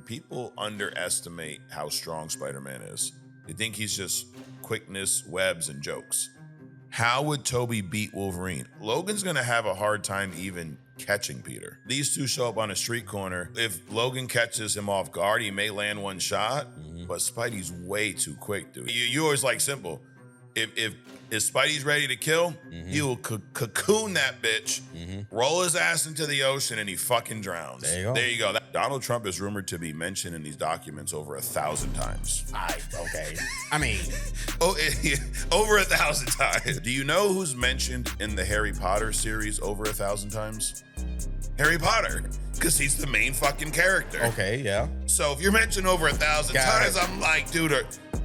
people underestimate how strong Spider-Man is. They think he's just quickness, webs, and jokes. How would Tobey beat Wolverine? Logan's gonna have a hard time even catching Peter. These two show up on a street corner. If Logan catches him off guard, he may land one shot, but Spidey's way too quick, dude. You always like simple. If Spidey's ready to kill, he will cocoon that bitch, roll his ass into the ocean, and he fucking drowns. There you go. Donald Trump is rumored to be mentioned in these documents over 1,000 times. Okay. I mean, over 1,000 times. Do you know who's mentioned in the Harry Potter series over 1,000 times? Harry Potter, because he's the main fucking character. Okay, yeah. So if you're mentioned over 1,000 times, I'm like, dude,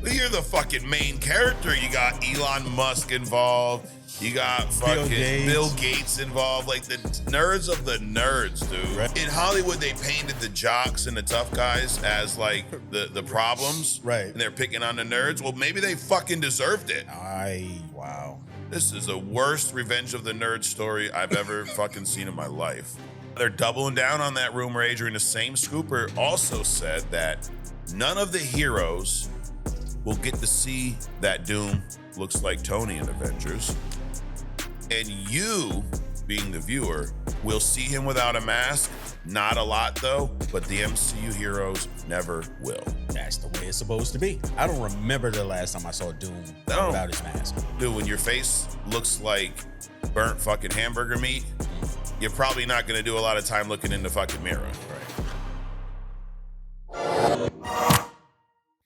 you're the fucking main character. You got Elon Musk involved. You got fucking Bill Gates involved. Like the nerds of the nerds, dude. Right. In Hollywood, they painted the jocks and the tough guys as like the problems. Right. And they're picking on the nerds. Well, maybe they fucking deserved it. Wow. This is the worst Revenge of the Nerds story I've ever fucking seen in my life. They're doubling down on that rumor. Adrian, the same scooper, also said that none of the heroes will get to see that Doom looks like Tony in Avengers. And you, being the viewer, will see him without a mask. Not a lot, though, but the MCU heroes never will. That's the way it's supposed to be. I don't remember the last time I saw Doom without his mask. Dude, when your face looks like burnt fucking hamburger meat, you're probably not going to do a lot of time looking in the fucking mirror. Right.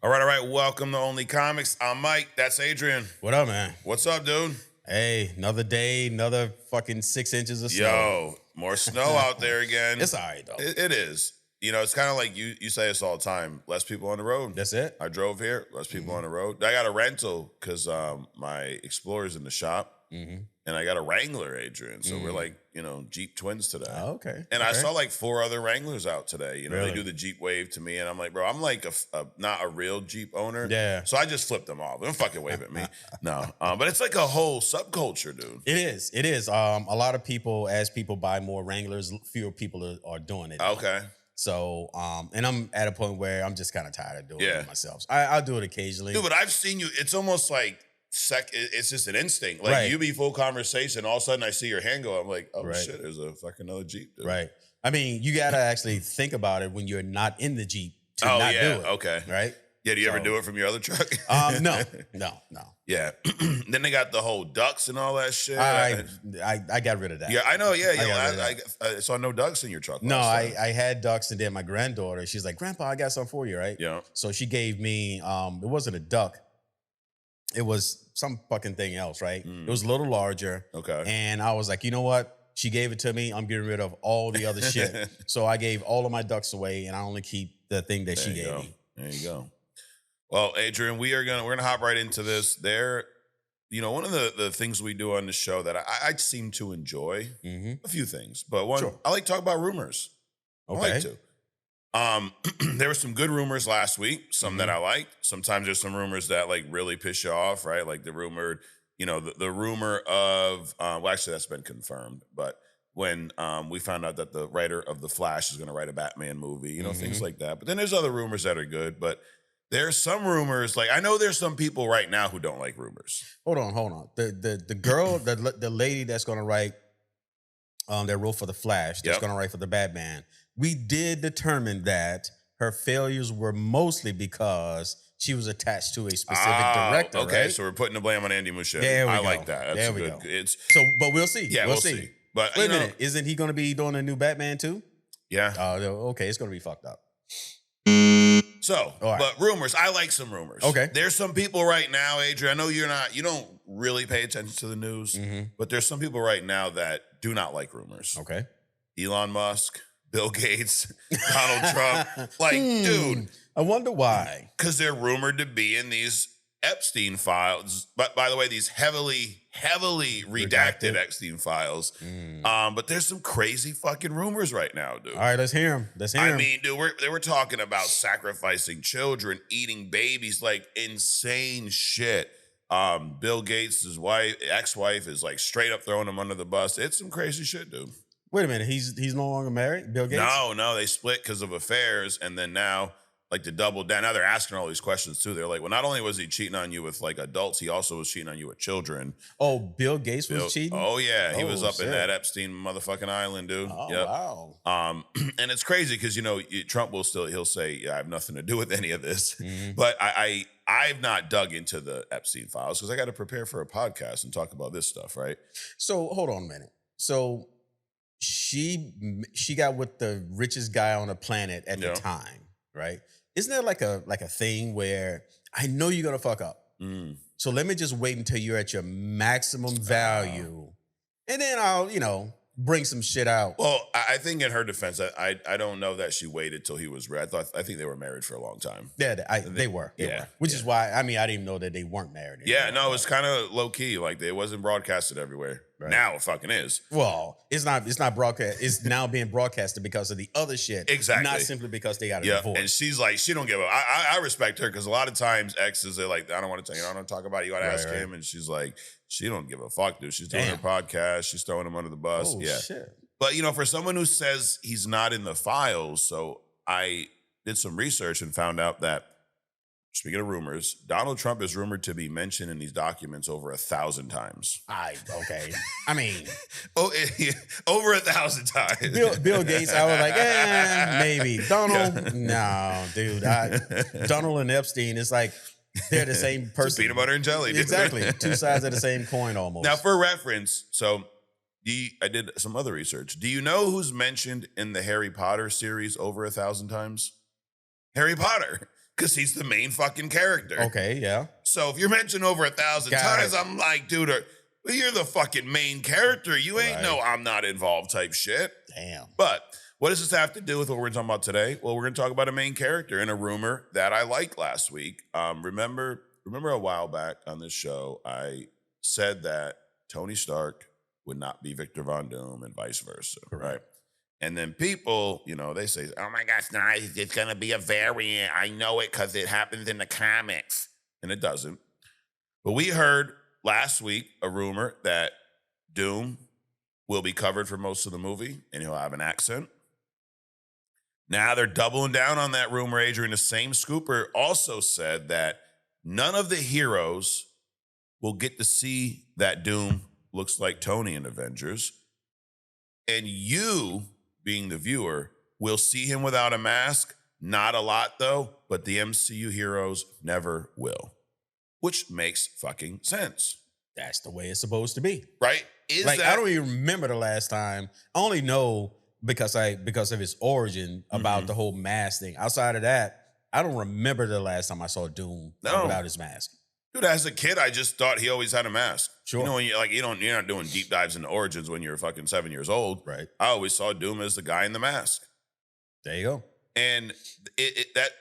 All right. Welcome to Only Comics. I'm Mike. That's Adrian. What up, man? What's up, dude? Hey, another day, another fucking 6 inches of snow. Yo, more snow out there again. It's all right, though. It is. You know, it's kind of like you say this all the time. Less people on the road. That's it. I drove here. Less people on the road. I got a rental because my Explorer's in the shop. And I got a Wrangler, Adrian. So we're like, Jeep twins today. Oh, okay. And I saw like 4 other Wranglers out today. You know, Really? They do the Jeep wave to me. And I'm like, bro, I'm like not a real Jeep owner. Yeah. So I just flipped them off. Don't fucking wave at me. No. But it's like a whole subculture, dude. It is. A lot of people, as people buy more Wranglers, fewer people are doing it. Okay. So, and I'm at a point where I'm just kind of tired of doing it myself. I'll do it occasionally. Dude, but I've seen you. It's almost like it's just an instinct. Like you be full conversation, all of a sudden I see your hand go. I'm like, oh shit, there's a fucking another Jeep, dude. Right. I mean, you gotta actually think about it when you're not in the Jeep to not do it. Okay. Right. Yeah. Do you ever do it from your other truck? No. Yeah. Then they got the whole ducks and all that shit. I got rid of that. Yeah, I know. Yeah, I I saw no ducks in your truck. No, I had ducks, and then my granddaughter, she's like, Grandpa, I got something for you, right? Yeah. So she gave me, it wasn't a duck. It was some fucking thing else, right? It was a little larger. Okay. And I was like, you know what? She gave it to me. I'm getting rid of all the other shit. So I gave all of my ducks away, and I only keep the thing that she gave me. There you go. Well, Adrian, we're gonna hop right into this. One of the things we do on the show that I seem to enjoy, a few things, but one, I like to talk about rumors. Okay. I like to. There were some good rumors last week, some that I liked. Sometimes there's some rumors that like really piss you off, right? Like the rumor of, well, actually that's been confirmed, but when we found out that the writer of The Flash is going to write a Batman movie, things like that. But then there's other rumors that are good, but there's some rumors, like I know there's some people right now who don't like rumors. Hold on. The girl, the lady that's going to write, that wrote for The Flash, that's going to write for the Batman, we did determine that her failures were mostly because she was attached to a specific director. Okay, right? So we're putting the blame on Andy Muschietti. I like that. That's there we go. But we'll see. Yeah, we'll see. But wait a minute, isn't he going to be doing a new Batman too? Yeah. Okay, it's going to be fucked up. So, but rumors, I like some rumors. Okay. There's some people right now, Adrian, I know you don't really pay attention to the news, but there's some people right now that do not like rumors. Okay. Elon Musk, Bill Gates, Donald Trump. Like, dude. I wonder why. Because they're rumored to be in these Epstein files. But by the way, these heavily redacted Epstein files. But there's some crazy fucking rumors right now, dude. All right, let's hear them. I mean, dude, they were talking about sacrificing children, eating babies, like insane shit. Bill Gates' ex-wife is like straight up throwing him under the bus. It's some crazy shit, dude. Wait a minute. He's no longer married? Bill Gates? No, they split because of affairs, and then now, like, to double down, now they're asking all these questions too. They're like, well, not only was he cheating on you with like adults, he also was cheating on you with children. Oh, Bill Gates was cheating? Oh yeah, he was up shit. in that Epstein motherfucking island, dude. Oh, yep. wow. And it's crazy because Trump he'll say, yeah, I have nothing to do with any of this. Mhm. But I've not dug into the Epstein files because I got to prepare for a podcast and talk about this stuff, right? So hold on a minute. So she got with the richest guy on the planet at the time, right? Isn't there like a thing where I know you're gonna fuck up, so let me just wait until you're at your maximum value, and then I'll bring some shit out. Well, I think in her defense, I don't know that she waited till he was ready. I think they were married for a long time. Yeah, they were. Which is why I didn't even know that they weren't married anymore. Yeah, no, it was kind of low key. Like it wasn't broadcasted everywhere. Right. Now it fucking is. Well, it's not broadcast. It's now being broadcasted because of the other shit. Exactly. Not simply because they got a divorce. And she's like, she don't give a. I respect her because a lot of times exes are like, I don't want to tell you, I don't want to talk about it. You got to ask him, and she's like, she don't give a fuck, dude. She's doing her podcast. She's throwing him under the bus. Oh, shit. But for someone who says he's not in the files, so I did some research and found out that, speaking of rumors, Donald Trump is rumored to be mentioned in these documents over 1,000 times. Okay. I mean, over 1,000 times. Bill Gates, I was like, maybe. Donald, no, dude. Donald and Epstein, it's like they're the same person. Peanut butter and jelly. Dude. Exactly. Two sides of the same coin almost. Now, for reference, I did some other research. Do you know who's mentioned in the Harry Potter series over 1,000 times? Harry Potter. Because he's the main fucking character. Okay, yeah. So if you're mentioned over 1,000 times, I'm like, dude, you're the fucking main character. You ain't no I'm not involved type shit. Damn. But what does this have to do with what we're talking about today? Well, we're going to talk about a main character in a rumor that I liked last week. Remember a while back on this show, I said that Tony Stark would not be Victor Von Doom and vice versa, right? And then people, they say, oh my gosh, no, it's going to be a variant. I know it because it happens in the comics. And it doesn't. But we heard last week a rumor that Doom will be covered for most of the movie and he'll have an accent. Now they're doubling down on that rumor. Adrian, the same scooper, also said that none of the heroes will get to see that Doom looks like Tony in Avengers. And you, being the viewer, will see him without a mask. Not a lot, though, but the MCU heroes never will. Which makes fucking sense. That's the way it's supposed to be. Right? I don't even remember the last time. I only know because of his origin about the whole mask thing. Outside of that, I don't remember the last time I saw Doom without his mask. Dude, as a kid, I just thought he always had a mask. Sure. When you're not doing deep dives into origins when you're fucking 7 years old. Right. I always saw Doom as the guy in the mask. There you go. And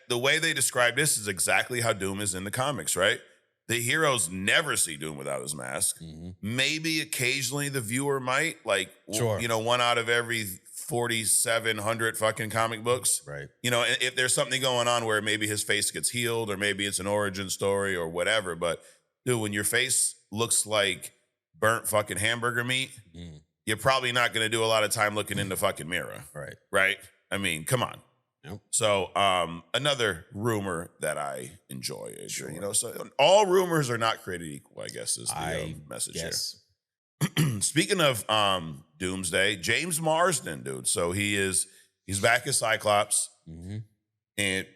the way they describe this is exactly how Doom is in the comics, right? The heroes never see Doom without his mask. Mm-hmm. Maybe occasionally the viewer might, sure. One out of every 4,700 fucking comic books. Right. If there's something going on where maybe his face gets healed or maybe it's an origin story or whatever. But dude, when your face looks like burnt fucking hamburger meat, you're probably not going to do a lot of time looking in the fucking mirror. Right. Right. I mean, come on. Yep. So another rumor that I enjoy, Adrian, sure. So all rumors are not created equal, I guess is the message here. Speaking of Doomsday, James Marsden, dude. So he's back as Cyclops, and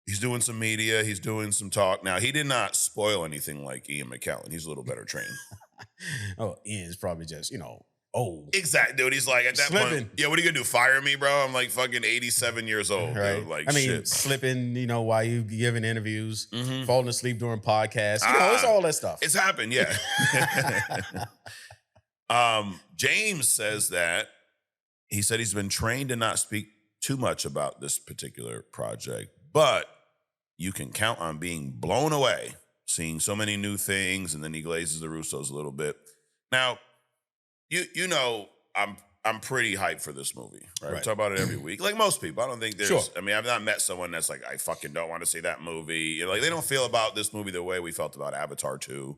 he's doing some media. He's doing some talk. Now, he did not spoil anything like Ian McKellen. He's a little better trained. Ian's probably just, old. Exactly, dude. He's like, at that slipping. point, what are you gonna do? Fire me, bro? I'm like fucking 87 years old, right? Dude. Like, shit. Slipping, while you giving interviews, falling asleep during podcasts. It's all that stuff. It's happened, yeah. James says that he said he's been trained to not speak too much about this particular project, but you can count on being blown away, seeing so many new things, and then he glazes the Russos a little bit. Now, I'm pretty hyped for this movie, right? We talk about it every week. Like most people, I don't think there's, sure. I mean, I've not met someone that's like, I fucking don't want to see that movie. They don't feel about this movie the way we felt about Avatar 2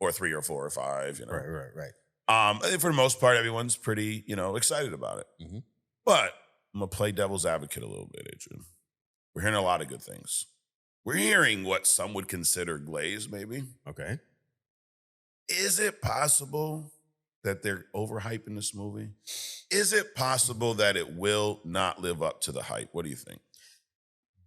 or 3 or 4 or 5, Right. I think for the most part, everyone's pretty, excited about it. Mm-hmm. But I'm going to play devil's advocate a little bit, Adrian. We're hearing a lot of good things. We're hearing what some would consider glaze, maybe. Okay. Is it possible that they're overhyping this movie? Is it possible that it will not live up to the hype? What do you think?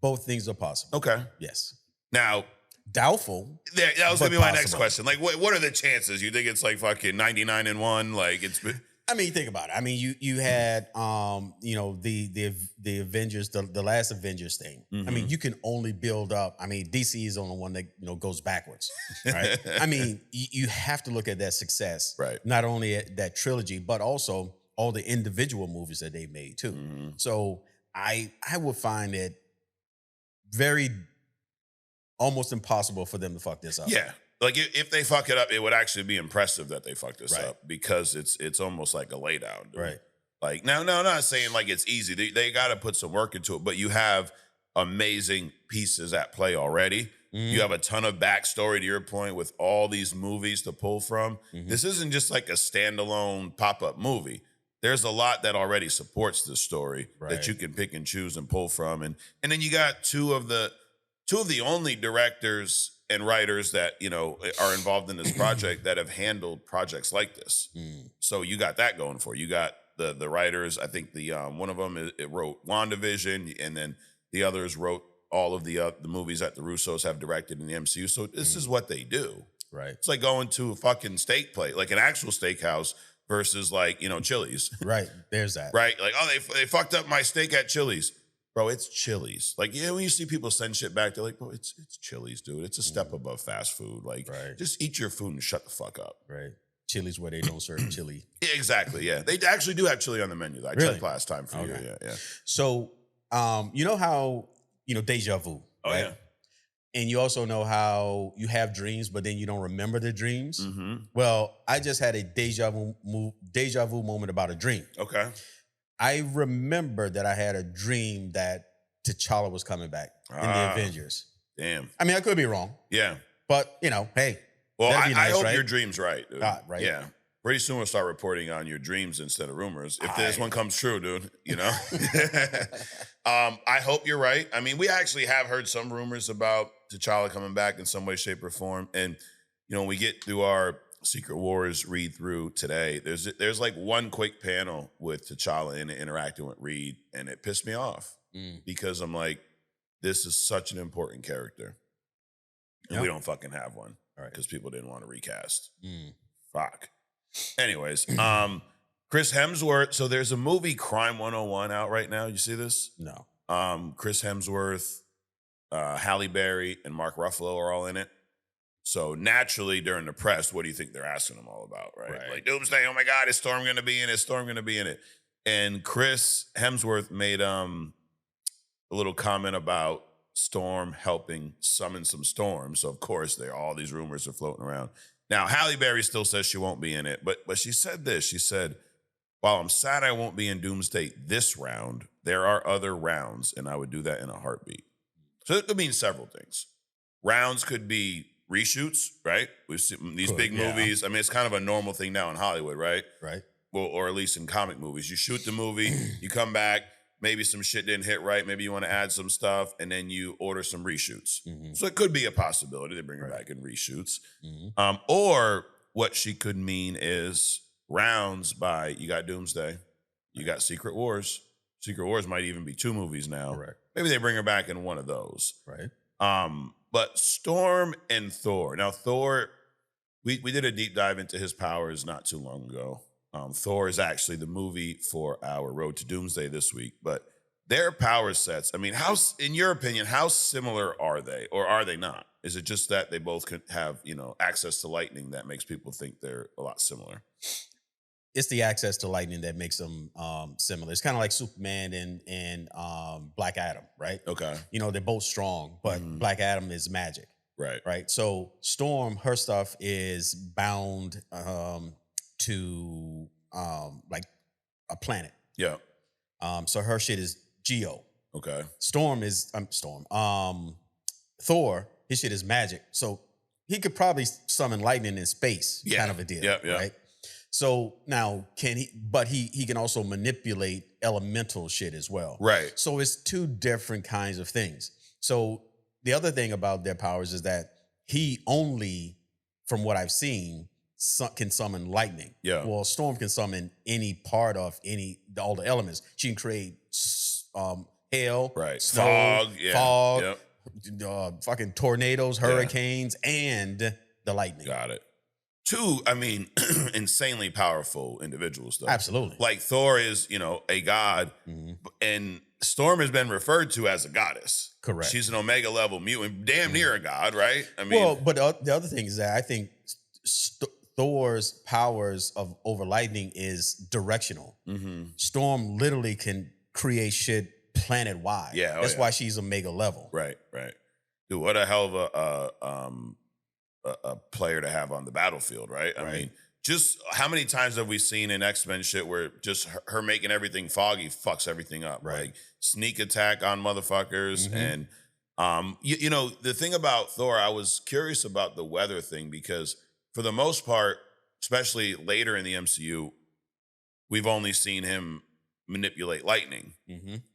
Both things are possible. Okay. Yes. Now, doubtful. that was going to be my next possible. question. Like, what are the chances? You think it's like fucking 99-1? Like, it's... I mean, think about it. I mean, you had the Avengers, the last Avengers thing. Mm-hmm. I mean, you can only build up. I mean, DC is on the one that goes backwards, right? I mean, you have to look at that success, right? Not only at that trilogy, but also all the individual movies that they made too. Mm-hmm. So I would find it very almost impossible for them to fuck this up. Yeah. Like if they fuck it up, it would actually be impressive that they fucked this Right. up because it's almost like a laydown, dude. Right. Like no, not saying like it's easy. They got to put some work into it, but you have amazing pieces at play already. Mm-hmm. You have a ton of backstory to your point with all these movies to pull from. Mm-hmm. This isn't just like a standalone pop-up movie. There's a lot that already supports the story that you can pick and choose and pull from, and then you got two of the only directors and writers that are involved in this project that have handled projects like this. So you got that going for you. You got the writers. I think the one of them it wrote WandaVision, and then the others wrote all of the movies that the Russos have directed in the MCU. So this is what they do. Right. It's like going to a fucking steak plate, like an actual steakhouse versus like Chili's. Right. There's that. Right. Like they fucked up my steak at Chili's. Bro, it's Chili's. Like, when you see people send shit back, they're like, bro, it's Chili's, dude. It's a step above fast food. Like, just eat your food and shut the fuck up. Right. Chili's where they don't serve chili. Exactly, yeah. They actually do have chili on the menu, though. I checked last time for you. Yeah. So, you know how, deja vu, Oh, right? yeah. And you also know how you have dreams, but then you don't remember the dreams. Mm-hmm. Well, I just had a deja vu moment about a dream. Okay. I remember that I had a dream that T'Challa was coming back in the Avengers. Damn. I mean, I could be wrong. Yeah. But, hey. Well, nice, I hope right? your dream's right, dude. Right. Yeah. Pretty soon we'll start reporting on your dreams instead of rumors. If this one comes true, dude, I hope you're right. I mean, we actually have heard some rumors about T'Challa coming back in some way, shape, or form. And, when we get through our Secret Wars read through today, there's like one quick panel with T'Challa in it interacting with Reed, and it pissed me off because I'm like, this is such an important character. And we don't fucking have one because people didn't want to recast. Fuck. Anyways, Chris Hemsworth. So there's a movie, Crime 101, out right now. You see this? No. Chris Hemsworth, Halle Berry, and Mark Ruffalo are all in it. So naturally, during the press, what do you think they're asking them all about, right? Like, Doomsday, oh my God, is Storm going to be in it? Storm going to be in it? And Chris Hemsworth made a little comment about Storm helping summon some storms. So, of course, all these rumors are floating around. Now, Halle Berry still says she won't be in it, but she said this. She said, while I'm sad I won't be in Doomsday this round, there are other rounds, and I would do that in a heartbeat. So it could mean several things. Rounds could be reshoots, right? We've seen these big movies. I mean, it's kind of a normal thing now in Hollywood, right? Right. Well, or at least in comic movies. You shoot the movie, you come back, maybe some shit didn't hit right, maybe you want to add some stuff, and then you order some reshoots. So it could be a possibility they bring her back in reshoots. Or what she could mean is rounds by, you got Doomsday, you got Secret Wars. Secret Wars might even be 2 movies now. Correct. Maybe they bring her back in one of those. Right. But Storm and Thor. Now, Thor, we did a deep dive into his powers not too long ago. Thor is actually the movie for our Road to Doomsday this week. But their power sets, I mean, in your opinion, how similar are they? Or are they not? Is it just that they both could have, access to lightning that makes people think they're a lot similar? It's the access to lightning that makes them similar. It's kind of like Superman and Black Adam, right? Okay. They're both strong, but Black Adam is magic. Right. Right. So Storm, her stuff is bound to like a planet. Yeah. So her shit is geo. Okay. Storm is Thor, his shit is magic. So he could probably summon lightning in space, kind of a deal. Yeah. Right. So now can he? But he can also manipulate elemental shit as well. Right. So it's two different kinds of things. So the other thing about their powers is that he only, from what I've seen, can summon lightning. Yeah. Well, Storm can summon any part of all the elements. She can create hail, Right. snow, fog, Yep. fucking tornadoes, hurricanes, and the lightning. Got it. Two, I mean, insanely powerful individuals, though. Absolutely. Like Thor is, a god, and Storm has been referred to as a goddess. Correct. She's an Omega level mutant, damn near a god, right? I mean, well, but the other thing is that I think Thor's powers over lightning is directional. Storm literally can create shit planet wide. Yeah, that's why she's Omega level. Right. Dude, what a hell of a player to have on the battlefield, right? I mean, just how many times have we seen in X-Men shit where just her making everything foggy fucks everything up? Right. Like sneak attack on motherfuckers. And the thing about Thor, I was curious about the weather thing because for the most part, especially later in the MCU, we've only seen him manipulate lightning.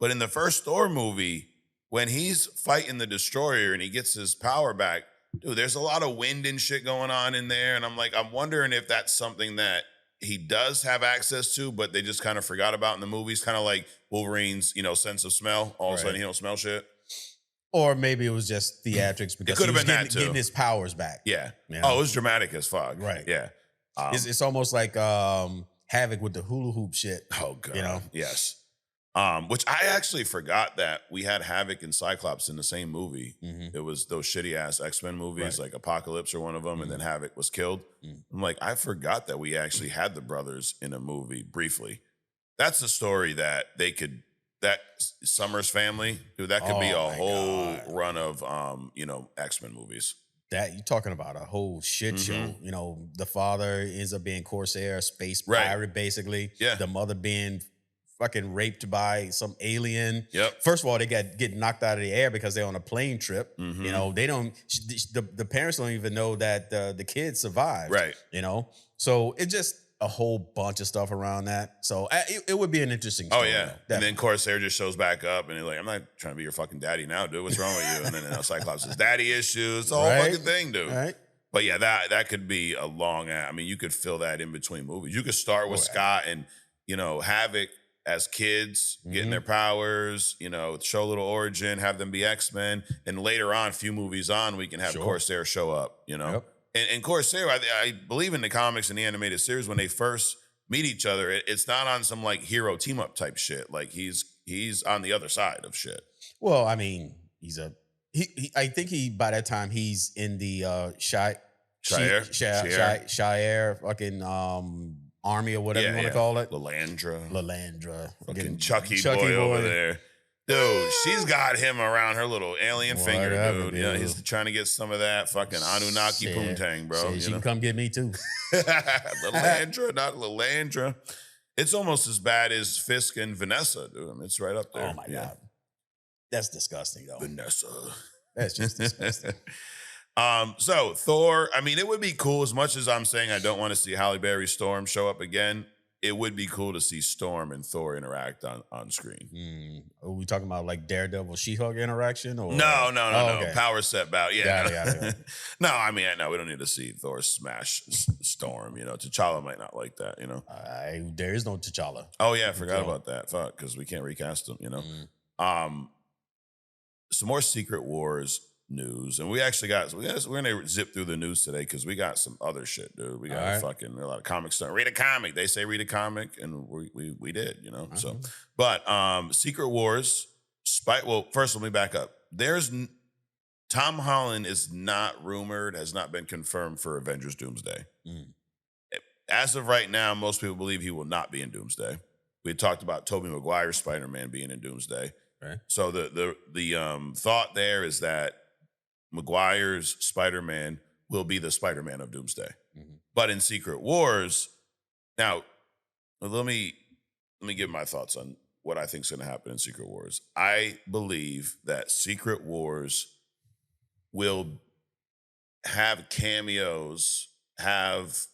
But in the first Thor movie, when he's fighting the Destroyer and he gets his power back, dude, there's a lot of wind and shit going on in there. And I'm wondering if that's something that he does have access to, but they just kind of forgot about in the movies, kind of like Wolverine's, sense of smell. All of a sudden he don't smell shit. Or maybe it was just theatrics because it could he have was been that too. getting his powers back. Yeah. You Oh, know? it was dramatic as fuck. Right. Yeah. It's almost like Havoc with the hula hoop shit. Oh, God. Yes. Which I actually forgot that we had Havoc and Cyclops in the same movie. It was those shitty ass X-Men movies, like Apocalypse or one of them, and then Havoc was killed. I'm like, I forgot that we actually had the brothers in a movie briefly. That's the story that that Summers family, dude, that could be a whole run of X-Men movies. That you're talking about a whole shit show. The father ends up being Corsair, space pirate, basically. Yeah. The mother being fucking raped by some alien. Yep. First of all, they get knocked out of the air because they're on a plane trip. They don't. The parents don't even know that the kids survived. Right. So it's just a whole bunch of stuff around that. So it would be an interesting story. Oh, yeah. And then Corsair just shows back up and he's like, I'm not trying to be your fucking daddy now, dude. What's wrong with you? And then Cyclops says, daddy issues. It's the whole fucking thing, dude. Right. But yeah, that could be a long, I mean, you could fill that in between movies. You could start with Scott and, Havoc as kids getting their powers, show a little origin, have them be X-Men. And later on, a few movies on, we can have Corsair show up, Yep. And Corsair, I believe in the comics and the animated series, when they first meet each other, it's not on some like hero team up type shit. Like he's on the other side of shit. Well, I mean, I think by that time he's in the Shire fucking army or whatever you want to call it. Lalandra. Fucking Chucky boy over there. Dude, she's got him around her little alien finger, dude. Yeah, he's trying to get some of that fucking Anunnaki poontang, bro. She can come get me too. Lalandra, not Lalandra. It's almost as bad as Fisk and Vanessa, dude. I mean, it's right up there. Oh my God. That's disgusting, though. Vanessa. That's just disgusting. So Thor, I mean, it would be cool as much as I'm saying I don't want to see Halle Berry Storm show up again. It would be cool to see Storm and Thor interact on screen. Are we talking about like Daredevil She-Hulk interaction? Or No. Okay. Power set bout. Yeah. Got it. No, I mean, we don't need to see Thor smash Storm. T'Challa might not like that, There is no T'Challa. Oh, yeah, I forgot about that. Fuck, because we can't recast him, Some more Secret Wars news, and we're gonna zip through the news today because we got some other shit, dude. We got a lot of comic stuff. Read a comic. They say read a comic, and we did, So, but Secret Wars. Well, first let me back up. Tom Holland is not rumored, has not been confirmed for Avengers Doomsday. As of right now, most people believe he will not be in Doomsday. We had talked about Tobey Maguire's Spider-Man being in Doomsday. Right. So the thought there is that Maguire's Spider-Man will be the Spider-Man of Doomsday. But in Secret Wars, now let me give my thoughts on what I think is going to happen in Secret Wars. I believe that Secret Wars will have cameos, have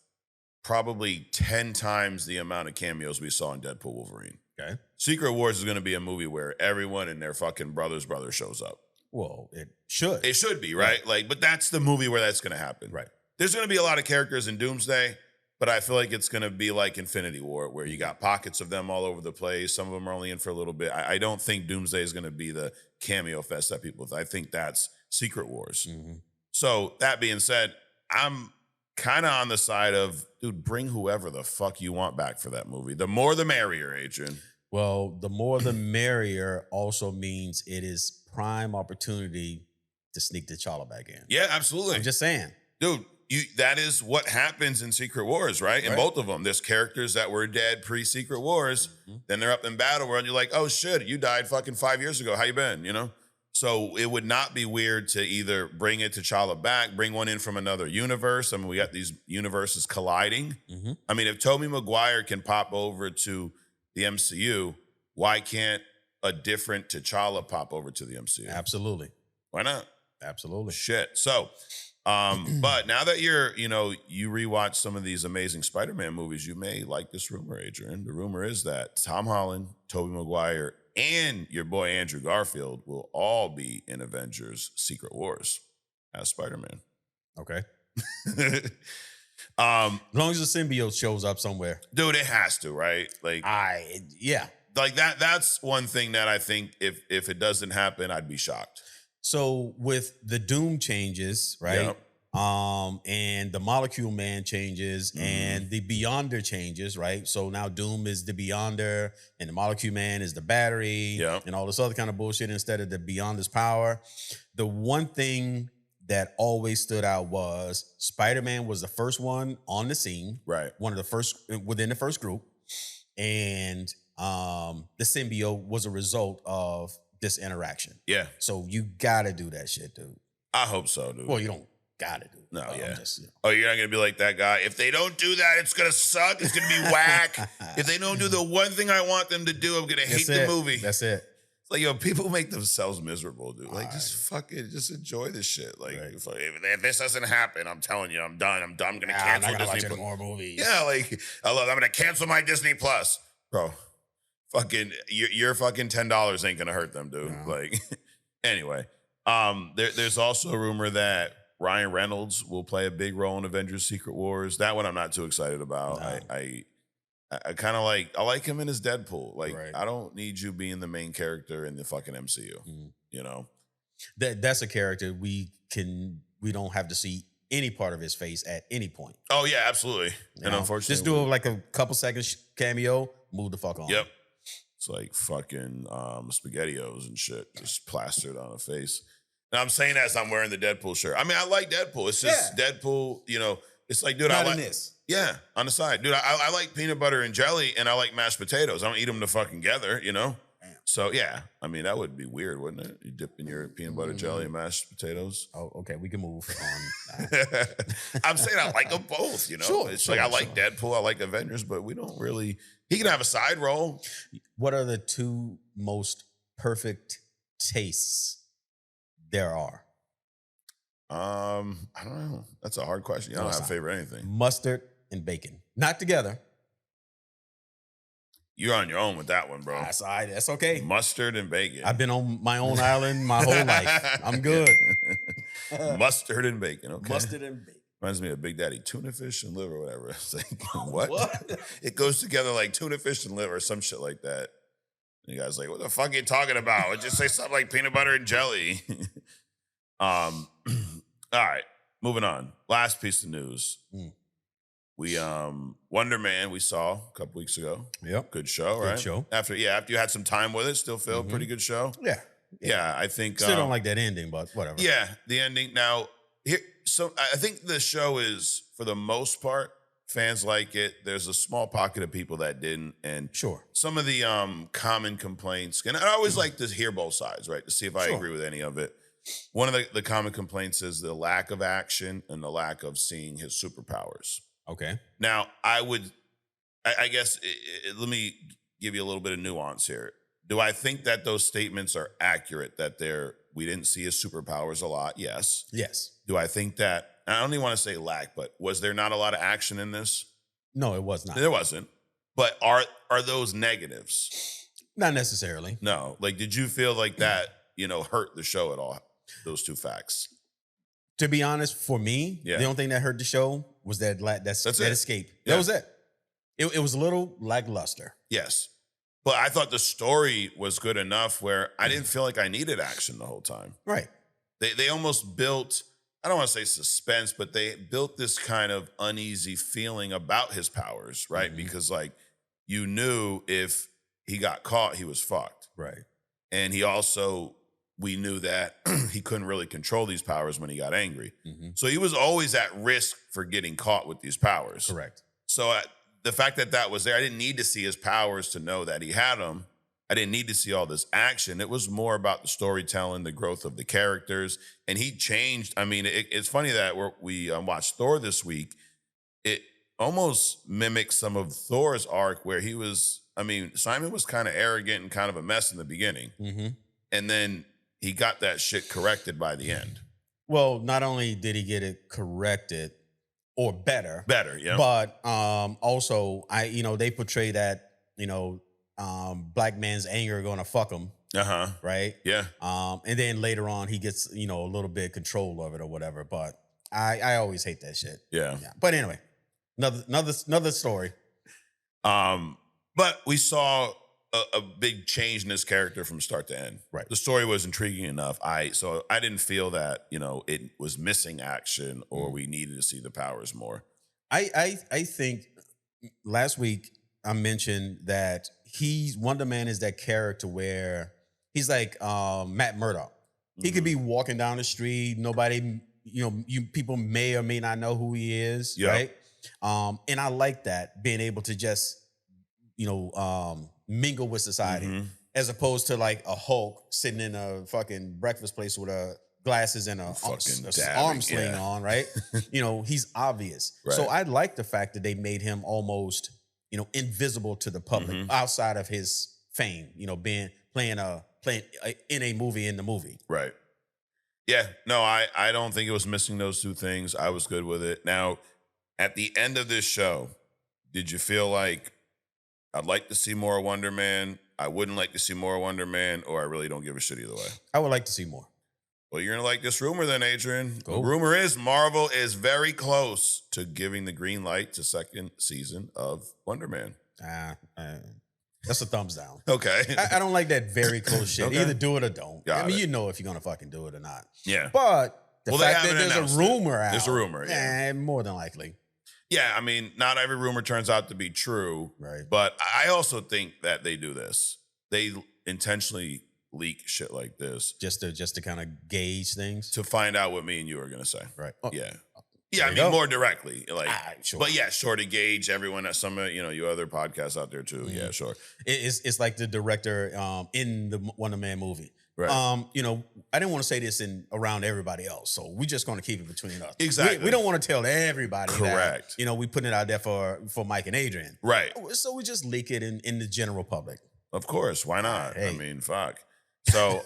probably 10 times the amount of cameos we saw in Deadpool Wolverine. Okay. Secret Wars is going to be a movie where everyone and their fucking brother shows up. Well, it should. It should be, right? Like, but that's the movie where that's going to happen. Right. There's going to be a lot of characters in Doomsday, but I feel like it's going to be like Infinity War, where you got pockets of them all over the place. Some of them are only in for a little bit. I don't think Doomsday is going to be the cameo fest that people. I think that's Secret Wars. Mm-hmm. So that being said, I'm kind of on the side of, dude, bring whoever the fuck you want back for that movie. The more the merrier, Adrian. Well, the more the merrier also means it is prime opportunity to sneak T'Challa back in. Yeah, absolutely. I'm just saying. Dude, that is what happens in Secret Wars, right? In both of them. There's characters that were dead pre-Secret Wars. Mm-hmm. Then they're up in Battle World. And you're like, oh shit, you died fucking 5 years ago. How you been? You know? So it would not be weird to either bring it T'Challa back, bring one in from another universe. I mean, we got these universes colliding. Mm-hmm. I mean, if Tobey Maguire can pop over to the MCU, why can't a different T'Challa pop over to the MCU? Absolutely. Why not? Absolutely. Shit. So, but now that you rewatch some of these amazing Spider-Man movies, you may like this rumor, Adrian. The rumor is that Tom Holland, Tobey Maguire, and your boy Andrew Garfield will all be in Avengers Secret Wars as Spider-Man. Okay. As long as the symbiote shows up somewhere. Dude, it has to, right? Like yeah. Like that's one thing that I think if it doesn't happen, I'd be shocked. So with the Doom changes, right? Yep. And the Molecule Man changes and the Beyonder changes, right? So now Doom is the Beyonder and the Molecule Man is the battery and all this other kind of bullshit instead of the Beyonder's power. The one thing that always stood out was Spider-Man was the first one on the scene. Right. One of the first within the first group. And the symbiote was a result of this interaction. Yeah. So you gotta do that shit, dude. I hope so, dude. Well, you don't gotta do it. No, Oh, you're not gonna be like that guy. If they don't do that, it's gonna suck. It's gonna be whack. If they don't do the one thing I want them to do, I'm gonna hate the movie. That's it. It's like, yo, people make themselves miserable, dude. Like, just fucking, just enjoy this shit. Like, if this doesn't happen, I'm telling you, I'm done. I'm gonna cancel I'm not Disney watch more movies. Yeah, like, I'm gonna cancel my Disney Plus, bro. Fucking, your fucking $10 ain't gonna hurt them, dude. No. Like, anyway, there's also a rumor that Ryan Reynolds will play a big role in Avengers Secret Wars. That one I'm not too excited about. No. I kind of like him in his Deadpool. Like, I don't need you being the main character in the fucking MCU. You know, that's a character we don't have to see any part of his face at any point. Oh yeah, absolutely. And unfortunately, just do like a couple seconds cameo, move the fuck on. Yep. It's like fucking SpaghettiOs and shit just plastered on a face. And I'm saying that as I'm wearing the Deadpool shirt. I mean, I like Deadpool. It's just Deadpool, it's like, dude, Not in this. Yeah, on the side. Dude, I like peanut butter and jelly and I like mashed potatoes. I don't eat them to fucking together, Damn. So, yeah. I mean, that would be weird, wouldn't it? You dip in your peanut butter jelly and mashed potatoes. Oh, okay. We can move on. I'm saying I like them both, Sure, it's like I like Deadpool, I like Avengers, but we don't really... He can have a side role. What are the two most perfect tastes there are? I don't know. That's a hard question. I don't have a favorite anything. Mustard and bacon. Not together. You're on your own with that one, bro. That's okay. Mustard and bacon. I've been on my own island my whole life. I'm good. Mustard and bacon. Okay. Mustard and bacon. Reminds me of Big Daddy, tuna fish and liver, or whatever. It's like, what? It goes together like tuna fish and liver, some shit like that. And you guys like, what the fuck are you talking about? I just say something like peanut butter and jelly. All right, moving on. Last piece of news. We Wonder Man we saw a couple weeks ago. Yep. Good show, right? Good show. After you had some time with it, still feel pretty good show. Yeah, I think still don't like that ending, but whatever. Yeah, the ending. Now, so I think the show is, for the most part, fans like it. There's a small pocket of people that didn't, and some of the common complaints. And I always like to hear both sides, right, to see if I agree with any of it. One of the common complaints is the lack of action and the lack of seeing his superpowers. Okay. Now, I guess, let me give you a little bit of nuance here. Do I think that those statements are accurate, that we didn't see his superpowers a lot? Yes. Yes. Do I think that, I don't even want to say lack, but was there not a lot of action in this? No, it was not. There wasn't. But are those negatives? Not necessarily. No. Like, did you feel like that, hurt the show at all? Those two facts. To be honest, for me, the only thing that hurt the show was that escape. Yeah. That was it. It was a little lackluster. Yes. But I thought the story was good enough where I didn't feel like I needed action the whole time. Right. They almost built, I don't want to say suspense, but they built this kind of uneasy feeling about his powers, right? Mm-hmm. Because like you knew if he got caught, he was fucked. Right. And we knew that he couldn't really control these powers when he got angry. Mm-hmm. So he was always at risk for getting caught with these powers. Correct. So the fact that was there, I didn't need to see his powers to know that he had them. I didn't need to see all this action. It was more about the storytelling, the growth of the characters. And he changed. I mean, it's funny that we watched Thor this week. It almost mimics some of Thor's arc where Simon was kind of arrogant and kind of a mess in the beginning. Mm-hmm. And then he got that shit corrected by the end. Well, not only did he get it corrected or better, yeah. But also they portray that, black man's anger going to fuck him. Uh-huh. Right? Yeah. And then later on he gets, a little bit of control of it or whatever. But I always hate that shit. Yeah. But anyway, another story. But we saw a big change in this character from start to end. Right. The story was intriguing enough. So I didn't feel that, it was missing action or we needed to see the powers more. I think last week I mentioned that Wonder Man is that character where he's like Matt Murdock. He could be walking down the street, nobody, people may or may not know who he is, right? And I like that, being able to just, mingle with society, as opposed to like a Hulk sitting in a fucking breakfast place with glasses and a arm sling on, right? He's obvious. Right. So I like the fact that they made him almost, invisible to the public outside of his fame, playing in a movie in the movie. Right. Yeah. No, I don't think it was missing those two things. I was good with it. Now, at the end of this show, did you feel like I'd like to see more Wonder Man, I wouldn't like to see more Wonder Man, or I really don't give a shit either way? I would like to see more. Well, you're going to like this rumor then, Adrian. Go. The rumor is Marvel is very close to giving the green light to second season of Wonder Man. That's a thumbs down. Okay. I don't like that very close shit. Okay. Either do it or don't. Got it. if you're going to fucking do it or not. Yeah. But the fact that there's a rumor out. There's a rumor, yeah. More than likely. Yeah, not every rumor turns out to be true. Right. But I also think that they do this. They intentionally leak shit like this. Just to kind of gauge things. To find out what me and you are going to say. Right. Yeah. Yeah, more directly. Like, sure. But yeah, sure, to gauge everyone at some, you other podcasts out there too. Mm-hmm. Yeah, sure. It's like the director in the Wonder Man movie. Right. I didn't want to say this around everybody else, so we're just going to keep it between us. Exactly. We don't want to tell everybody. Correct. That, we putting it out there for Mike and Adrian. Right. So we just leak it in the general public. Of course. Why not? Hey. Fuck. So,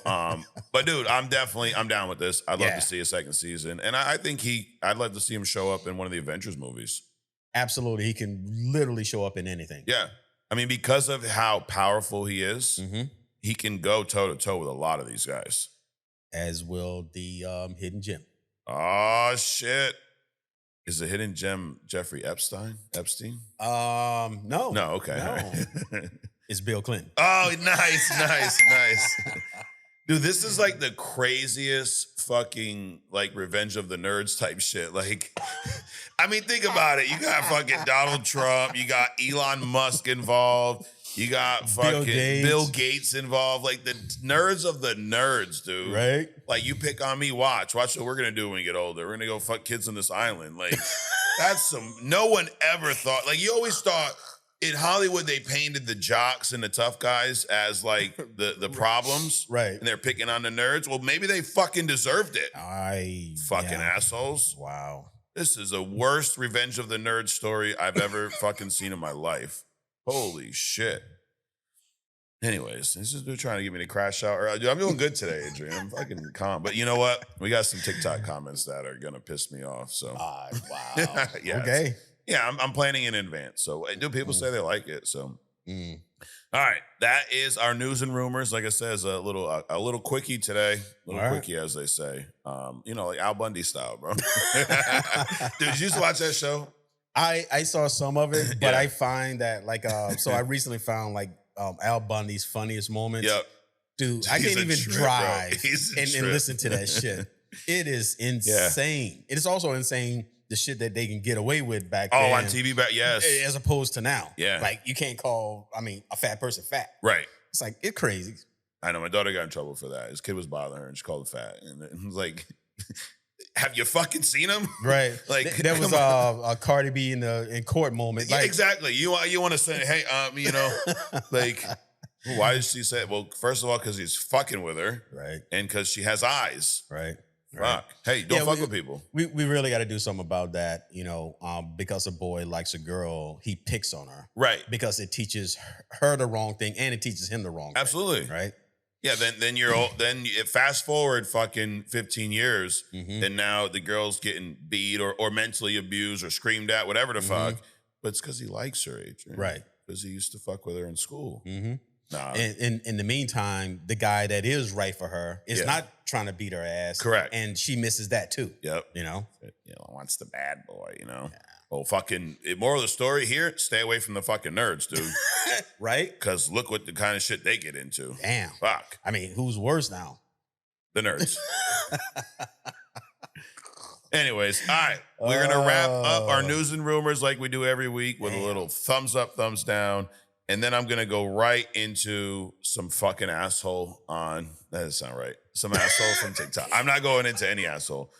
but dude, I'm down with this. I'd love to see a second season, and I think I'd love to see him show up in one of the Avengers movies. Absolutely, he can literally show up in anything. Yeah, because of how powerful he is. Mm-hmm. He can go toe-to-toe with a lot of these guys. As will the Hidden Gem. Oh, shit. Is the Hidden Gem Jeffrey Epstein? No. No, okay. No. It's Bill Clinton. Oh, nice. Dude, this is like the craziest fucking like Revenge of the Nerds type shit. Like, think about it. You got fucking Donald Trump. You got Elon Musk involved. You got fucking Bill Gates involved. Like the nerds of the nerds, dude. Right? Like you pick on me, watch what we're going to do when we get older. We're going to go fuck kids on this island. Like that's no one ever thought, like you always thought in Hollywood, they painted the jocks and the tough guys as like the problems. Right. And they're picking on the nerds. Well, maybe they fucking deserved it. Assholes. Wow. This is the worst Revenge of the Nerds story I've ever fucking seen in my life. Holy shit. Anyways, this is trying to get me to crash out. I'm doing good today, Adrian. I'm fucking calm. But you know what? We got some TikTok comments that are going to piss me off. So, wow. yeah, okay. Yeah, I'm planning in advance. So do people say they like it? So Mm. all right, that is our news and rumors. Like I said, it's a little quickie today, All right. quickie as they say. Like Al Bundy style, bro. Dude, did you used to watch that show? I saw some of it, but Yeah. I find that so I recently found Al Bundy's funniest moments. Yep. Dude, I He's can't a even trip, bro. drive He's a and trip. listen to that shit. It is insane. It is also insane the shit that they can get away with back then. Oh, on TV back, yes. As opposed to now. Yeah. Like you can't call, a fat person fat. Right. It's like, it's crazy. I know my daughter got in trouble for that. His kid was bothering her and she called him fat. And it was like, have you fucking seen him? Right. Like there was a Cardi B in court moment. Yeah, exactly. You want to say, hey, like, why did she say? Well, first of all, because he's fucking with her, right? And because she has eyes, right? Fuck. Hey, don't fuck with people. We really got to do something about that. Because a boy likes a girl, he picks on her, right? Because it teaches her the wrong thing and it teaches him the wrong Absolutely. thing, right? Yeah, then you're old, then fast forward fucking 15 years, and now the girl's getting beat or mentally abused or screamed at, whatever the fuck. But it's because he likes her, Adrian. Right. Because he used to fuck with her in school. Nah. And in the meantime, the guy that is right for her is not trying to beat her ass. Correct. And she misses that too. Yep. Wants the bad boy, Yeah. Well, fucking moral of the story here, stay away from the fucking nerds, dude. Right? Because look what the kind of shit they get into. Damn. Fuck. Who's worse now? The nerds. Anyways, all right. We're going to wrap up our news and rumors like we do every week with a little thumbs up, thumbs down. And then I'm going to go right into some fucking asshole on, that doesn't sound right, some asshole from TikTok. I'm not going into any asshole.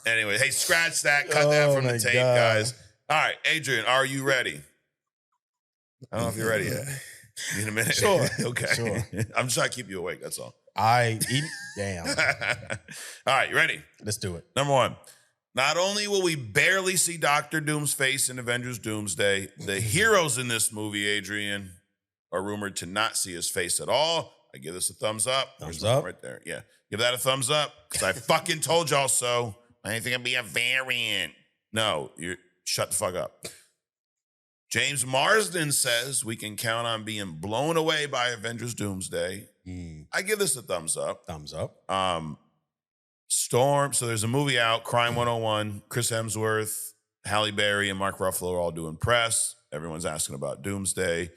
Anyway, hey, scratch that. Cut that from the tape, guys. All right, Adrian, are you ready? I don't know if you're ready yet. Need a minute? Sure. Okay. Sure. I'm just trying to keep you awake, that's all. Damn. All right, you ready? Let's do it. Number one. Not only will we barely see Dr. Doom's face in Avengers Doomsday, the heroes in this movie, Adrian, are rumored to not see his face at all. I give this a thumbs up. Thumbs up. Right there. Yeah. Give that a thumbs up because I fucking told y'all so. I ain't think I'd be a variant. No, you shut the fuck up. James Marsden says we can count on being blown away by Avengers Doomsday. I give this a thumbs up. Thumbs up. Storm. So there's a movie out, Crime 101. Chris Hemsworth, Halle Berry, and Mark Ruffalo are all doing press. Everyone's asking about Doomsday.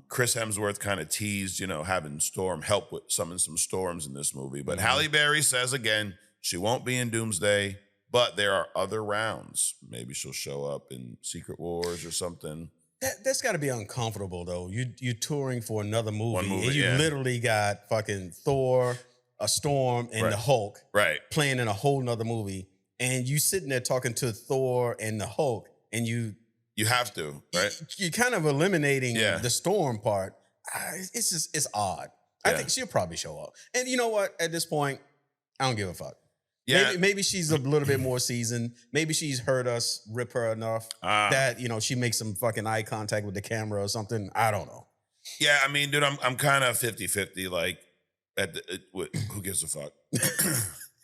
Chris Hemsworth kind of teased, having Storm help with summon some storms in this movie. But Halle Berry says again, she won't be in Doomsday, but there are other rounds. Maybe she'll show up in Secret Wars or something. That's got to be uncomfortable, though. You touring for another movie, and you yeah. literally got fucking Thor, a Storm, and the Hulk playing in a whole nother movie, and you sitting there talking to Thor and the Hulk, and you have to, right? You're kind of eliminating the Storm part. It's odd. I think she'll probably show up. And you know what? At this point, I don't give a fuck. Yeah. Maybe she's a little bit more seasoned. Maybe she's heard us rip her enough that, she makes some fucking eye contact with the camera or something. I don't know. Yeah, dude, I'm kind of 50-50. Like, who gives a fuck?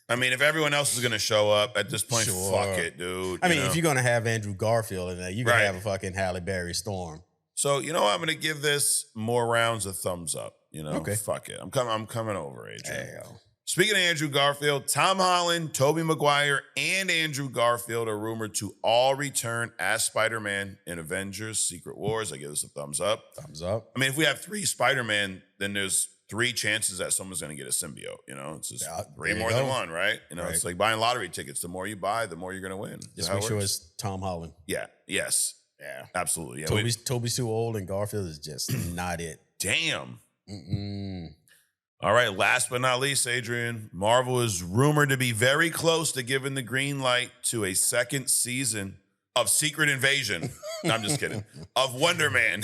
If everyone else is going to show up at this point, fuck it, dude. If you're going to have Andrew Garfield in there, you're going to have a fucking Halle Berry Storm. So, I'm going to give this more rounds a thumbs up. Okay. Fuck it. I'm coming over, Adrian. There you go. Speaking of Andrew Garfield, Tom Holland, Tobey Maguire, and Andrew Garfield are rumored to all return as Spider-Man in Avengers Secret Wars. I give this a thumbs up. Thumbs up. If we have 3 Spider-Man, then there's 3 chances that someone's going to get a symbiote. It's just 3 more than 1, right? It's like buying lottery tickets. The more you buy, the more you're going to win. Just make sure it's Tom Holland. Yeah. Yes. Yeah. Absolutely. Yeah. Toby's too old and Garfield is just not it. Damn. All right, last but not least, Adrian, Marvel is rumored to be very close to giving the green light to a second season of Secret Invasion. No, I'm just kidding. Of Wonder Man.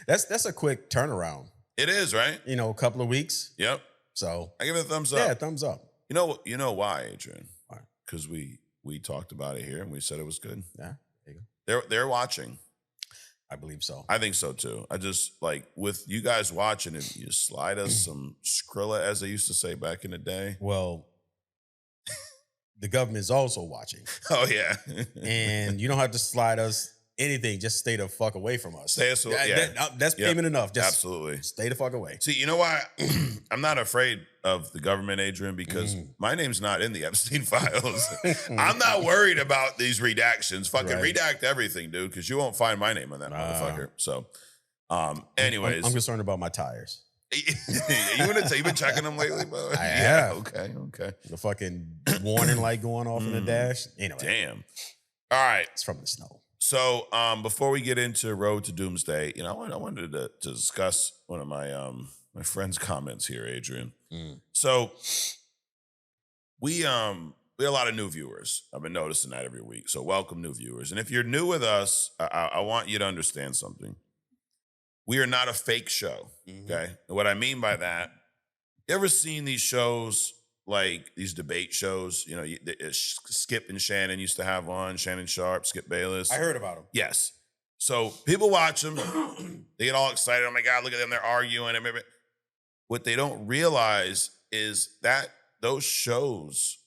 That's a quick turnaround. It is, right? A couple of weeks. Yep. So I give it a thumbs up. Yeah, thumbs up. You know why, Adrian? Why? Because we talked about it here and we said it was good. Yeah. There you go. They're watching. I believe so. I think so too. I just with you guys watching it, you slide us some Skrilla, as they used to say back in the day. Well, the government is also watching. Oh, yeah. And you don't have to slide us anything. Just stay the fuck away from us. Stay us, That's payment enough. Just absolutely. stay the fuck away. See, you know why? I'm not afraid of the government, Adrian, because my name's not in the Epstein files. I'm not worried about these redactions. Fucking redact everything, dude, because you won't find my name on that motherfucker. So, anyways. I'm concerned about my tires. You've been checking them lately, bro? I have. Okay. The fucking warning light going off in the dash. Anyway. Damn. All right. It's from the snow. So before we get into Road to Doomsday, I wanted to discuss one of my my friend's comments here, Adrian. So we have a lot of new viewers. I've been noticing that every week. So welcome, new viewers. And if you're new with us, I want you to understand something. We are not a fake show, okay? And what I mean by that, you ever seen these shows, like these debate shows? Skip and Shannon used to have one, Shannon Sharp, Skip Bayless. I heard about them. Yes. So people watch them. They get all excited. Oh, my God, look at them. They're arguing. What they don't realize is that those shows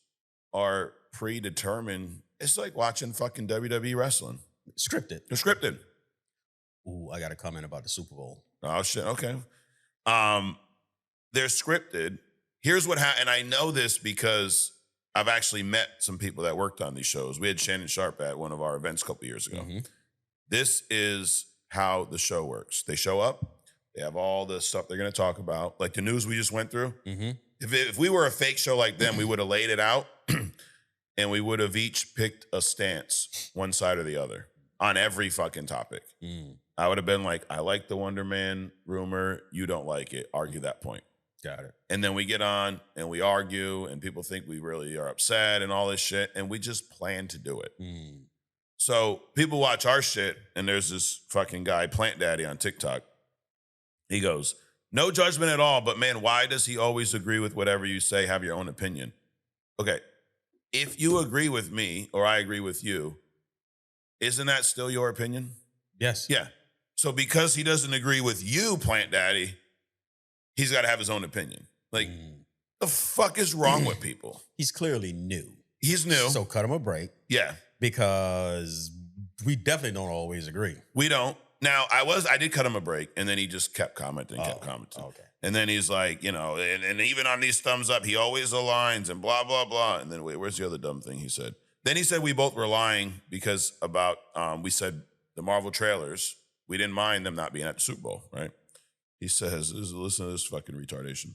are predetermined. It's like watching fucking WWE wrestling. Scripted. They're scripted. Ooh, I got a comment about the Super Bowl. Oh, shit. Okay. They're scripted. Here's what happened. And I know this because I've actually met some people that worked on these shows. We had Shannon Sharp at one of our events a couple years ago. This is how the show works. They show up. They have all the stuff they're going to talk about, like the news we just went through. If we were a fake show like them, we would have laid it out and we would have each picked a stance, one side or the other, on every fucking topic. I would have been like, I like the Wonder Man rumor. You don't like it. Argue that point. Got it. And then we get on and we argue and people think we really are upset and all this shit. And we just plan to do it. So people watch our shit and there's this fucking guy, Plant Daddy on TikTok. He goes, no judgment at all, but man, why does he always agree with whatever you say, have your own opinion? Okay, if you agree with me or I agree with you, isn't that still your opinion? Yes. Yeah. So because he doesn't agree with you, Plant Daddy, he's got to have his own opinion. Like, the fuck is wrong with people? He's clearly new. He's new. So cut him a break. Yeah. Because we definitely don't always agree. We don't. Now, I did cut him a break, and then he just kept commenting. Okay. And then he's like, and even on these thumbs up, he always aligns and blah, blah, blah. And then, wait, where's the other dumb thing he said? Then he said we both were lying because about, we said the Marvel trailers, we didn't mind them not being at the Super Bowl, right? He says, listen to this fucking retardation.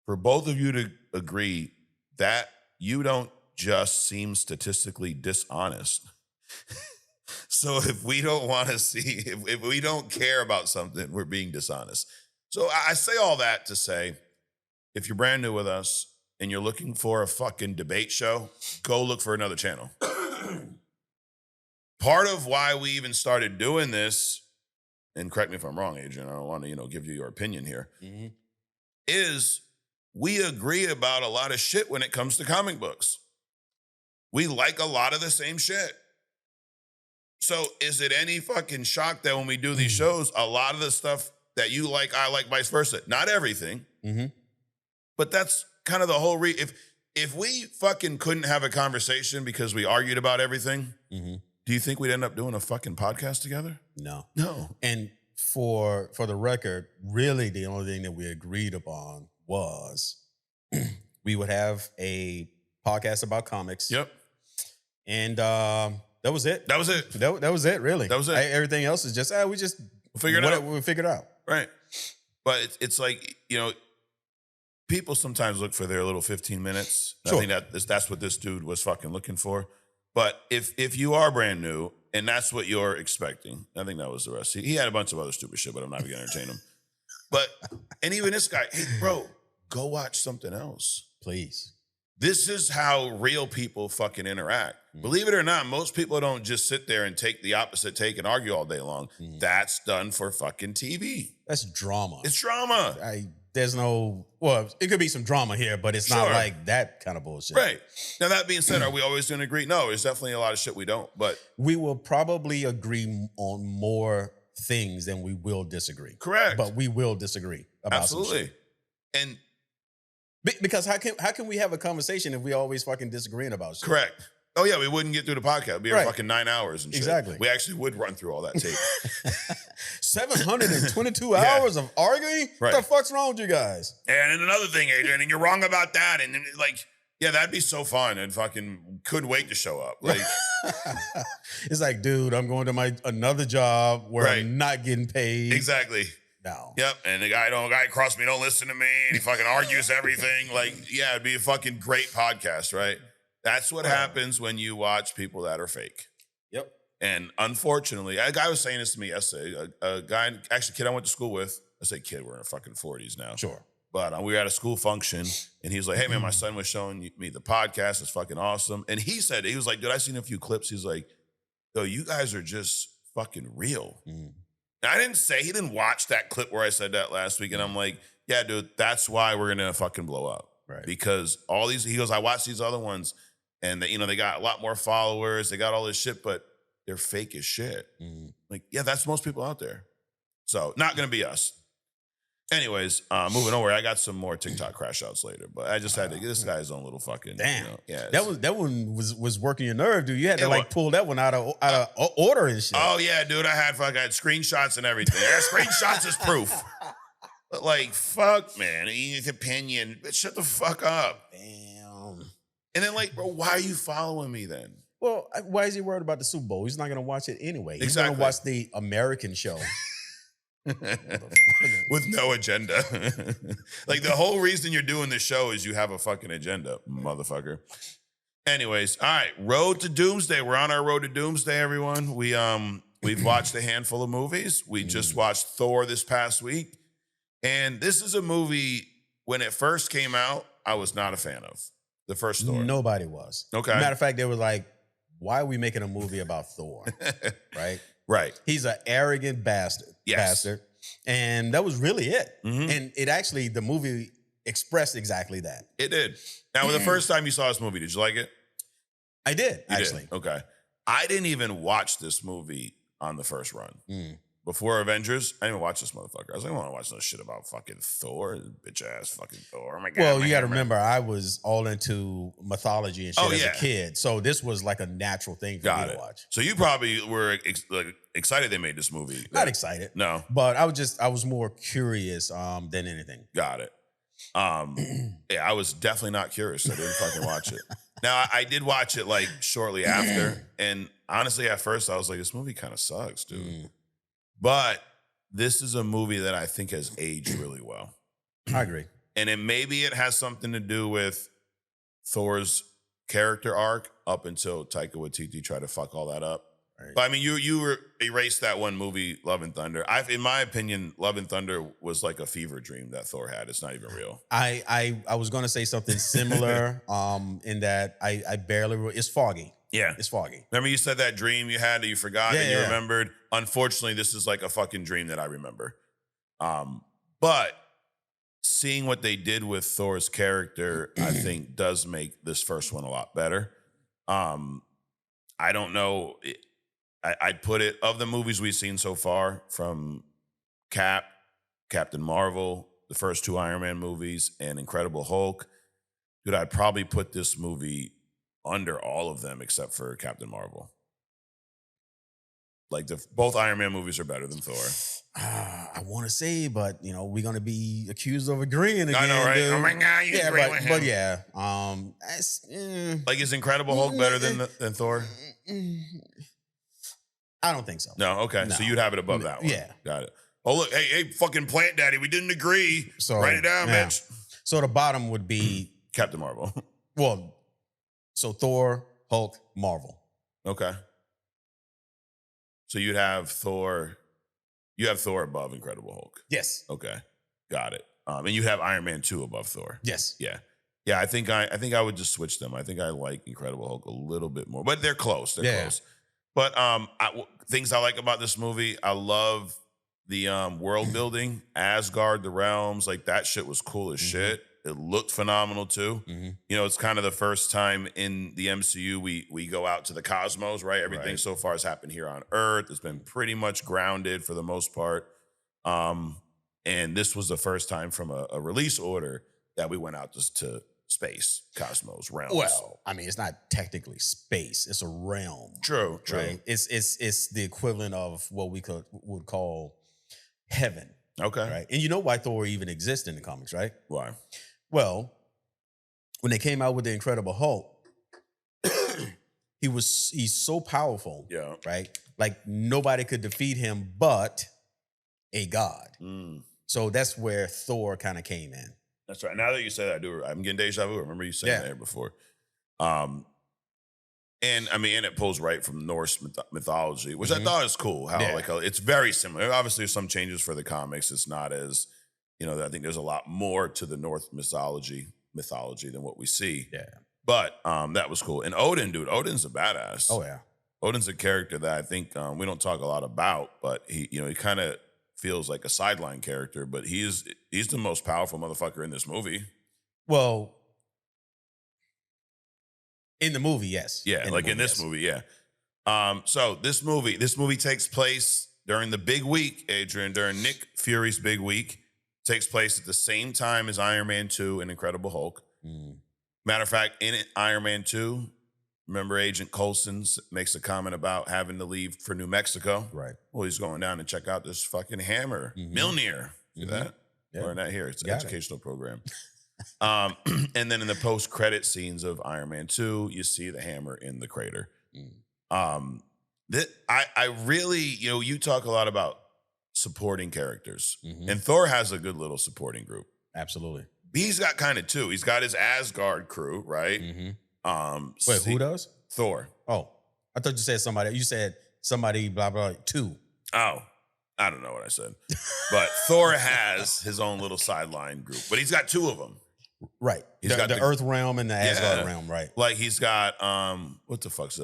For both of you to agree that you don't just seem statistically dishonest. So if we don't want to see, if we don't care about something, we're being dishonest. So I say all that to say, if you're brand new with us and you're looking for a fucking debate show, go look for another channel. Part of why we even started doing this, and correct me if I'm wrong, Adrian, I don't want to, give you your opinion here, is we agree about a lot of shit when it comes to comic books. We like a lot of the same shit. So is it any fucking shock that when we do these shows, a lot of the stuff that you like, I like, vice versa? Not everything, but that's kind of the whole if we fucking couldn't have a conversation because we argued about everything, do you think we'd end up doing a fucking podcast together? No. And for the record, really the only thing that we agreed upon was we would have a podcast about comics. Yep. And that was it. That was it. That was it, really. That was it. Everything else is just, we'll figure it out. Right. But it's like, people sometimes look for their little 15 minutes. Sure. I think that's what this dude was fucking looking for. But if you are brand new and that's what you're expecting, I think that was the rest. He had a bunch of other stupid shit, but I'm not going to entertain him. And even this guy, hey, bro, go watch something else. Please. This is how real people fucking interact. Believe it or not, most people don't just sit there and take the opposite take and argue all day long. That's done for fucking TV. That's drama. It's drama. It could be some drama here, but it's not like that kind of bullshit. Right. Now, that being said, are we always going to agree? No, there's definitely a lot of shit we don't, but we will probably agree on more things than we will disagree. Correct. But we will disagree about some shit. And Because how can we have a conversation if we always fucking disagreeing about shit? Correct. Oh yeah, we wouldn't get through the podcast. It'd be Right. fucking 9 hours and shit. Exactly. We actually would run through all that tape. 722 hours of arguing? Right. What the fuck's wrong with you guys? And then another thing, Adrian, and you're wrong about that. And then, like, yeah, that'd be so fun. And fucking couldn't wait to show up. Like, It's like, dude, I'm going to another job where Right. I'm not getting paid. exactly. No. Yep. And the guy across me don't listen to me, and he fucking argues everything. Like, yeah, it'd be a fucking great podcast, right? That's what happens when you watch people that are fake. Yep. And unfortunately, a guy was saying this to me yesterday. A guy, actually, a kid I went to school with. I say kid, we're in our fucking 40s now. Sure. But we were at a school function, and he was like, "Hey man, my son was showing me the podcast. It's fucking awesome." And he was like, "Dude, I seen a few clips." He's like, "Yo, you guys are just fucking real." Mm. And I didn't say he didn't watch that clip where I said that last week, and I'm like, "Yeah, dude, that's why we're gonna fucking blow up." Right. Because all these, he goes, "I watched these other ones, and they got a lot more followers, they got all this shit, but they're fake as shit." Mm. Like, yeah, that's most people out there. So not gonna be us. Anyways, moving over, I got some more TikTok crash outs later, but I just had to give this guy his own little fucking. Damn. Yeah. That one was working your nerve, dude. You had to It like pull that one out of order and shit. Oh yeah, dude, I had screenshots and everything. I got screenshots as proof. But like, fuck, man, his opinion. But shut the fuck up. Damn. And then like, bro, why are you following me then? Well, why is he worried about the Super Bowl? He's not gonna watch it anyway. He's Exactly. gonna watch the American show. With no agenda. Like the whole reason you're doing this show is you have a fucking agenda, motherfucker. Anyways, all right, Road to Doomsday. We're on our Road to Doomsday, everyone. We've watched a handful of movies. We just watched Thor this past week. And this is a movie, when it first came out, I was not a fan of. The first Thor. Nobody was. Okay. Matter of fact, they were like, why are we making a movie about Thor? Right? Right. He's an arrogant bastard. Yes. Bastard. And that was really it. Mhm. And the movie expressed exactly that. It did. Now, the first time you saw this movie, did you like it? I did, You actually. did? Okay. I didn't even watch this movie on the first run. Mm. Before Avengers, I didn't even watch this motherfucker. I was like, I don't want to watch no shit about fucking Thor, bitch ass fucking Thor. Oh my God. Well, you got to remember, I was all into mythology and shit Oh, as yeah. a kid. So this was like a natural thing for me to watch. So you probably were excited they made this movie. Not excited. No. But I was more curious than anything. Got it. Yeah, I was definitely not curious. I didn't fucking watch it. Now, I did watch it like shortly after. And honestly, at first, I was like, this movie kind of sucks, dude. Mm. But this is a movie that I think has aged really well. I agree. And maybe it has something to do with Thor's character arc up until Taika Waititi tried to fuck all that up. Right. But I mean, you erased that one movie, Love and Thunder. In my opinion, Love and Thunder was like a fever dream that Thor had. It's not even real. I was going to say something similar in that I barely, it's foggy. Yeah. It's foggy. Remember you said that dream you had that you forgot and you remembered? Unfortunately, this is like a fucking dream that I remember. But seeing what they did with Thor's character, I think does make this first one a lot better. I don't know. I'd put it, of the movies we've seen so far, from Captain Marvel, the first two Iron Man movies, and Incredible Hulk, dude, I'd probably put this movie under all of them except for Captain Marvel. Like both Iron Man movies are better than Thor. I want to say, but we're gonna be accused of agreeing again. I know, right? Dude. Oh my God, you agree with him. But yeah, Like, is Incredible Hulk better than Thor? I don't think so. No, okay. No. So you'd have it above that one. Yeah. Got it. Oh, look, hey, fucking Plant Daddy, we didn't agree. So write it down, yeah. bitch. So the bottom would be Captain Marvel. well, so Thor, Hulk, Marvel. Okay. So you'd have Thor. You have Thor above Incredible Hulk. Yes. Okay. Got it. And you have Iron Man 2 above Thor. Yes. Yeah. Yeah, I think I would just switch them. I think I like Incredible Hulk a little bit more. But they're close. They're close. But things I like about this movie, I love the world building, Asgard, the realms, like that shit was cool as shit. It looked phenomenal too. Mm-hmm. It's kind of the first time in the MCU we go out to the cosmos, right? Everything so far has happened here on Earth. It's been pretty much grounded for the most part. And this was the first time from a release order that we went out to space, cosmos, realms. Well, I mean, it's not technically space; it's a realm. True. Right? It's the equivalent of what we would call heaven. Okay. Right? And you know why Thor even exists in the comics, right? Why? Well, when they came out with the Incredible Hulk, he's so powerful. Yeah. Right? Like nobody could defeat him but a god. So that's where Thor kind of came in. That's right. Now that you say that, I'm getting deja vu. I remember you saying that before. And I mean, and it pulls right from Norse mythology, which I thought is cool. How it's very similar. Obviously, there's some changes for the comics. It's not as, I think there's a lot more to the Norse mythology than what we see. Yeah. But that was cool. And Odin, dude, Odin's a badass. Oh yeah. Odin's a character that I think we don't talk a lot about, but he kind of feels like a sideline character, but he's the most powerful motherfucker in this movie. Well, in the movie, yes. Yeah, in this movie, yeah. So this movie takes place during the big week, Adrian, during Nick Fury's big week. Takes place at the same time as Iron Man 2 and Incredible Hulk. Matter of fact, in Iron Man 2, remember Agent Coulson makes a comment about having to leave for New Mexico. Right. Well, he's going down to check out this fucking hammer. Mjolnir. See that? Yeah. Learn that here. It's an educational program. And then in the post-credit scenes of Iron Man 2, you see the hammer in the crater. I really, you talk a lot about supporting characters. And Thor has a good little supporting group. Absolutely. He's got kind of two. He's got his Asgard crew, right? Wait, who does? Thor. Oh, I thought you said somebody. You said somebody, blah, blah, two. Oh, I don't know what I said. But Thor has his own little sideline group, but he's got two of them. Right. He's got the Earth realm and the Asgard realm, right? Like he's got, what the fuck's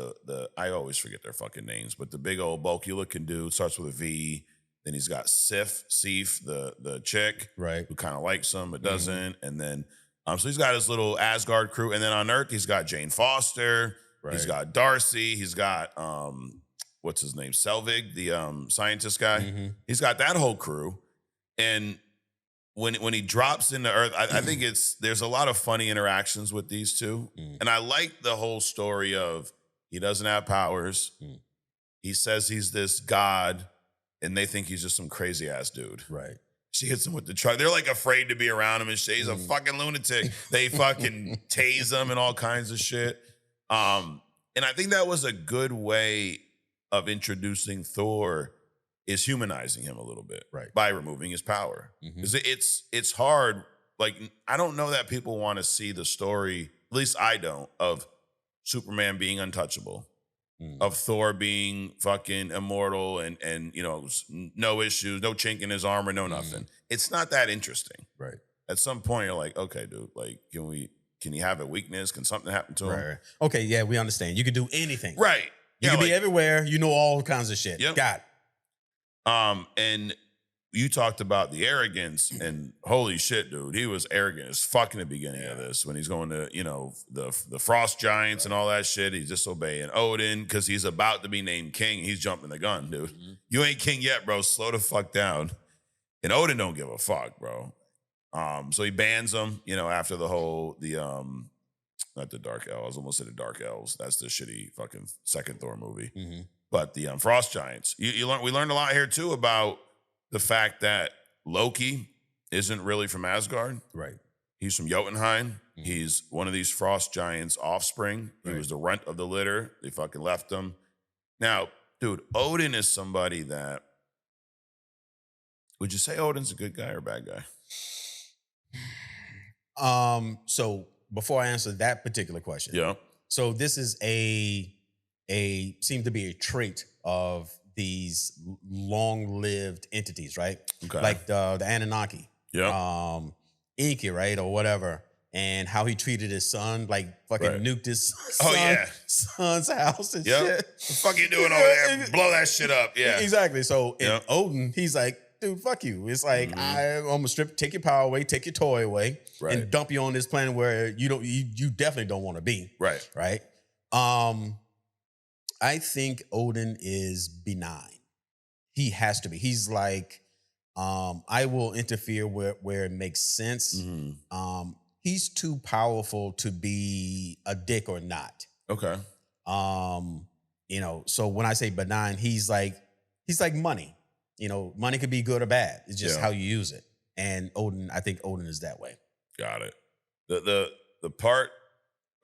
I always forget their fucking names, but the big old bulky looking dude starts with a V. Then he's got Sif, the chick, right, who kind of likes him but doesn't. And then, so he's got his little Asgard crew. And then on Earth, he's got Jane Foster. Right. He's got Darcy. He's got, what's his name? Selvig, the scientist guy. He's got that whole crew. And when he drops into Earth, I think there's a lot of funny interactions with these two. And I like the whole story of he doesn't have powers. He says he's this god. And they think he's just some crazy ass dude. Right. She hits him with the truck. They're like afraid to be around him and shit. He's a fucking lunatic. They fucking tase him and all kinds of shit. And I think that was a good way of introducing Thor, is humanizing him a little bit. Right. By removing his power. Because it's hard. Like, I don't know that people want to see the story, at least I don't, of Superman being untouchable. Of Thor being fucking immortal and no issues, no chink in his armor, no nothing. It's not that interesting. Right. At some point, you're like, okay, dude, like, can he have a weakness? Can something happen to him? Right. Okay, yeah, we understand. You can do anything. Right. You can be everywhere. You know all kinds of shit. Yep. Got it. And you talked about the arrogance, and holy shit, dude, he was arrogant as fuck in the beginning of this when he's going to, the frost giants and all that shit. He's disobeying Odin because he's about to be named king. He's jumping the gun, dude. You ain't king yet, bro. Slow the fuck down. And Odin don't give a fuck, bro. So he bans them, after the whole, not the Dark Elves, almost said the Dark Elves. That's the shitty fucking second Thor movie. But the frost giants. We learned a lot here too about the fact that Loki isn't really from Asgard. Right. He's from Jotunheim. He's one of these frost giants' offspring. He was the runt of the litter. They fucking left him. Now, dude, Odin is somebody that, would you say Odin's a good guy or a bad guy? So before I answer that particular question. Yeah. So this is seems to be a trait of these long-lived entities, right? Okay. Like the Anunnaki. Yeah. Inky, right? Or whatever. And how he treated his son, like fucking nuked his son's house and shit. What the fuck you doing over there? Blow that shit up. Yeah. Exactly. So in Odin, he's like, dude, fuck you. It's like, I'm gonna take your power away, take your toy away, and dump you on this planet where you definitely don't want to be. Right. Right. I think Odin is benign. He has to be. He's like, I will interfere where it makes sense. he's too powerful to be a dick or not. Okay. So when I say benign, he's like money. Money could be good or bad. It's just how you use it. And I think Odin is that way. Got it. The part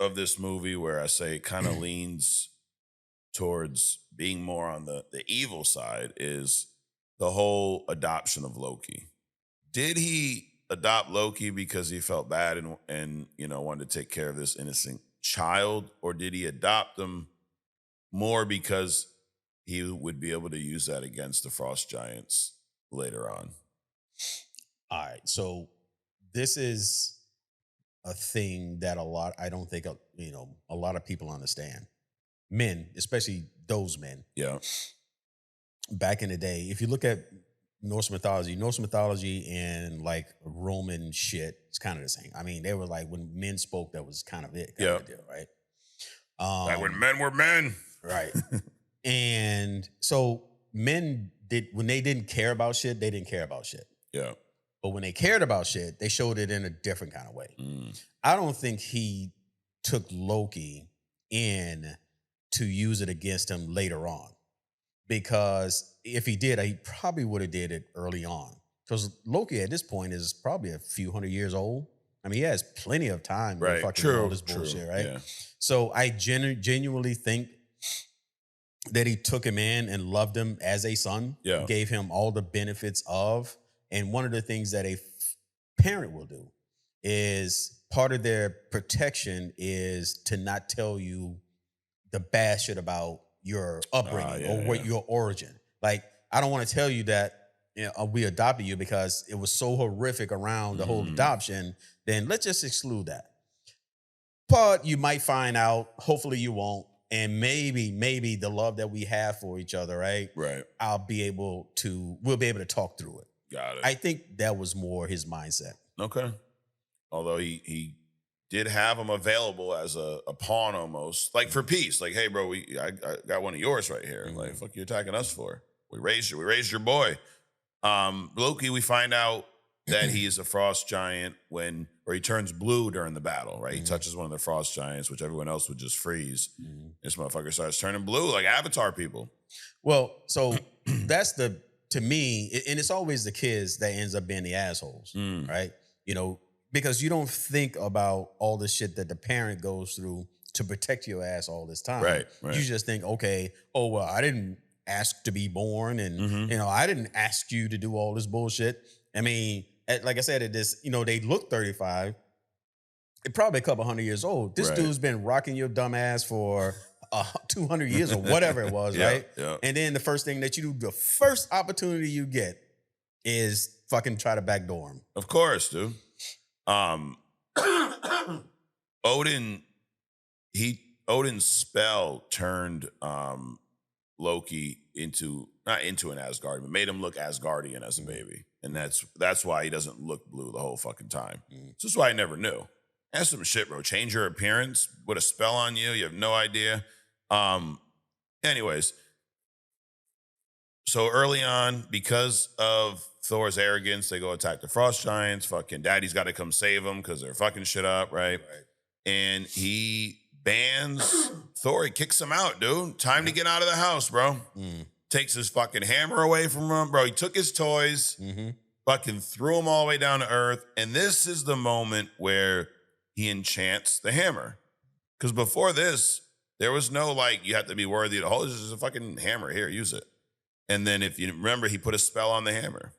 of this movie where I say it kind of leans towards being more on the evil side is the whole adoption of Loki. Did he adopt Loki because he felt bad and wanted to take care of this innocent child, or did he adopt him more because he would be able to use that against the Frost Giants later on? All right, so this is a thing that I don't think a lot of people understand. Men, especially those men. Yeah. Back in the day, if you look at Norse mythology and like Roman shit, it's kind of the same. I mean, they were like, when men spoke, that was kind of it. Kind of deal, right? Like when men were men. Right. And so men when they didn't care about shit, they didn't care about shit. Yeah. But when they cared about shit, they showed it in a different kind of way. I don't think he took Loki in to use it against him later on. Because if he did, he probably would have did it early on. Because Loki at this point is probably a few hundred years old. I mean, he has plenty of time to fucking do all this bullshit, right? Yeah. So I genuinely think that he took him in and loved him as a son, gave him all the benefits of. And one of the things that a parent will do is part of their protection is to not tell you the bad shit about your upbringing or your origin. Like, I don't want to tell you that we adopted you because it was so horrific around the whole adoption. Then let's just exclude that. But you might find out, hopefully you won't, and maybe the love that we have for each other, right? Right. we'll be able to talk through it. Got it. I think that was more his mindset. Okay. Although he did have him available as a pawn almost, like for peace. Like, hey, bro, I got one of yours right here. Like, fuck you attacking us for? We raised your boy. Loki, we find out that he is a frost giant where he turns blue during the battle, right? He touches one of the frost giants, which everyone else would just freeze. This motherfucker starts turning blue like Avatar people. Well, so that's to me, and it's always the kids that ends up being the assholes, right? Because you don't think about all the shit that the parent goes through to protect your ass all this time. Right. You just think, okay, I didn't ask to be born, and I didn't ask you to do all this bullshit. I mean, like I said, they look 35. They're probably a couple hundred years old. This dude's been rocking your dumb ass for 200 years or whatever it was, right? Yeah. And then the first thing that you do, the first opportunity you get is fucking try to backdoor him. Of course, dude. Odin's spell turned Loki not into an Asgardian, but made him look Asgardian as a baby. And that's why he doesn't look blue the whole fucking time. So that's why I never knew. That's some shit, bro. Change your appearance, put a spell on you. You have no idea. Anyways, so early on, because of Thor's arrogance, they go attack the Frost Giants. Fucking daddy's got to come save them because they're fucking shit up, right? And he bans Thor. He kicks him out, dude. Time to get out of the house, bro. Takes his fucking hammer away from him, bro. He took his toys, fucking threw them all the way down to earth. And this is the moment where he enchants the hammer. Because before this, there was no you have to be worthy to hold. This is a fucking hammer. Here, use it. And then if you remember, he put a spell on the hammer.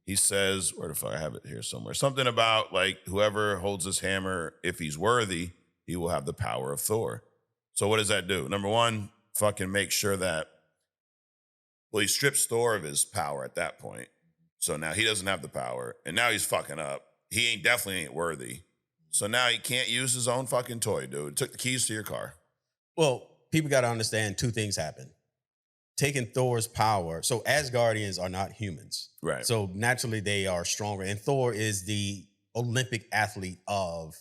He says, where the fuck, I have it here somewhere. Something about whoever holds this hammer, if he's worthy, he will have the power of Thor. So what does that do? Number one, fucking make sure that, he strips Thor of his power at that point. So now he doesn't have the power. And now he's fucking up. He definitely ain't worthy. So now he can't use his own fucking toy, dude. Took the keys to your car. Well, people got to understand two things happen. Taking Thor's power. So Asgardians are not humans. Right. So naturally they are stronger. And Thor is the Olympic athlete of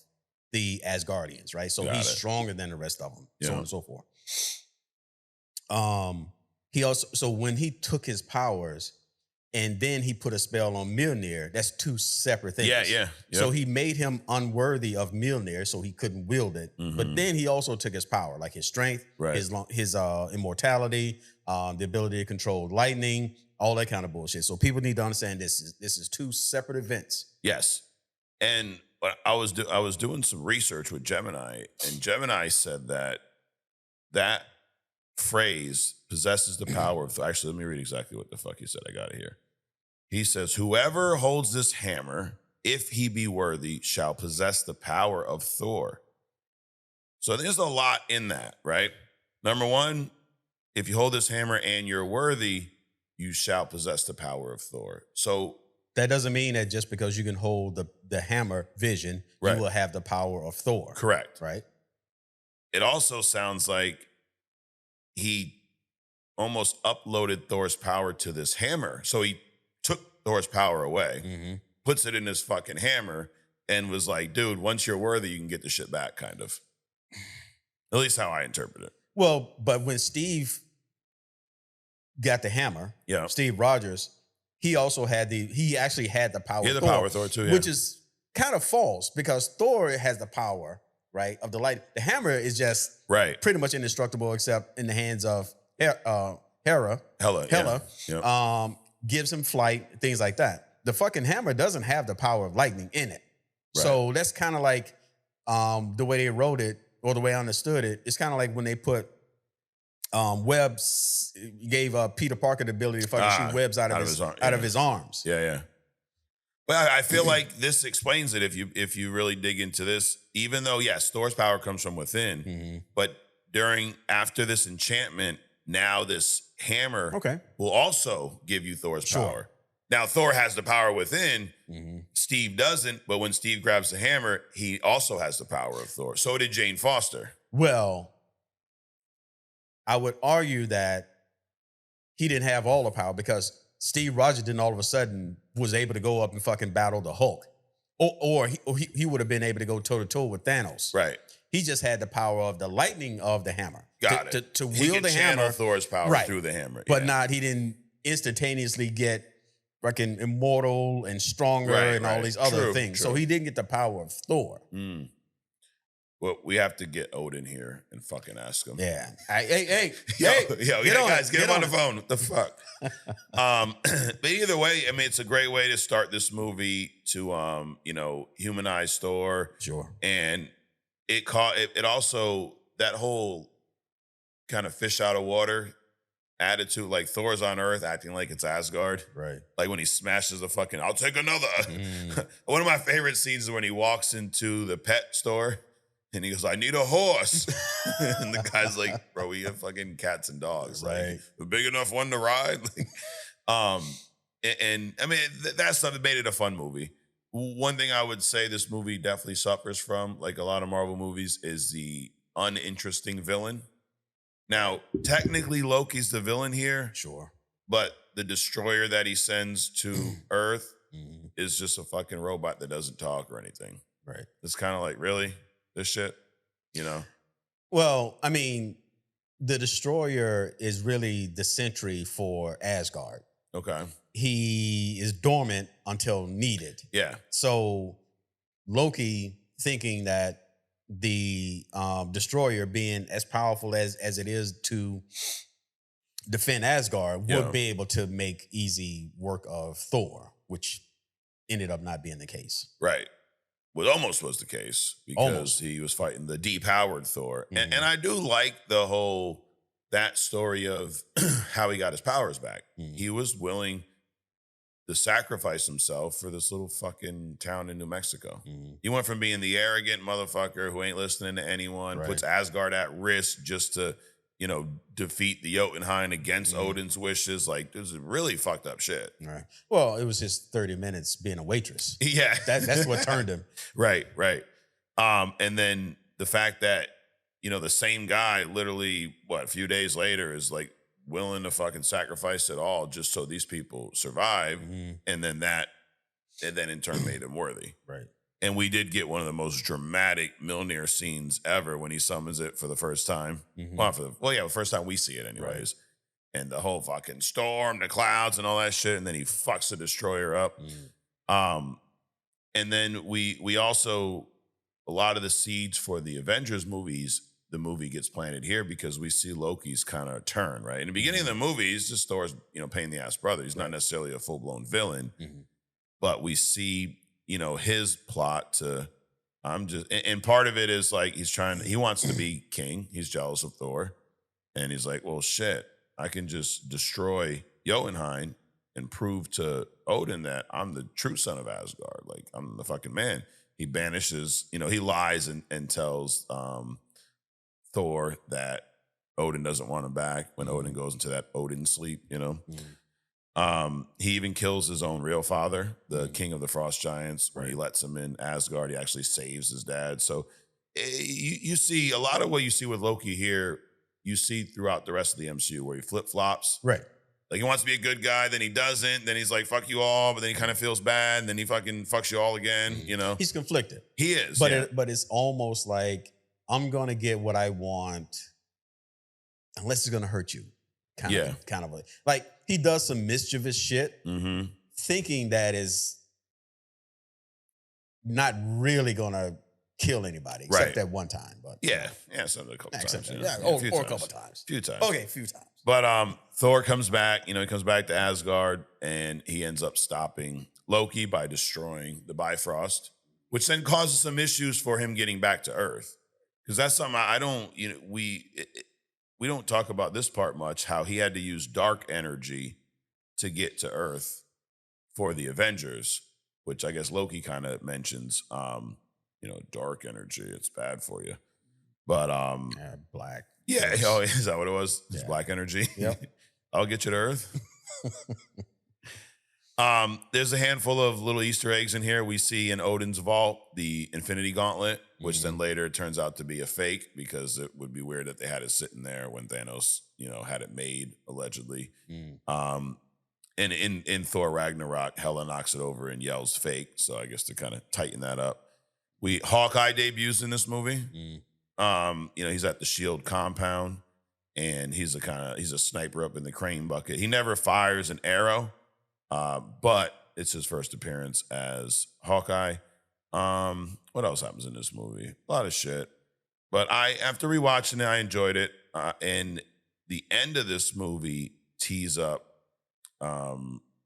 the Asgardians, right? So he's stronger than the rest of them, so on and so forth. He also, so when he took his powers and then he put a spell on Mjolnir. That's two separate things. Yeah. So he made him unworthy of Mjolnir, so he couldn't wield it. But then he also took his power, like his strength, Right. his immortality, the ability to control lightning, all that kind of bullshit. So people need to understand this is two separate events. Yes. And I was doing some research with Gemini, and Gemini said that phrase possesses the power of. Actually, let me read exactly what the fuck he said. I got it here. He says, "Whoever holds this hammer, if he be worthy, shall possess the power of Thor." So there's a lot in that, right? Number one, if you hold this hammer and you're worthy, you shall possess the power of Thor. So that doesn't mean that just because you can hold the hammer vision, right. you will have the power of Thor. Correct. Right? It also sounds like he almost uploaded Thor's power to this hammer. So he took Thor's power away, puts it in his fucking hammer, and was like, dude, once you're worthy, you can get the shit back, kind of. At least how I interpret it. Well, but when Steve got the hammer, Steve Rogers, he actually had the power. He had the power of Thor too, which is kind of false because Thor has the power, right, of the light. The hammer is just pretty much indestructible except in the hands of Hela. Yeah. Gives him flight, things like that. The fucking hammer doesn't have the power of lightning in it. Right. So that's kind of like the way they wrote it or the way I understood it. It's kind of like when they put webs, gave Peter Parker the ability to fucking shoot webs out of his arms. Yeah. But I feel like this explains it if you really dig into this. Even though, yes, Thor's power comes from within, but after this enchantment, now this hammer will also give you Thor's power. Now, Thor has the power within. Steve doesn't, but when Steve grabs the hammer, he also has the power of Thor. So did Jane Foster. Well, I would argue that he didn't have all the power because Steve Rogers didn't all of a sudden was able to go up and fucking battle the Hulk. Or he would have been able to go toe-to-toe with Thanos. Right. He just had the power of the lightning of the hammer. Got it. To wield the hammer. Thor's power through the hammer. But he didn't instantaneously get fucking immortal and stronger and all these other things. True. So he didn't get the power of Thor. Well, we have to get Odin here and fucking ask him. Yeah. Hey, guys, get him on the phone. What the fuck? But either way, I mean, it's a great way to start this movie to, humanize Thor. Sure. And it also, that whole kind of fish out of water attitude, like Thor's on Earth acting like it's Asgard. Right. Like when he smashes the fucking, I'll take another. One of my favorite scenes is when he walks into the pet store and he goes, I need a horse. And the guy's like, bro, we have fucking cats and dogs. Right. Like, a big enough one to ride. And I mean, that stuff made it a fun movie. One thing I would say this movie definitely suffers from, like a lot of Marvel movies, is the uninteresting villain. Now, technically, Loki's the villain here. Sure. But the destroyer that he sends to Earth is just a fucking robot that doesn't talk or anything. Right. It's kind of like, really? This shit? Well, I mean, the destroyer is really the sentry for Asgard. Okay. He is dormant until needed. Yeah. So Loki, thinking that the destroyer being as powerful as it is to defend Asgard would be able to make easy work of Thor, which ended up not being the case. Right. Well, almost was the case because he was fighting the depowered Thor. And I do like that story of how he got his powers back. He was willing to sacrifice himself for this little fucking town in New Mexico. He went from being the arrogant motherfucker who ain't listening to anyone, puts Asgard at risk just to, defeat the Jotunheim against Odin's wishes. Like, this is really fucked up shit. Right. Well, it was just 30 minutes being a waitress. Yeah. That's what turned him. Right. And then the fact that, the same guy literally, a few days later is like willing to fucking sacrifice it all just so these people survive. And then in turn made him worthy. Right. And we did get one of the most dramatic Mjolnir scenes ever when he summons it for the first time. The first time we see it anyways. and the whole fucking storm, the clouds, and all that shit, and then he fucks the destroyer up. And then we also, a lot of the seeds for the Avengers movies, the movie gets planted here because we see Loki's kind of turn, right? In the beginning of the movie, he's just Thor's, pain in the ass brother. He's not necessarily a full-blown villain, but we see, his plot to, and part of it is like he wants to be king. He's jealous of Thor. And he's like, well, shit, I can just destroy Jotunheim and prove to Odin that I'm the true son of Asgard. Like, I'm the fucking man. He banishes, he lies and tells Thor that Odin doesn't want him back when Odin goes into that Odin sleep, He even kills his own real father, the king of the frost giants, when he lets him in Asgard. He actually saves his dad. So you see a lot of what you see with Loki here, you see throughout the rest of the MCU where he flip-flops. Right. Like, he wants to be a good guy, then he doesn't, then he's like, fuck you all, but then he kind of feels bad, and then he fucking fucks you all again, He's conflicted. He is, but it's almost like, I'm going to get what I want unless it's going to hurt you. Kind of like he does some mischievous shit, thinking that is not really going to kill anybody, except that one time. But so a couple times. Or a couple times. Few times. Okay, a few times. But Thor comes back, he comes back to Asgard, and he ends up stopping Loki by destroying the Bifrost, which then causes some issues for him getting back to Earth. Because that's something I don't, we don't talk about this part much, how he had to use dark energy to get to Earth for the Avengers, which I guess Loki kind of mentions, dark energy, it's bad for you. But black. Yeah, is that what it was? Just black energy? Yep. I'll get you to Earth. There's a handful of little Easter eggs in here. We see in Odin's vault the Infinity Gauntlet, which then later turns out to be a fake, because it would be weird that they had it sitting there when Thanos, had it made, allegedly. And in Thor Ragnarok, Hela knocks it over and yells fake. So I guess to kind of tighten that up. Hawkeye debuts in this movie. He's at the Shield compound, and he's a sniper up in the crane bucket. He never fires an arrow. But it's his first appearance as Hawkeye. What else happens in this movie? A lot of shit. But after rewatching it, I enjoyed it. And the end of this movie tees up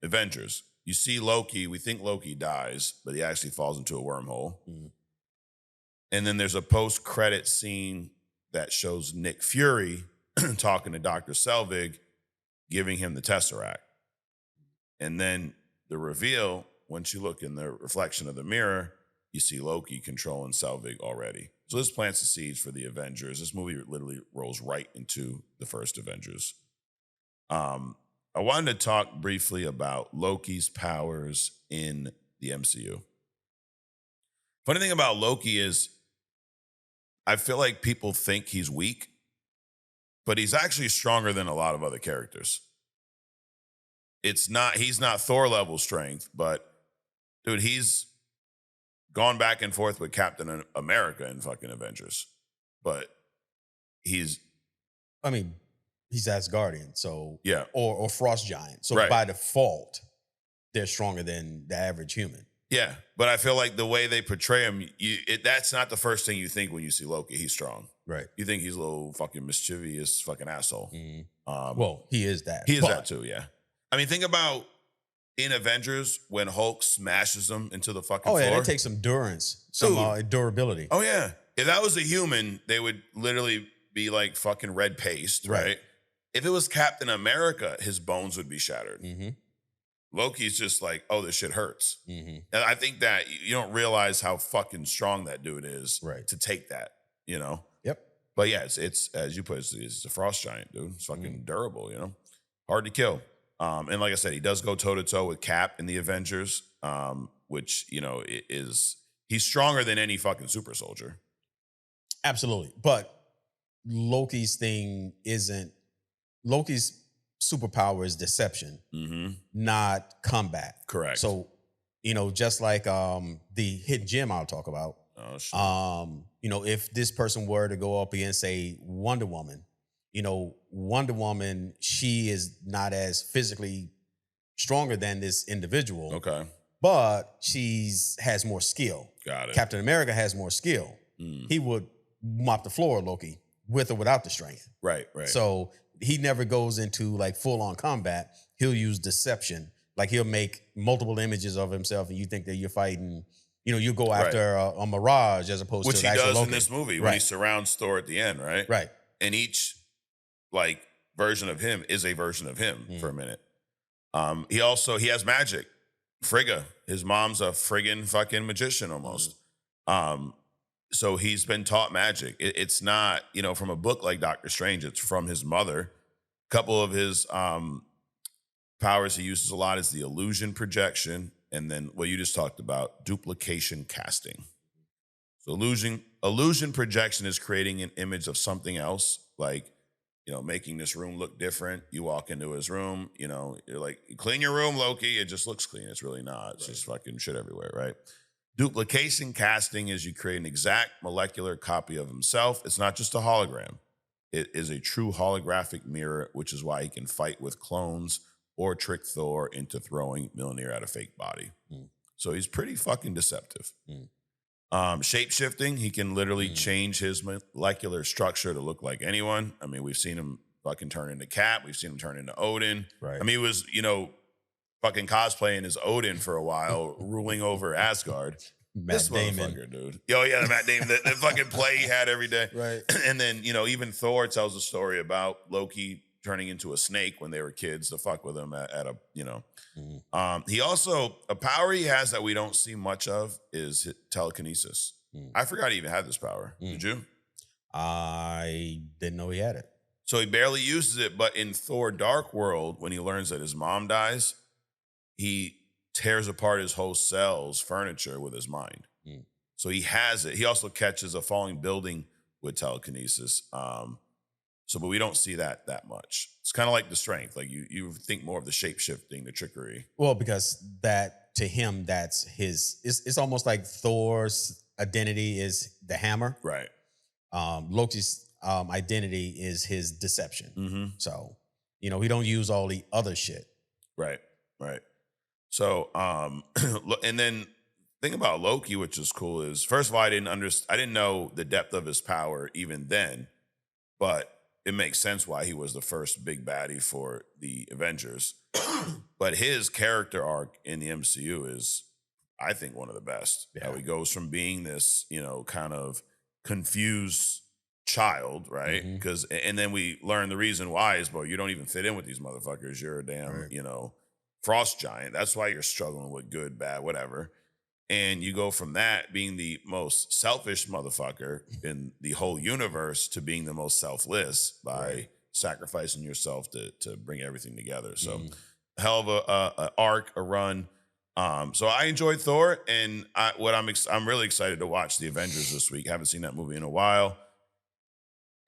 Avengers. You see Loki. We think Loki dies, but he actually falls into a wormhole. And then there's a post-credit scene that shows Nick Fury talking to Dr. Selvig, giving him the Tesseract. And then the reveal, once you look in the reflection of the mirror, you see Loki controlling Selvig already. So this plants the seeds for the Avengers. This movie literally rolls right into the first Avengers. I wanted to talk briefly about Loki's powers in the MCU. Funny thing about Loki is I feel like people think he's weak, but he's actually stronger than a lot of other characters. He's not Thor level strength, but dude, he's gone back and forth with Captain America in fucking Avengers. But he's Asgardian, so yeah, or frost giant. So by default, they're stronger than the average human. Yeah, but I feel like the way they portray him, that's not the first thing you think when you see Loki. He's strong. Right. You think he's a little fucking mischievous fucking asshole. Well, he is that. He is that too, yeah. I mean, think about in Avengers when Hulk smashes him into the fucking floor. Oh, yeah, that takes some endurance, some durability. Oh, yeah. If that was a human, they would literally be like fucking red paste, right? If it was Captain America, his bones would be shattered. Loki's just like, oh, this shit hurts. And I think that you don't realize how fucking strong that dude is to take that, Yep. But yeah, it's as you put it, it's a frost giant, dude. It's fucking durable, hard to kill. And like I said, he does go toe-to-toe with Cap in the Avengers, which, he's stronger than any fucking super soldier. Absolutely. But Loki's superpower is deception, not combat. Correct. So, just like the hidden gem I'll talk about, if this person were to go up against, say, Wonder Woman, Wonder Woman, she is not as physically stronger than this individual. Okay. But has more skill. Got it. Captain America has more skill. He would mop the floor, Loki, with or without the strength. Right. So he never goes into like full-on combat. He'll use deception. Like he'll make multiple images of himself and you think that you're fighting, you go after a mirage as opposed to the actual Loki. Which he does in this movie when he surrounds Thor at the end, right? Right. And each like version of him is a version of him for a minute. He has magic. Frigga, his mom's a friggin' fucking magician almost. So he's been taught magic. It's not, from a book like Doctor Strange, it's from his mother. A couple of his powers he uses a lot is the illusion projection, and then what you just talked about, duplication casting. So illusion projection is creating an image of something else, like, making this room look different. You walk into his room, you're like, clean your room, Loki. It just looks clean. It's really not. It's just fucking shit everywhere, right? Duplication casting is you create an exact molecular copy of himself. It's not just a hologram. It is a true holographic mirror, which is why he can fight with clones or trick Thor into throwing Mjolnir at a fake body. So he's pretty fucking deceptive. Shape-shifting, he can literally change his molecular structure to look like anyone. I mean, we've seen him fucking turn into Cap. We've seen him turn into Odin. Right. I mean, he was, fucking cosplaying as Odin for a while, ruling over Asgard. Matt Damon. Dude. Oh, yeah, the Matt Damon, the fucking play he had every day. Right. And then, even Thor tells a story about Loki turning into a snake when they were kids to fuck with him at a. He also, a power he has that we don't see much of is telekinesis. I forgot he even had this power. Did you? I didn't know he had it. So he barely uses it, but in Thor Dark World, when he learns that his mom dies, he tears apart his whole cell's furniture with his mind. So he has it. He also catches a falling building with telekinesis. But we don't see that much. It's kind of like the strength. Like you think more of the shape-shifting, the trickery. Well, because that, to him, that's his, it's almost like Thor's identity is the hammer. Right. Loki's identity is his deception. So, he don't use all the other shit. Right. So, and then thing about Loki, which is cool, is first of all, I didn't know the depth of his power even then, but it makes sense why he was the first big baddie for the Avengers. But his character arc in the MCU is, I think, one of the best. Yeah. How he goes from being this, kind of confused child, right? And then we learn the reason why is, bro, you don't even fit in with these motherfuckers. You're a damn, frost giant. That's why you're struggling with good, bad, whatever. And you go from that being the most selfish motherfucker in the whole universe to being the most selfless by sacrificing yourself to bring everything together. So hell of a arc, a run. So I enjoyed Thor, and I'm really excited to watch the Avengers this week. I haven't seen that movie in a while.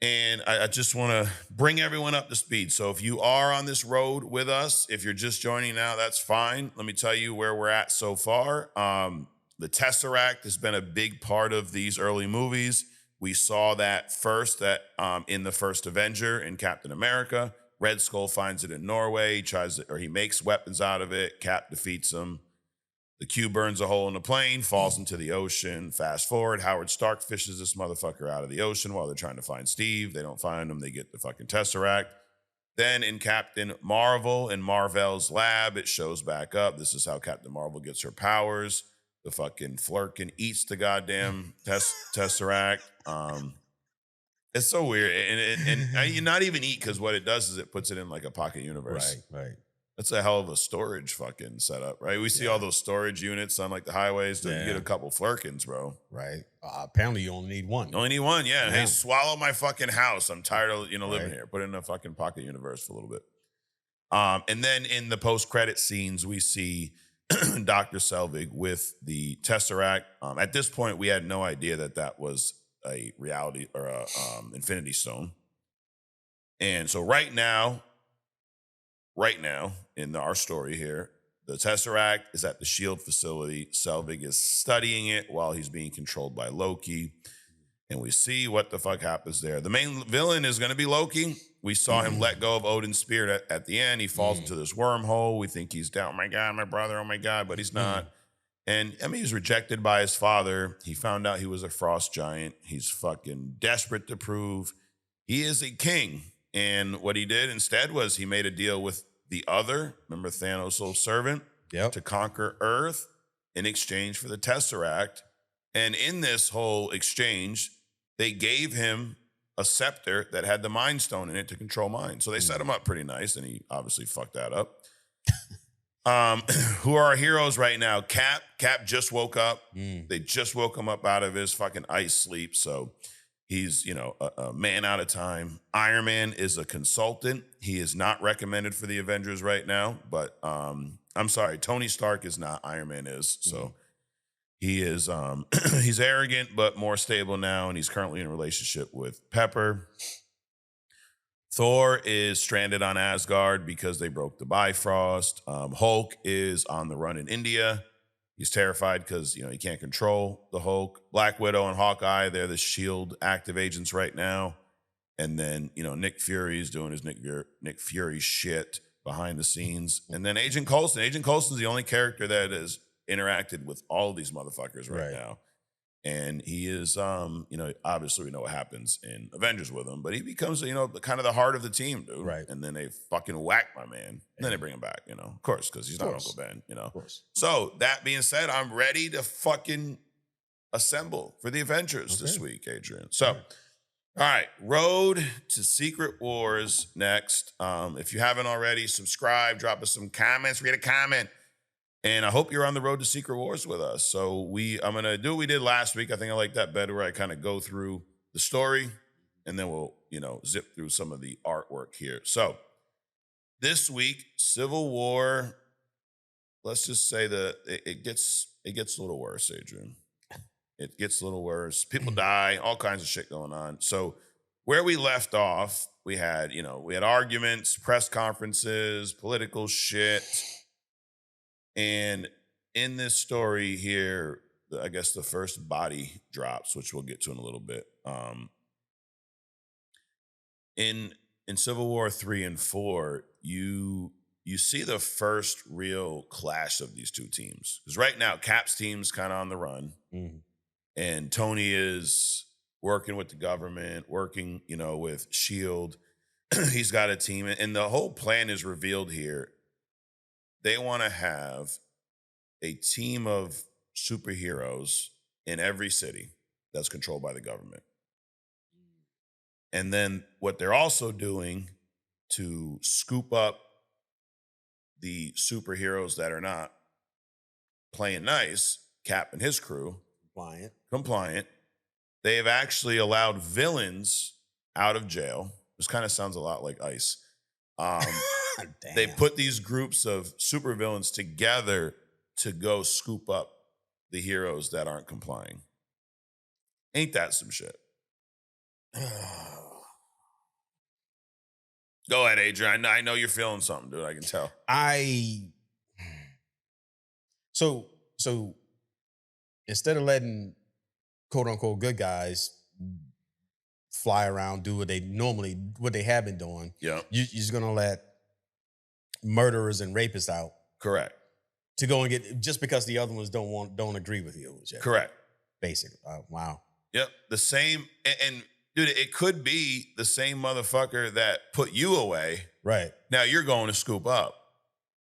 And I just want to bring everyone up to speed. So if you are on this road with us, if you're just joining now, that's fine. Let me tell you where we're at so far. The Tesseract has been a big part of these early movies. We saw that first in the first Avenger in Captain America. Red Skull finds it in Norway. He makes weapons out of it. Cap defeats him. The Q burns a hole in the plane, falls into the ocean. Fast forward, Howard Stark fishes this motherfucker out of the ocean while they're trying to find Steve. They don't find him. They get the fucking Tesseract. Then in Captain Marvel, in Marvel's lab, it shows back up. This is how Captain Marvel gets her powers. The fucking Flurkin eats the goddamn Tesseract. It's so weird. And you not even eat, because what it does is it puts it in like a pocket universe. Right. That's a hell of a storage fucking setup, right? We see all those storage units on like the highways. You get a couple Flurkins, bro. Right. Apparently you only need one. You only need one, yeah. Hey, swallow my fucking house. I'm tired of living here. Put it in a fucking pocket universe for a little bit. And then in the post-credit scenes, we see Dr. Selvig with the Tesseract. At this point, we had no idea that was a reality or a Infinity Stone. And so right now, in our story here, the Tesseract is at the S.H.I.E.L.D. facility. Selvig is studying it while he's being controlled by Loki. And we see what the fuck happens there. The main villain is going to be Loki. We saw him let go of Odin's spirit at the end. He falls into this wormhole. We think he's down. Oh my God, my brother. Oh my God, but he's not. And I mean, he was rejected by his father. He found out he was a frost giant. He's fucking desperate to prove he is a king. And what he did instead was he made a deal with the other, remember Thanos' old servant, to conquer Earth in exchange for the Tesseract. And in this whole exchange, they gave him a scepter that had the Mind Stone in it to control minds. So they set him up pretty nice, and he obviously fucked that up. Who are our heroes right now? Cap. Cap just woke up. They just woke him up out of his fucking ice sleep. So he's, a man out of time. Iron Man is a consultant. He is not recommended for the Avengers right now. But I'm sorry, Tony Stark is not. Iron Man is. So he is. He's arrogant, but more stable now, and he's currently in a relationship with Pepper. Thor is stranded on Asgard because they broke the Bifrost. Hulk is on the run in India. He's terrified because, he can't control the Hulk. Black Widow and Hawkeye, they're the S.H.I.E.L.D. active agents right now. And then, Nick Fury is doing his Nick Fury shit behind the scenes. And then Agent Coulson. Agent Coulson's the only character that has interacted with all of these motherfuckers right now. And he is, obviously we know what happens in Avengers with him, but he becomes, kind of the heart of the team, dude. Right. And then they fucking whack my man. And then they bring him back, of course, because he's not Uncle Ben, Of course. So that being said, I'm ready to fucking assemble for the Avengers this week, Adrian. So, all right, Road to Secret Wars next. If you haven't already, subscribe, drop us some comments, read a comment. And I hope you're on the road to Secret Wars with us. So I'm going to do what we did last week. I think I like that better, where I kind of go through the story and then we'll, zip through some of the artwork here. So this week, Civil War, let's just say that it gets a little worse, Adrian. It gets a little worse. People die, all kinds of shit going on. So where we left off, we had arguments, press conferences, political shit. And in this story here, I guess the first body drops, which we'll get to in a little bit. In Civil War 3 and 4, you see the first real clash of these two teams. Because right now, Cap's team's kind of on the run. And Tony is working with the government, working, with S.H.I.E.L.D. He's got a team. And the whole plan is revealed here. They want to have a team of superheroes in every city that's controlled by the government. And then what they're also doing to scoop up the superheroes that are not playing nice, Cap and his crew, compliant, they have actually allowed villains out of jail. This kind of sounds a lot like ICE. They put these groups of supervillains together to go scoop up the heroes that aren't complying. Ain't that some shit? Go ahead, Adrian. I know you're feeling something, dude. I can tell. So instead of letting quote unquote good guys fly around, do what they have been doing, you're just gonna let murderers and rapists out. Correct. To go and get, just because the other ones don't agree with you. Correct. Basically. Wow. Yep. The same, and dude, it could be the same motherfucker that put you away. Right. Now you're going to scoop up.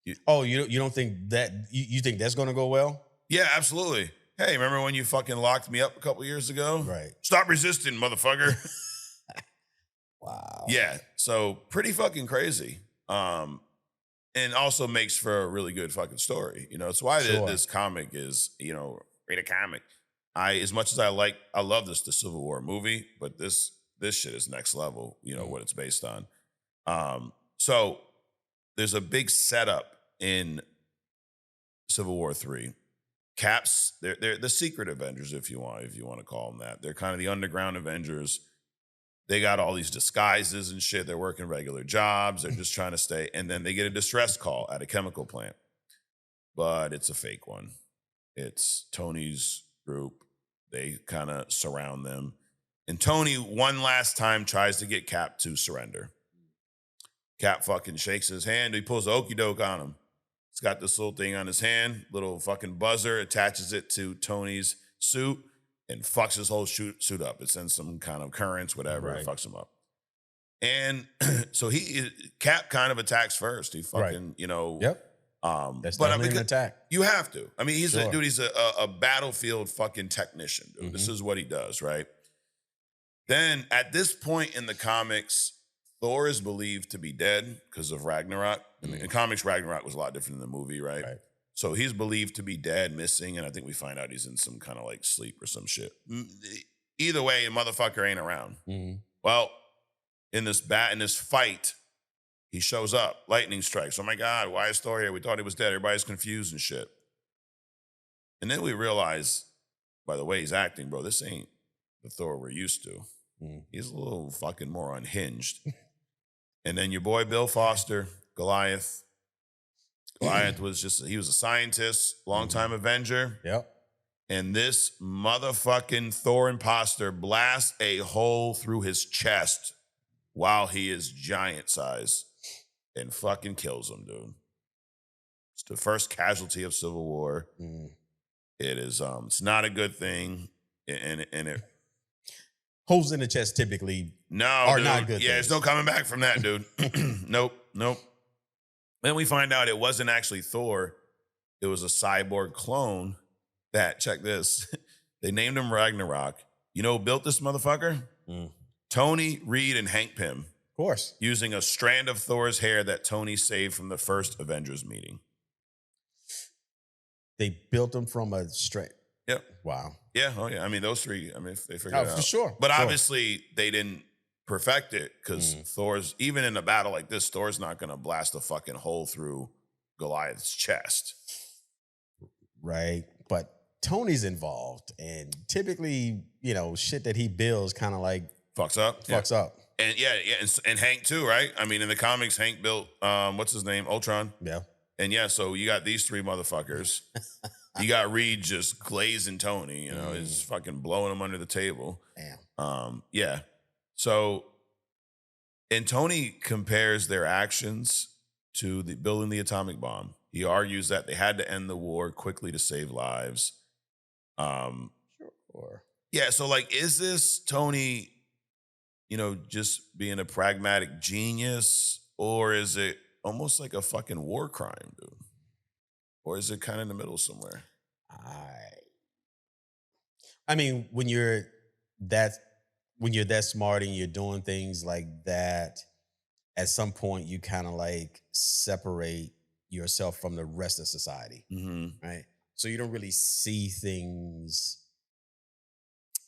You don't think that, you think that's going to go well? Yeah, absolutely. Hey, remember when you fucking locked me up a couple years ago? Right. Stop resisting, motherfucker. Wow. Yeah. So pretty fucking crazy. And also makes for a really good fucking story. It's why this comic is, read a comic. As much as I love the Civil War movie, but this shit is next level, what it's based on. So there's a big setup in Civil War 3. Caps, they're the secret Avengers, if you want to call them that. They're kind of the underground Avengers. They got all these disguises and shit. They're working regular jobs. They're just trying to stay. And then they get a distress call at a chemical plant. But it's a fake one. It's Tony's group. They kind of surround them. And Tony, one last time, tries to get Cap to surrender. Cap fucking shakes his hand. He pulls the okey doke on him. He's got this little thing on his hand, little fucking buzzer, attaches it to Tony's suit and fucks his whole suit up. It sends some kind of currents, whatever, Right. it fucks him up. And so Cap kind of attacks first. He fucking, Yep. That's definitely an attack. You have to. I mean, he's Sure. he's a battlefield fucking technician, dude. Mm-hmm. This is what he does, right? Then at this point in the comics, Thor is believed to be dead because of Ragnarok. In comics, Ragnarok was a lot different than the movie, right? So he's believed to be dead, missing, and I think we find out he's in some kind of like sleep or some shit. Either way, a motherfucker ain't around. Mm-hmm. Well, in this fight, he shows up. Lightning strikes. Oh my God, why is Thor here? We thought he was dead. Everybody's confused and shit. And then we realize, by the way he's acting, bro, this ain't the Thor we're used to. He's a little fucking more unhinged. And then your boy Bill Foster, Goliath. Goliath he was a scientist, longtime Avenger. Yep. And this motherfucking Thor imposter blasts a hole through his chest while he is giant size and fucking kills him, dude. It's the first casualty of Civil War. It is, it's not a good thing. And it holes in the chest typically are dude. Not good. Yeah, things. there's no coming back from that, dude. Nope. Then we find out it wasn't actually Thor. It was a cyborg clone that, check this, they named him Ragnarok. You know who built this motherfucker? Tony, Reed, and Hank Pym. Of course. Using a strand of Thor's hair that Tony saved from the first Avengers meeting. They built him from a strand. Yep. Wow. Yeah. Oh, yeah. I mean, those three, they figured it out. For sure. But obviously, they didn't perfect it because Thor's, even in a battle like this, Thor's not going to blast a fucking hole through Goliath's chest. Right. But Tony's involved. And typically, shit that he builds kind of like fucks up. And and Hank too, right? I mean, in the comics, Hank built, what's his name? Ultron. Yeah. And so you got these three motherfuckers. You got Reed just glazing Tony, he's fucking blowing him under the table. Damn. Yeah. So, and Tony compares their actions to building the atomic bomb. He argues that they had to end the war quickly to save lives. Sure. Yeah, so like, is this Tony, just being a pragmatic genius, or is it almost like a fucking war crime, dude? Or is it kind of in the middle somewhere? I mean, when you're that smart and you're doing things like that, at some point you kind of like separate yourself from the rest of society, right? So you don't really see things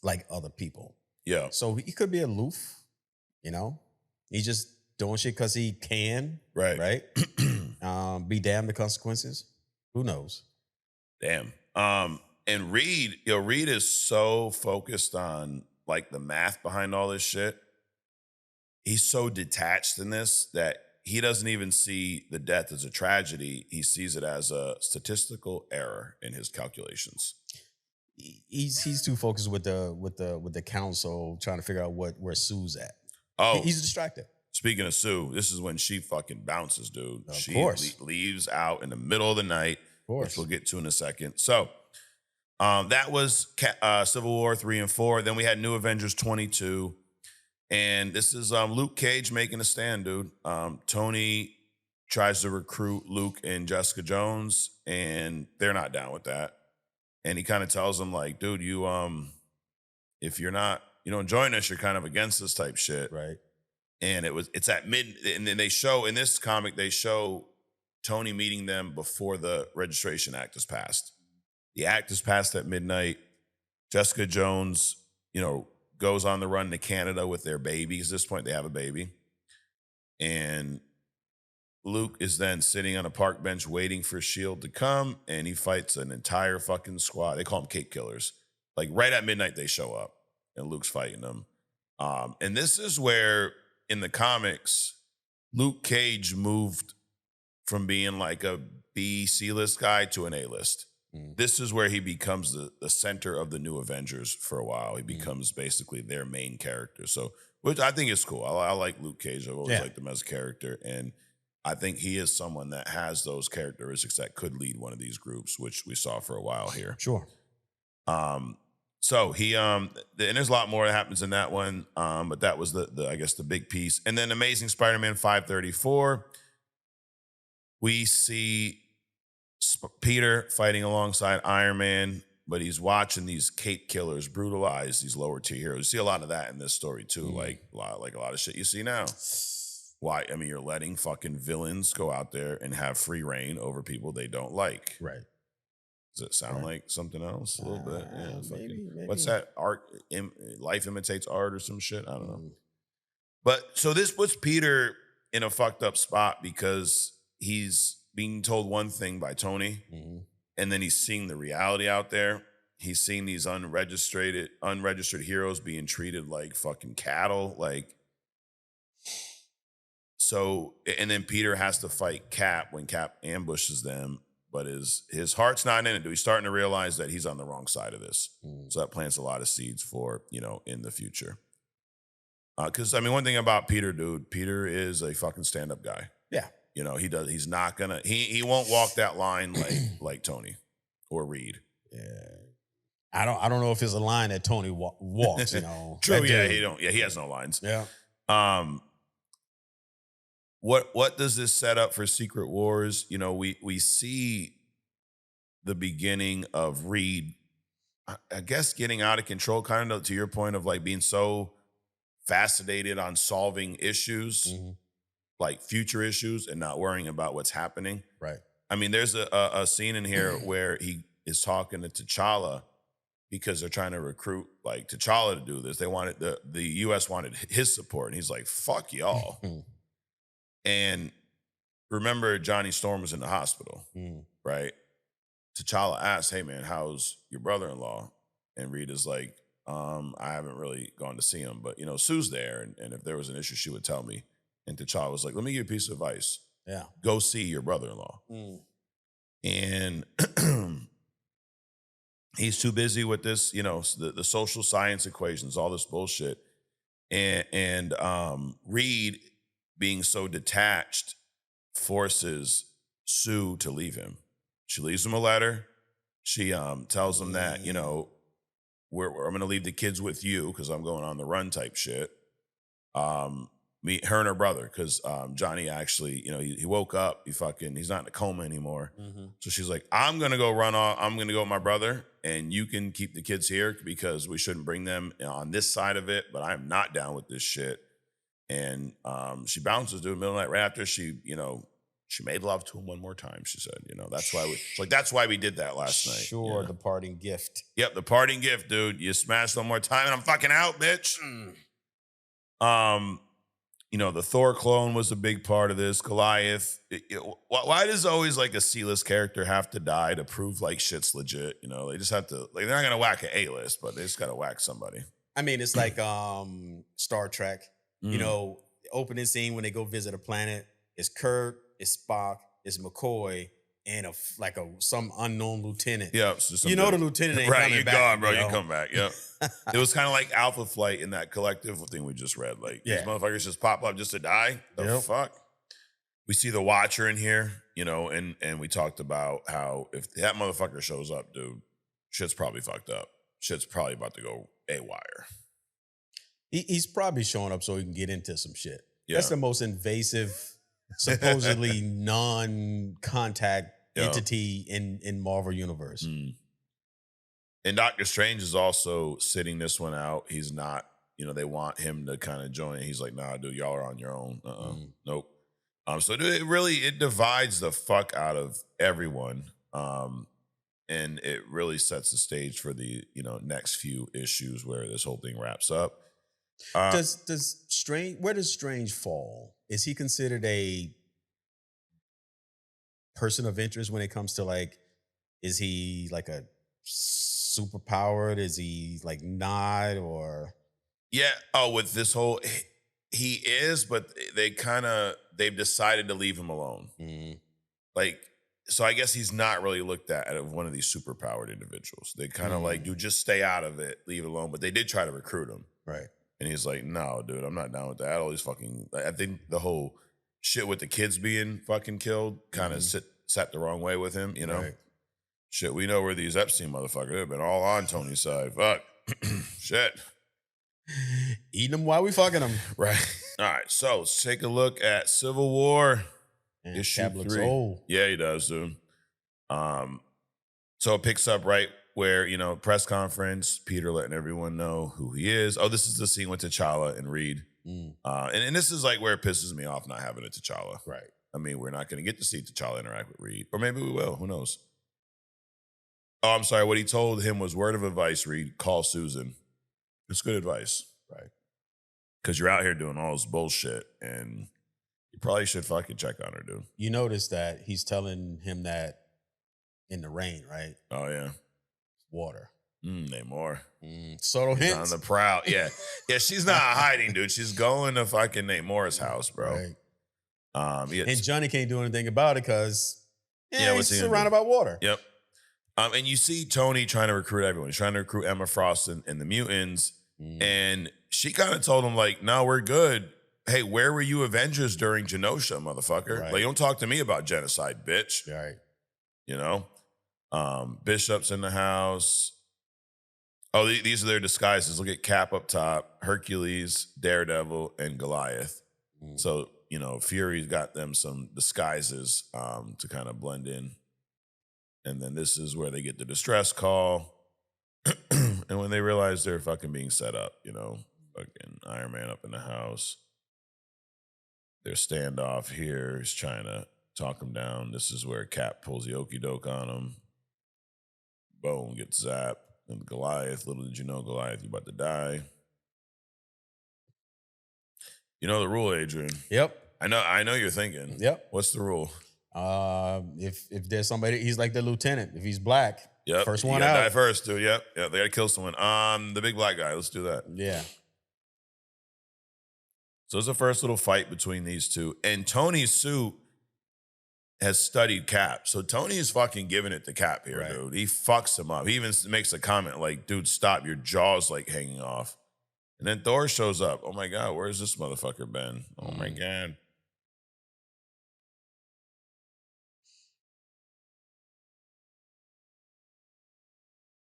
like other people. Yeah. So he could be aloof, He's just doing shit because he can, right? Be damned the consequences. Who knows? Damn. And Reed is so focused on like the math behind all this shit. He's so detached in this that he doesn't even see the death as a tragedy. He sees it as a statistical error in his calculations. He's too focused with the council trying to figure out where Sue's at. Oh, he's distracted. Speaking of Sue, this is when she fucking bounces, dude. Of she course. Leaves out in the middle of the night, which we'll get to in a second. So that was Civil War 3 and 4. Then we had New Avengers 22. And this is Luke Cage making a stand, dude. Tony tries to recruit Luke and Jessica Jones, and they're not down with that. And he kind of tells them, like, dude, you if you're not, join us, you're kind of against this type shit. Right. And it's at and then they show, in this comic, they show Tony meeting them before the Registration Act is passed. The act is passed at midnight. Jessica Jones, goes on the run to Canada with their babies. At this point, they have a baby. And Luke is then sitting on a park bench waiting for S.H.I.E.L.D. to come, and he fights an entire fucking squad. They call them Cape Killers. Like, right at midnight, they show up, and Luke's fighting them. And this is where, in the comics, Luke Cage moved from being like a B, C-list guy to an A-list. This is where he becomes the center of the New Avengers for a while. He becomes basically their main character. So which I think is cool. I like Luke Cage. I've always Yeah. liked him as a character, and I think he is someone that has those characteristics that could lead one of these groups, which we saw for a while here. Sure. So he and there's a lot more that happens in that one. But that was the I guess the big piece. And then Amazing Spider-Man 534. We see Peter fighting alongside Iron Man, but he's watching these cape killers brutalize these lower tier heroes. You see a lot of that in this story too, like a lot of shit you see now. Why? I mean, you're letting fucking villains go out there and have free reign over people they don't like. Right. Does it sound like something else? A little bit. Yeah. Maybe. What's that? Art, life imitates art or some shit? I don't know. But so this puts Peter in a fucked up spot because he's being told one thing by Tony, and then he's seeing the reality out there. He's seeing these unregistered heroes being treated like fucking cattle. So, and then Peter has to fight Cap when Cap ambushes them. But his heart's not in it. He's starting to realize that he's on the wrong side of this. So that plants a lot of seeds for, in the future. Because, I mean, one thing about Peter, dude, Peter is a fucking stand-up guy. Yeah. He's not gonna, he won't walk that line like Tony or Reed. Yeah. I don't know if it's a line that Tony walks, True, he has no lines. Yeah. What does this set up for Secret Wars? We see the beginning of Reed, I guess, getting out of control, kind of to your point of like being so fascinated on solving issues, like future issues, and not worrying about what's happening. Right. I mean, there's a scene in here where he is talking to T'Challa because they're trying to recruit like T'Challa to do this. They wanted the U.S. wanted his support, and he's like, "Fuck y'all." And remember, Johnny Storm was in the hospital, right? T'Challa asked, "Hey man, how's your brother-in-law?" And Reed is like, "I haven't really gone to see him, but Sue's there, and if there was an issue, she would tell me." And T'Challa was like, "Let me give you a piece of advice. Yeah. Go see your brother-in-law." And he's too busy with this, the social science equations, all this bullshit. And Reed, being so detached, forces Sue to leave him. She leaves him a letter. She tells him that, I'm going to leave the kids with you because I'm going on the run type shit. Her and her brother, because Johnny actually, he woke up, he's not in a coma anymore. So she's like, I'm going to go run off. I'm going to go with my brother, and you can keep the kids here because we shouldn't bring them on this side of it, but I'm not down with this shit. And she bounces to the middle of the night right after she made love to him one more time. She said, that's why we did that last night. Sure, the parting gift. Yep, the parting gift, dude. You smashed one more time, and I'm fucking out, bitch. The Thor clone was a big part of this. Goliath. Why does always like a C-list character have to die to prove like shit's legit? They just have to they're not gonna whack an A-list, but they just gotta whack somebody. I mean, it's like Star Trek. Opening scene when they go visit a planet, it's Kirk, it's Spock, it's McCoy, and some unknown lieutenant. Yeah, the lieutenant ain't right. Coming You're back, gone, bro. You come back. Yep. It was kind of like Alpha Flight in that collective thing we just read. Like these motherfuckers just pop up just to die. The fuck. We see the Watcher in here, and we talked about how if that motherfucker shows up, dude, shit's probably fucked up. Shit's probably about to go haywire. He's probably showing up so he can get into some shit. Yeah. That's the most invasive, supposedly non-contact entity in Marvel Universe. And Doctor Strange is also sitting this one out. He's not, they want him to kind of join. He's like, nah, dude, y'all are on your own. Nope. So it divides the fuck out of everyone. And it really sets the stage for the, next few issues where this whole thing wraps up. Where does Strange fall? Is he considered a person of interest when it comes to is he like a superpowered? Is he like not or? Yeah. Oh, with this whole, he is, but they've decided to leave him alone. So I guess he's not really looked at as one of these superpowered individuals. They kind of dude, just stay out of it, leave it alone. But they did try to recruit him. Right. And he's like, no, dude, I'm not down with that. All these fucking, I think the whole shit with the kids being fucking killed kind of sat the wrong way with him, you know? Right. Shit, we know where these Epstein motherfuckers have been all on Tony's side. Fuck. Shit. Eating them while we fucking them. Right. All right. So let's take a look at Civil War. Man, Issue Cap looks 3. old. Yeah, he does, dude. So it picks up right where, press conference, Peter letting everyone know who he is. Oh, this is the scene with T'Challa and Reed. And this is like where it pisses me off not having a T'Challa. Right. I mean, we're not going to get to see T'Challa interact with Reed. Or maybe we will. Who knows? Oh, I'm sorry. What he told him was word of advice, Reed. Call Susan. It's good advice. Right. Because you're out here doing all this bullshit and you probably should fucking check on her, dude. You notice that he's telling him that in the rain, right? Oh, yeah. Water. Namor. Subtle She's hints. on the prowl. Yeah. Yeah, she's not hiding, dude. She's going to fucking Namor's house, bro. Right. Yeah. And Johnny can't do anything about it because what's he's he gonna surrounded do? by water. Yep. And you see Tony trying to recruit everyone. He's trying to recruit Emma Frost and the mutants. And she kind of told him, like, no, we're good. Hey, where were you Avengers during Genosha, motherfucker? Right. Like, don't talk to me about genocide, bitch. Right. You know? Bishop's in the house. Oh, these are their disguises. Look at Cap up top, Hercules, Daredevil, and Goliath. So, Fury's got them some disguises to kind of blend in. And then this is where they get the distress call. And when they realize they're fucking being set up, fucking Iron Man up in the house. Their standoff here is trying to talk him down. This is where Cap pulls the okey doke on him. Boom, gets zapped. And Goliath, little did you know, Goliath, you about to die. You know the rule, Adrian. Yep. I know you're thinking. Yep. What's the rule? If there's somebody, he's like the lieutenant. If he's black, first one you out. Die first, dude. Yep. Yeah, they gotta kill someone. The big black guy. Let's do that. Yeah. So it's the first little fight between these two. And Tony's suit has studied Cap. So Tony is fucking giving it to Cap here, dude. He fucks him up. He even makes a comment like, dude, stop. Your jaw's like hanging off. And then Thor shows up. Oh my God, where's this motherfucker been? Oh my God.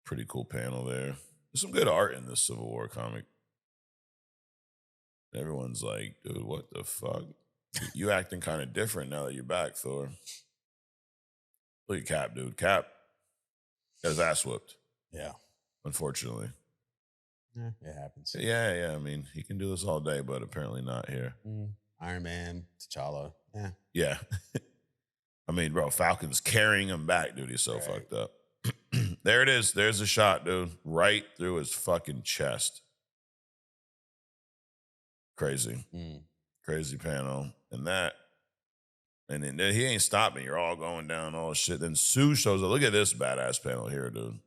Pretty cool panel there. There's some good art in this Civil War comic. Everyone's like, dude, what the fuck? You acting kind of different now that you're back, Thor. Look at Cap, dude. Cap got his ass whooped. Yeah. Unfortunately. Yeah, it happens. Yeah. I mean, he can do this all day, but apparently not here. Iron Man, T'Challa. Yeah. I mean, bro, Falcon's carrying him back, dude. He's so fucked up. There it is. There's a shot, dude. Right through his fucking chest. Crazy. Crazy panel. And then he ain't stopping. You're all going down, all shit. Then Sue shows up. Look at this badass panel here, dude.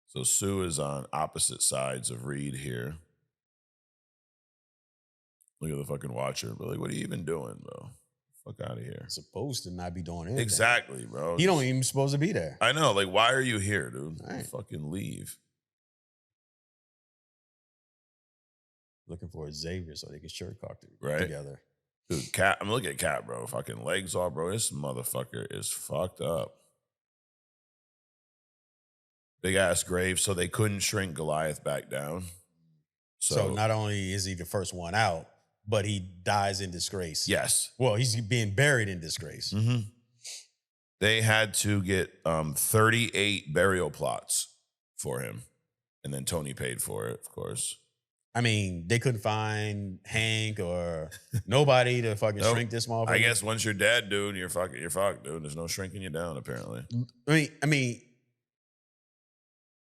So Sue is on opposite sides of Reed here. Look at the fucking Watcher. But like, what are you even doing, bro? Fuck out of here. Supposed to not be doing anything. Exactly, bro. He don't even supposed to be there. I know. Like, why are you here, dude? Right. Fucking leave. Looking for Xavier so they can shirt cock Right. together. Dude, Cap. I'm looking at Cap, bro. Fucking legs off, bro. This motherfucker is fucked up. Big ass grave, so they couldn't shrink Goliath back down. So not only is he the first one out, but he dies in disgrace. Yes. Well, he's being buried in disgrace. They had to get 38 burial plots for him. And then Tony paid for it, of course. I mean, they couldn't find Hank or nobody to fucking shrink this motherfucker. I guess once you're dead, dude, you're fucked, dude. There's no shrinking you down, apparently. I mean,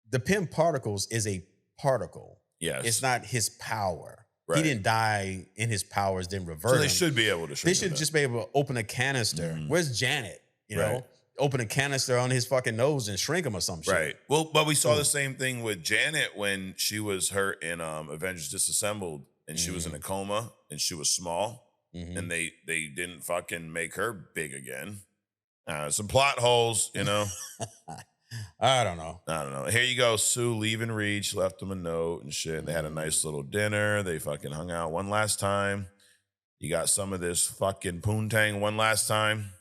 the Pym particles is a particle. Yes. It's not his power. Right. He didn't die in his powers, then revert. So they him. should be able to shrink They him should down. just be able to open a canister. Where's Janet? You know, Right. open a canister on his fucking nose and shrink him or some shit. Right. Well, but we saw the same thing with Janet when she was hurt in Avengers Disassembled and she was in a coma and she was small and they didn't fucking make her big again. Some plot holes, you know. I don't know. I don't know. Here you go. Sue leaving Reed. She left him a note and shit. They had a nice little dinner. They fucking hung out one last time. You got some of this fucking poontang one last time.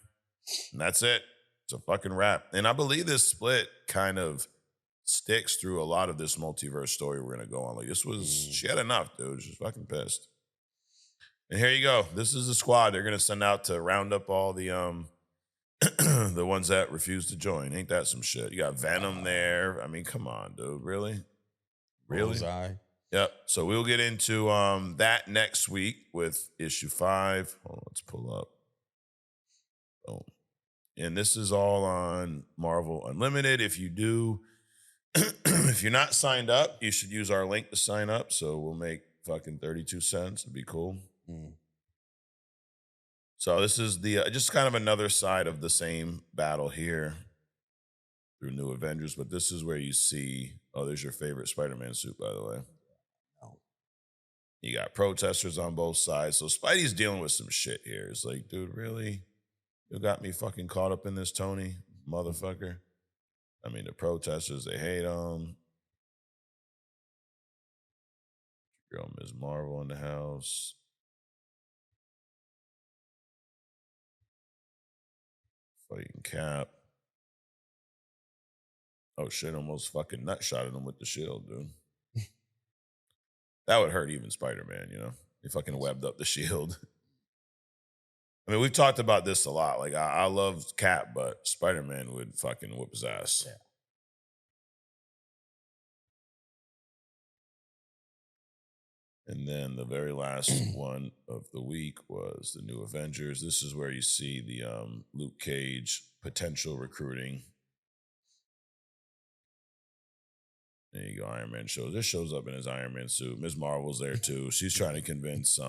And that's it. It's a fucking wrap. And I believe this split kind of sticks through a lot of this multiverse story we're going to go on. Like, this was, she had enough, dude. She's fucking pissed. And here you go. This is the squad they're going to send out to round up all the the ones that refuse to join. Ain't that some shit? You got Venom there. I mean, come on, dude. Really? Bullseye. Yep. So we'll get into that next week with issue 5. Hold on, let's pull up. Boom. And this is all on Marvel Unlimited. If you do, if you're not signed up, you should use our link to sign up. So we'll make fucking 32 cents. It'd be cool. So this is the just kind of another side of the same battle here through New Avengers. But this is where you see, oh, there's your favorite Spider-Man suit, by the way. You got protesters on both sides. So Spidey's dealing with some shit here. It's like, dude, really? You got me fucking caught up in this, Tony, motherfucker. I mean, the protesters, they hate him. Girl, Ms. Marvel in the house. Fighting Cap. Oh shit, almost fucking nutshotted him with the shield, dude. That would hurt even Spider-Man, you know? He fucking webbed up the shield. I mean, we've talked about this a lot. Like, I love Cap, but Spider-Man would fucking whip his ass. Yeah. And then the very last one of the week was the New Avengers. This is where you see the Luke Cage potential recruiting. There you go, Iron Man shows. This shows up in his Iron Man suit. Ms. Marvel's there too. She's trying to convince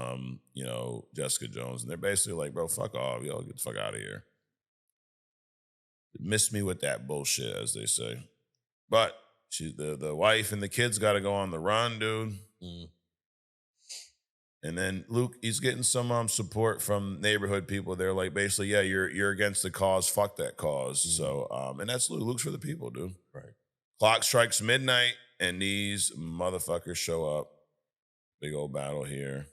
Jessica Jones. And they're basically like, bro, fuck off. Y'all get the fuck out of here. Miss me with that bullshit, as they say. But she, the wife and the kids got to go on the run, dude. And then Luke, he's getting some support from neighborhood people. They're like, basically, yeah, you're against the cause. Fuck that cause. So, and that's Luke. Luke's for the people, dude. Right. Clock strikes midnight, and these motherfuckers show up. Big old battle here.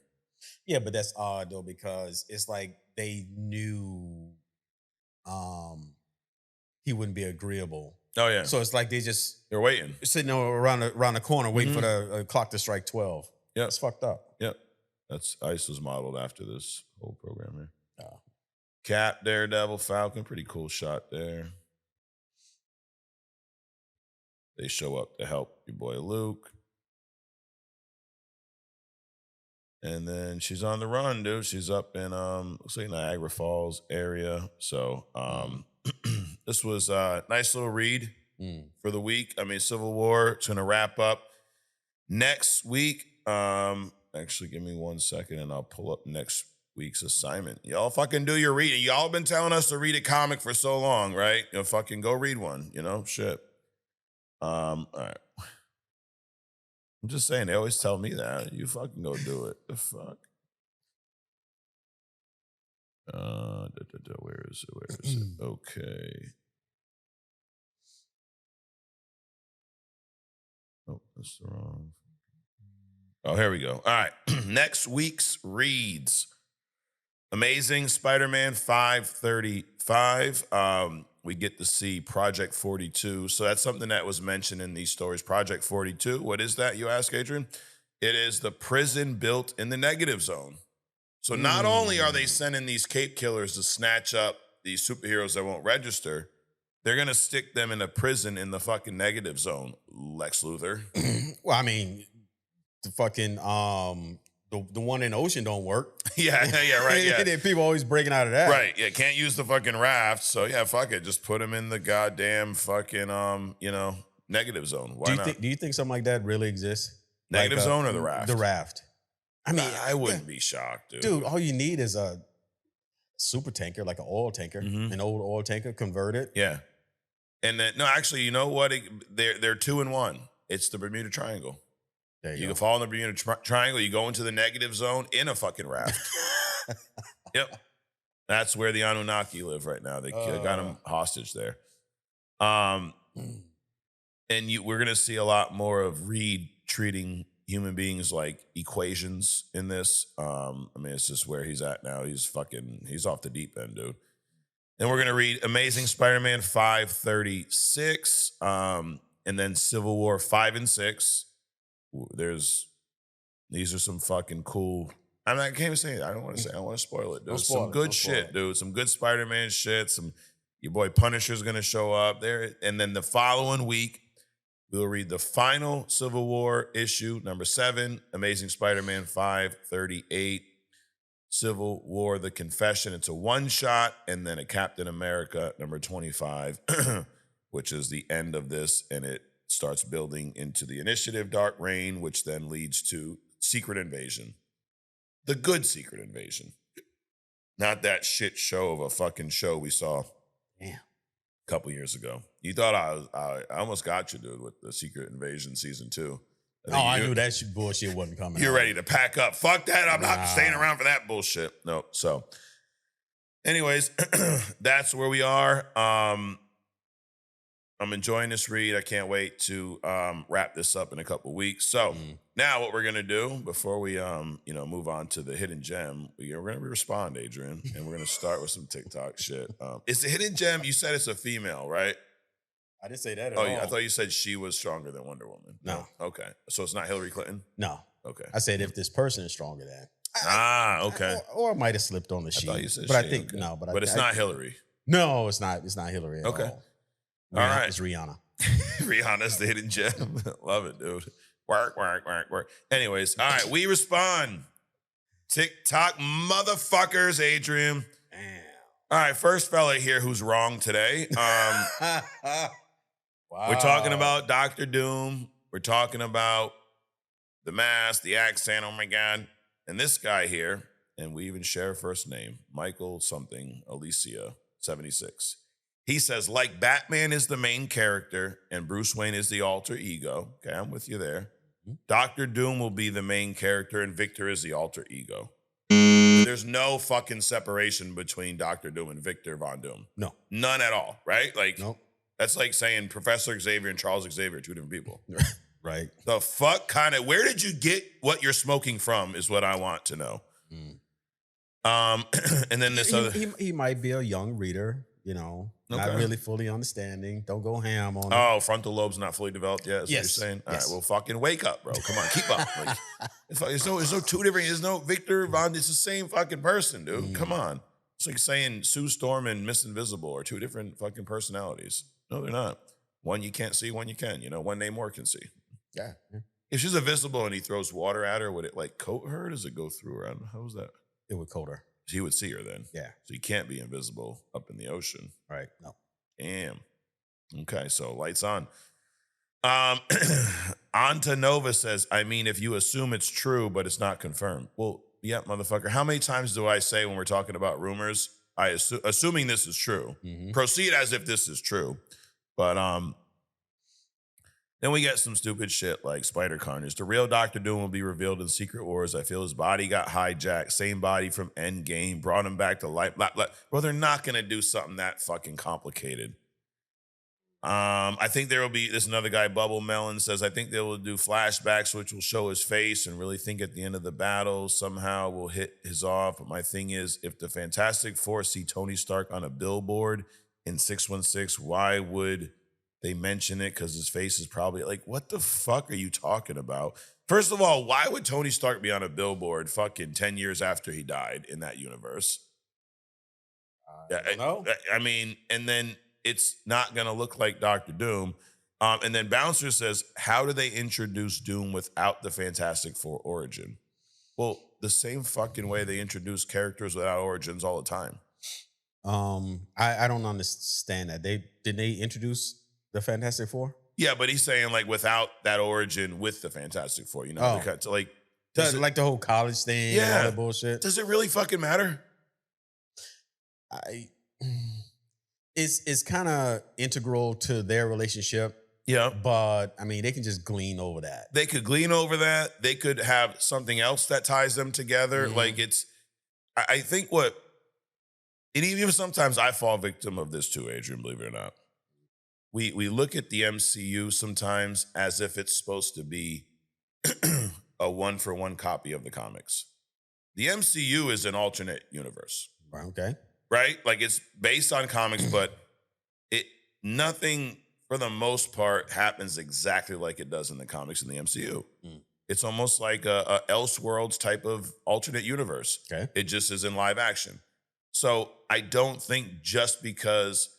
Yeah, but that's odd though, because it's like they knew he wouldn't be agreeable. Oh yeah. So it's like they're waiting, sitting around the corner waiting for the clock to strike 12. Yeah, it's fucked up. Yep. That's ICE was modeled after this whole program here. Oh. Cap, Daredevil, Falcon, pretty cool shot there. They show up to help your boy Luke. And then she's on the run, dude. She's up in looks like Niagara Falls area. So this was a nice little read for the week. I mean, Civil War, it's gonna wrap up next week. Actually, give me 1 second and I'll pull up next week's assignment. Y'all fucking do your reading. Y'all been telling us to read a comic for so long, right? You know, fucking go read one, you know? Shit. All right. I'm just saying, they always tell me that. You fucking go do it. The fuck? Where is it? Where is it? Okay. Oh, that's the wrong. Oh, here we go. All right. Next week's reads. Amazing Spider-Man 535. We get to see Project 42. So that's something that was mentioned in these stories. Project 42. What is that, you ask, Adrian? It is the prison built in the negative zone. So not only are they sending these cape killers to snatch up these superheroes that won't register, they're going to stick them in a prison in the fucking negative zone, Lex Luthor. Well, I mean, the fucking the one in the ocean don't work. Yeah, right. Yeah, people always breaking out of that. Right. Yeah, can't use the fucking raft. So yeah, fuck it. Just put them in the goddamn fucking negative zone. Why not? Do you think something like that really exists? Negative zone or the raft? The raft. I mean, I wouldn't be shocked, dude. Dude, all you need is a super tanker, like an oil tanker, an old oil tanker, converted. Yeah. And then, no, actually, you know what? They're 2 in 1. It's the Bermuda Triangle. You can fall in the Bermuda Triangle. You go into the negative zone in a fucking raft. Yep. That's where the Anunnaki live right now. They got them hostage there. And we're going to see a lot more of Reed treating human beings like equations in this. I mean, it's just where he's at now. He's off the deep end, dude. And we're going to read Amazing Spider-Man 536, and then Civil War 5 and 6. These are some fucking cool. I can't even say it. I don't want to spoil it, dude. Some good shit, dude. Some good Spider-Man shit. Your boy Punisher's going to show up there. And then the following week, we'll read the final Civil War issue, number 7, Amazing Spider-Man 538, Civil War, The Confession. It's a one-shot, and then a Captain America, number 25, which is the end of this, and it starts building into the Initiative, Dark Reign, which then leads to Secret Invasion. The good Secret Invasion. Not that shit show of a fucking show we saw a couple years ago. You thought I almost got you, dude, with the Secret Invasion season 2. I knew that bullshit wasn't coming. You're ready to pack up. Fuck that. I'm not staying around for that bullshit. No. So, anyways, that's where we are. I'm enjoying this read. I can't wait to wrap this up in a couple weeks. So now what we're going to do before we move on to the hidden gem, we're going to respond, Adrian, and we're going to start with some TikTok shit. It's the hidden gem. You said it's a female, right? I didn't say that at all. I thought you said she was stronger than Wonder Woman. No. Okay. So it's not Hillary Clinton? No. Okay. I said if this person is stronger than. Okay. Or I might have slipped on the sheet. I thought you said but she, I think, okay. no. But it's not Hillary. No, it's not. It's not Hillary at all. All right. It's Rihanna. Rihanna's the hidden gem. Love it, dude. Work. Anyways, all right, we respond. TikTok motherfuckers, Adrian. Damn. All right, first fella here who's wrong today. Wow. We're talking about Dr. Doom. We're talking about the mask, the accent, oh my God. And this guy here, and we even share a first name, Michael something, Alicia, 76. He says, like Batman is the main character and Bruce Wayne is the alter ego. Okay, I'm with you there. Dr. Doom will be the main character and Victor is the alter ego. There's no fucking separation between Dr. Doom and Victor Von Doom. No. None at all, right? Like, nope. That's like saying Professor Xavier and Charles Xavier are two different people. Right. The fuck kind of, where did you get what you're smoking from is what I want to know. And then this other. He might be a young reader, not really fully understanding. Don't go ham on it. Oh, frontal lobe's not fully developed yet. Is Yes. what you're saying? All Yes. right, well, fucking wake up, bro. Come on, keep up. Like, there's no two different. There's no Victor Von. It's the same fucking person, dude. Come on. It's like saying Sue Storm and Miss Invisible are two different fucking personalities. No, they're not. One you can't see, one you can. One Namor can see. Yeah. If she's invisible and he throws water at her, would it like coat her? Or does it go through her? I don't know. How was that? It would coat her. He would see her then. Yeah. So he can't be invisible up in the ocean. Right. No. Damn. Okay, so lights on. Anta Nova says, I mean, if you assume it's true, but it's not confirmed. Well, yeah, motherfucker. How many times do I say when we're talking about rumors, assuming this is true, proceed as if this is true. But then we get some stupid shit like Spider Carnage. The real Dr. Doom will be revealed in Secret Wars. I feel his body got hijacked. Same body from Endgame. Brought him back to life. Bro, they're not going to do something that fucking complicated. I think there will be, this another guy, Bubble Melon says, I think they will do flashbacks which will show his face and really think at the end of the battle somehow will hit his off. But my thing is, if the Fantastic Four see Tony Stark on a billboard in 616, why would they mention it? Because his face is probably like, what the fuck are you talking about? First of all, why would Tony Stark be on a billboard fucking 10 years after he died in that universe? I don't know. I mean, and then it's not going to look like Dr. Doom. And then Bouncer says, how do they introduce Doom without the Fantastic Four origin? Well, the same fucking way they introduce characters without origins all the time. I don't understand that. Did they introduce the Fantastic Four? Yeah, but he's saying like without that origin with the Fantastic Four, like like the whole college thing and all that bullshit. Does it really fucking matter? It's kind of integral to their relationship. Yeah. But I mean, they can just glean over that. They could glean over that. They could have something else that ties them together. Like I think and even sometimes I fall victim of this too, Adrian, believe it or not. we look at the MCU sometimes as if it's supposed to be a one-for-one copy of the comics. The MCU is an alternate universe. Okay. Right? Like it's based on comics, but nothing for the most part happens exactly like it does in the comics in the MCU. It's almost like a Elseworlds type of alternate universe. Okay. It just is in live action. So I don't think just because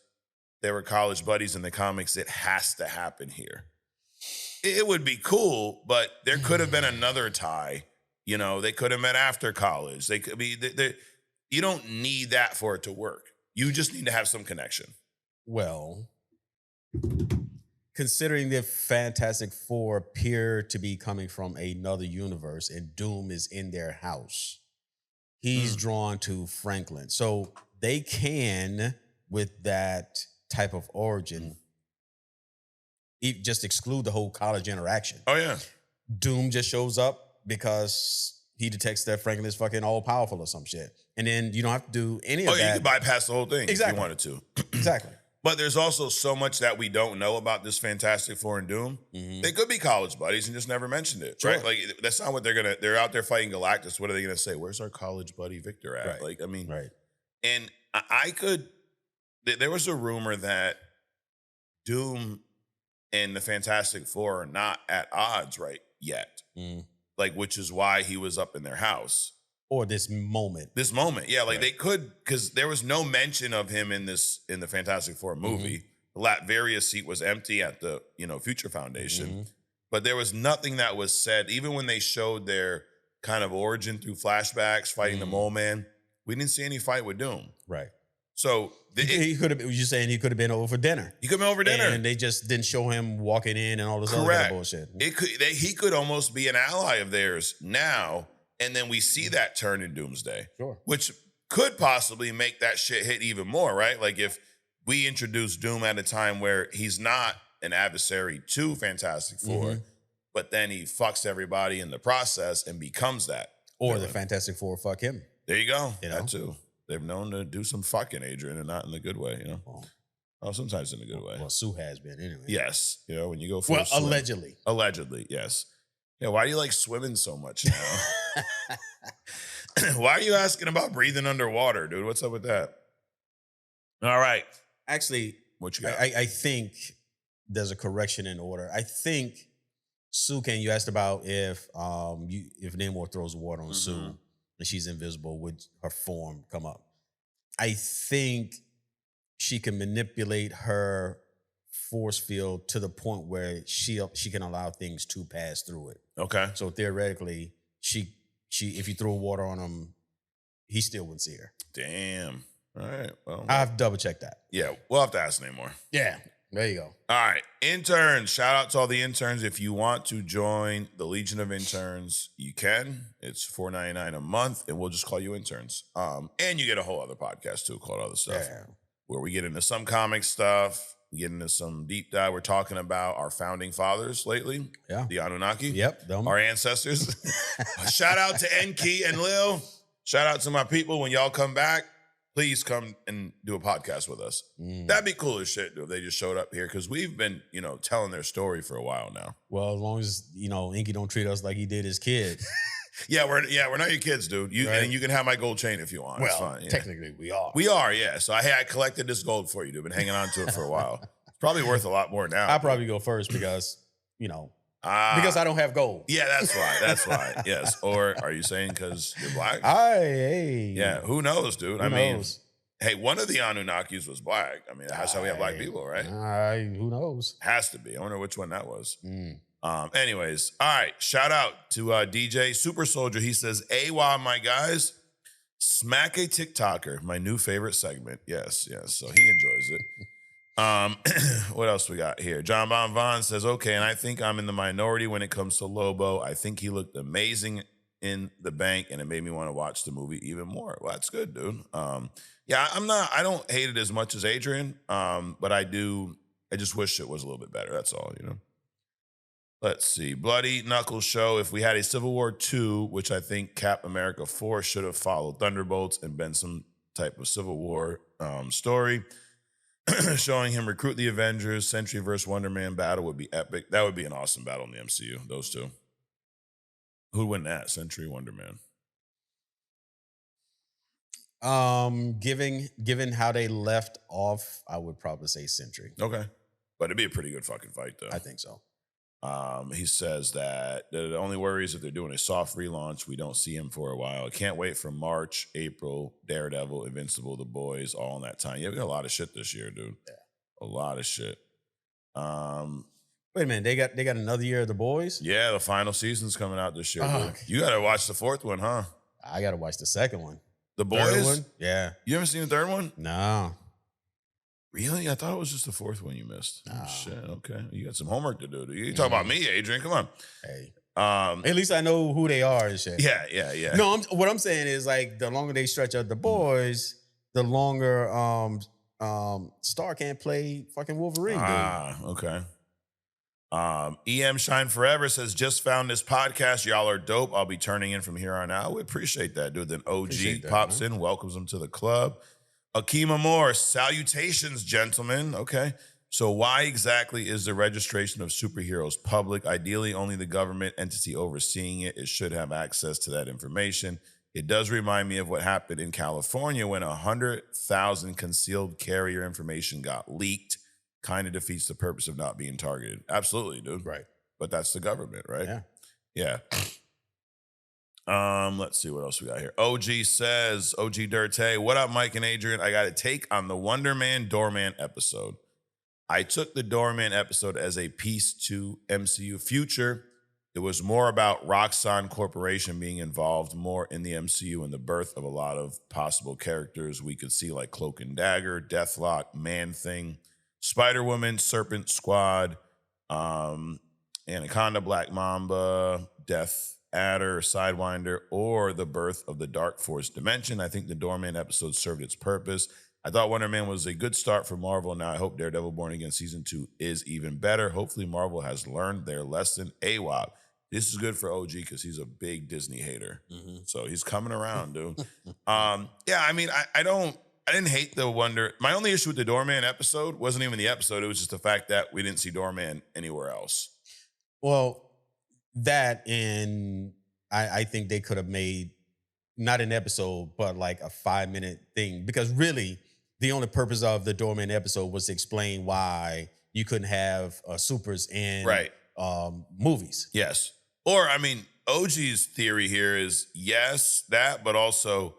they were college buddies in the comics, it has to happen here. It would be cool, but there could have been another tie. You know, they could have met after college. They could be. You don't need that for it to work. You just need to have some connection. Well, considering the Fantastic Four appear to be coming from another universe and Doom is in their house, he's drawn to Franklin. So they can, with that type of origin, just exclude the whole college interaction. Oh, yeah. Doom just shows up because he detects that Franklin is fucking all powerful or some shit. And then you don't have to do any of that. Oh, you could bypass the whole thing if you wanted to. Exactly. But there's also so much that we don't know about this Fantastic Four and Doom. They could be college buddies and just never mentioned it, right? Like that's not what they're out there fighting Galactus. What are they gonna say? Where's our college buddy Victor at? Right. Like, I mean, right. And there was a rumor that Doom and the Fantastic Four are not at odds right yet. Like, which is why he was up in their house. Or this moment. Yeah. Like they could, because there was no mention of him in the Fantastic Four movie. The Latveria seat was empty at the, Future Foundation. But there was nothing that was said, even when they showed their kind of origin through flashbacks, fighting the Mole Man. We didn't see any fight with Doom. Right. So he could have. You saying he could have been over for dinner? He could have been over dinner, and they just didn't show him walking in and all this other kind of bullshit. He could almost be an ally of theirs now, and then we see that turn in Doomsday, which could possibly make that shit hit even more, right? Like if we introduce Doom at a time where he's not an adversary to Fantastic Four, but then he fucks everybody in the process and becomes that, or villain. The Fantastic Four fuck him. There you go. That too. They've known to do some fucking, Adrian, and not in the good way, Oh, sometimes in a good way. Well, Sue has been anyway. When you go for allegedly. Allegedly, yes. Yeah, why do you like swimming so much now? Why are you asking about breathing underwater, dude? What's up with that? All right. Actually, what you got? I think there's a correction in order. I think Sukan, you asked about if Namor throws water on Sue and she's invisible, would her form come up? I think she can manipulate her force field to the point where she can allow things to pass through it. Okay. So theoretically, she if you throw water on him, he still wouldn't see her. Damn. All right. Well, I have to double check that. Yeah, we'll have to ask Namor. Yeah. There you go. All right. Interns. Shout out to all the interns. If you want to join the Legion of Interns, you can. It's $4.99 a month, and we'll just call you interns. And you get a whole other podcast too called Other Stuff, where we get into some comic stuff, we get into some deep dive. We're talking about our founding fathers lately. Yeah. The Anunnaki. Yep. Our ancestors. Shout out to Enki and Lil. Shout out to my people. When y'all come back, please come and do a podcast with us. That'd be cool as shit, dude, if they just showed up here, because we've been, telling their story for a while now. Well, as long as, Inky don't treat us like he did his kid. we're not your kids, dude. And you can have my gold chain if you want. Well, it's fine. Yeah. Technically we are. We are, yeah. So I collected this gold for you, dude. Been hanging on to it for a while. It's probably worth a lot more now. I'll probably go first because, because I don't have gold. Yeah, that's why. That's why. Yes. Or are you saying because you're black? Hey. Yeah. Who knows, dude? Who knows? Hey, one of the Anunnakis was black. I mean, that's how we have black people, right? Who knows? Has to be. I wonder which one that was. Anyways, all right. Shout out to DJ Super Soldier. He says, AWA, my guys, smack a TikToker. My new favorite segment. Yes. So he enjoys it. What else we got here? John Bon Von says, okay, and I think I'm in the minority when it comes to Lobo. I think he looked amazing in The Bank, and it made me want to watch the movie even more. Well, that's good, dude. I don't hate it as much as Adrian, but I just wish it was a little bit better. That's all, Let's see. Bloody Knuckles show. If we had a Civil War II, which I think Cap America 4 should have followed Thunderbolts and been some type of Civil War story. showing him recruit the Avengers, Sentry versus Wonder Man battle would be epic. That would be an awesome battle in the MCU, those two. Who'd win that, Sentry, Wonder Man? Given how they left off, I would probably say Sentry. Okay. But it'd be a pretty good fucking fight, though. I think so. He says that the only worry is if they're doing a soft relaunch, we don't see him for a while. I can't wait for March, April, Daredevil, Invincible, The Boys, all in that time. Yeah, we got a lot of shit this year, dude. Yeah. A lot of shit. Wait a minute, they got another year of The Boys? Yeah, the final season's coming out this year, Oh, dude. You got to watch the fourth one, huh? I got to watch the second one. The Boys? Third one? Yeah. You haven't seen the third one? No. Really? I thought it was just the fourth one you missed. No. Oh, shit. Okay. You got some homework to do. You talk about me, Adrian. Come on. Hey. At At least I know who they are and shit. Yeah. No, what I'm saying is like the longer they stretch out The Boys, the longer Star can't play fucking Wolverine, dude. Okay. EM Shine Forever says, just found this podcast. Y'all are dope. I'll be turning in from here on out. We appreciate that, dude. Then OG pops in, welcomes him to the club. Akima Moore, salutations, gentlemen. Okay. So why exactly is the registration of superheroes public? Ideally, only the government entity overseeing it. It should have access to that information. It does remind me of what happened in California when 100,000 concealed carrier information got leaked. Kind of defeats the purpose of not being targeted. Absolutely, dude. Right. But that's the government, right? Yeah. Let's see what else we got here. OG says, OG Dirte, what up, Mike and Adrian? I got a take on the Wonder Man Doorman episode. I took the Doorman episode as a piece to MCU future. It was more about Roxxon Corporation being involved more in the MCU and the birth of a lot of possible characters we could see, like Cloak and Dagger, Deathlock, Man-Thing, Spider-Woman, Serpent Squad, Anaconda, Black Mamba, Death Adder, Sidewinder, or the birth of the Dark Force dimension. I think the Doorman episode served its purpose. I thought Wonder Man was a good start for Marvel. Now I hope Daredevil Born Again Season 2 is even better. Hopefully Marvel has learned their lesson. AWOP. This is good for OG because he's a big Disney hater. Mm-hmm. So he's coming around, dude. I mean, I didn't hate the Wonder. My only issue with the Doorman episode wasn't even the episode. It was just the fact that we didn't see Doorman anywhere else. Well, that and I think they could have made not an episode, but like a 5-minute thing. Because really, the only purpose of the Doorman episode was to explain why you couldn't have supers in movies. Yes. Or, I mean, OG's theory here is yes, that, but also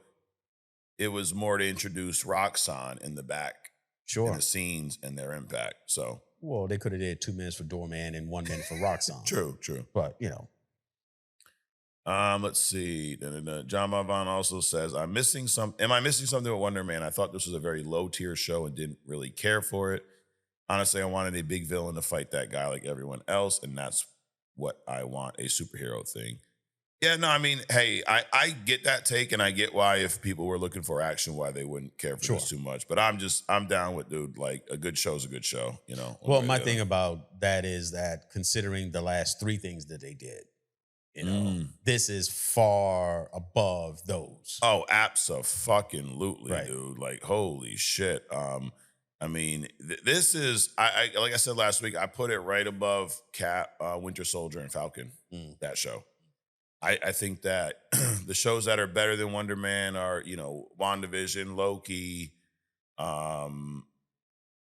it was more to introduce Roxxon in the back. Sure. And the scenes and their impact. So. Well, they could have did 2 minutes for Doorman and 1 minute for Roxxon. True. But, you know. Let's see. John Bavon also says, am I missing something with Wonder Man? I thought this was a very low-tier show and didn't really care for it. Honestly, I wanted a big villain to fight that guy like everyone else, and that's what I want, a superhero thing. Yeah, no, I mean, hey, I get that take, and I get why if people were looking for action, why they wouldn't care for this too much. But I'm down with, dude, like a good show's a good show, you know? Well, my thing about that is that considering the last 3 things that they did, you know, this is far above those. Oh, abso-fucking-lutely, right. Dude. Like, holy shit. I mean, this is, I like I said last week, I put it right above Cap, Winter Soldier, and Falcon, that show. I think that the shows that are better than Wonder Man are, you know, WandaVision, Loki,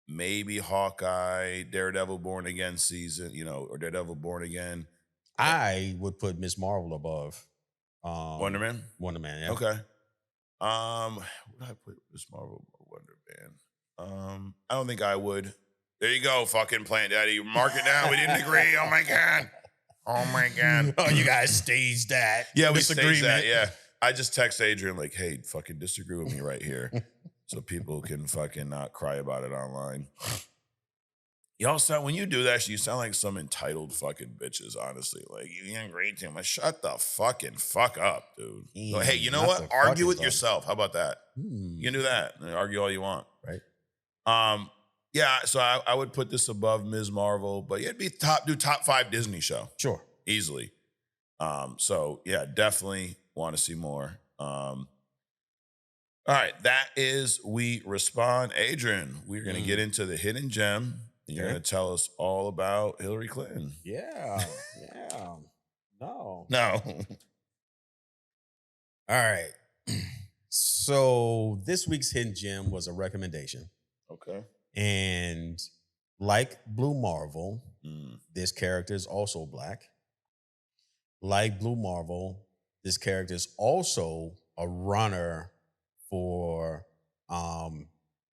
maybe Hawkeye, Daredevil Born Again season, you know, or Daredevil Born Again. I would put Ms. Marvel above Wonder Man? Wonder Man, yeah. Okay. Would I put Ms. Marvel or Wonder Man? I don't think I would. There you go, fucking Plant Daddy. Mark it down. We didn't agree. Oh my God. Oh, you guys staged that. Yeah, we staged that, yeah. I just text Adrian like, hey, fucking disagree with me right here. So people can fucking not cry about it online. Y'all sound, when you do that, you sound like some entitled fucking bitches, honestly. Like, you agree too much. Shut the fuck up, dude. Like, hey, you know what? Argue with yourself. How about that? You can do that. And argue all you want. Right. Yeah, so I would put this above Ms. Marvel, but yeah, it'd be top 5 Disney show. Sure. Easily. So yeah, definitely want to see more. All right, that is We Respond. Adrian, we're going to get into the hidden gem. You're Okay. going to tell us all about Hillary Clinton. Yeah. No. No. All right. So this week's hidden gem was a recommendation. Okay. And like Blue Marvel, Mm. this character is also black. Like Blue Marvel, this character is also a runner for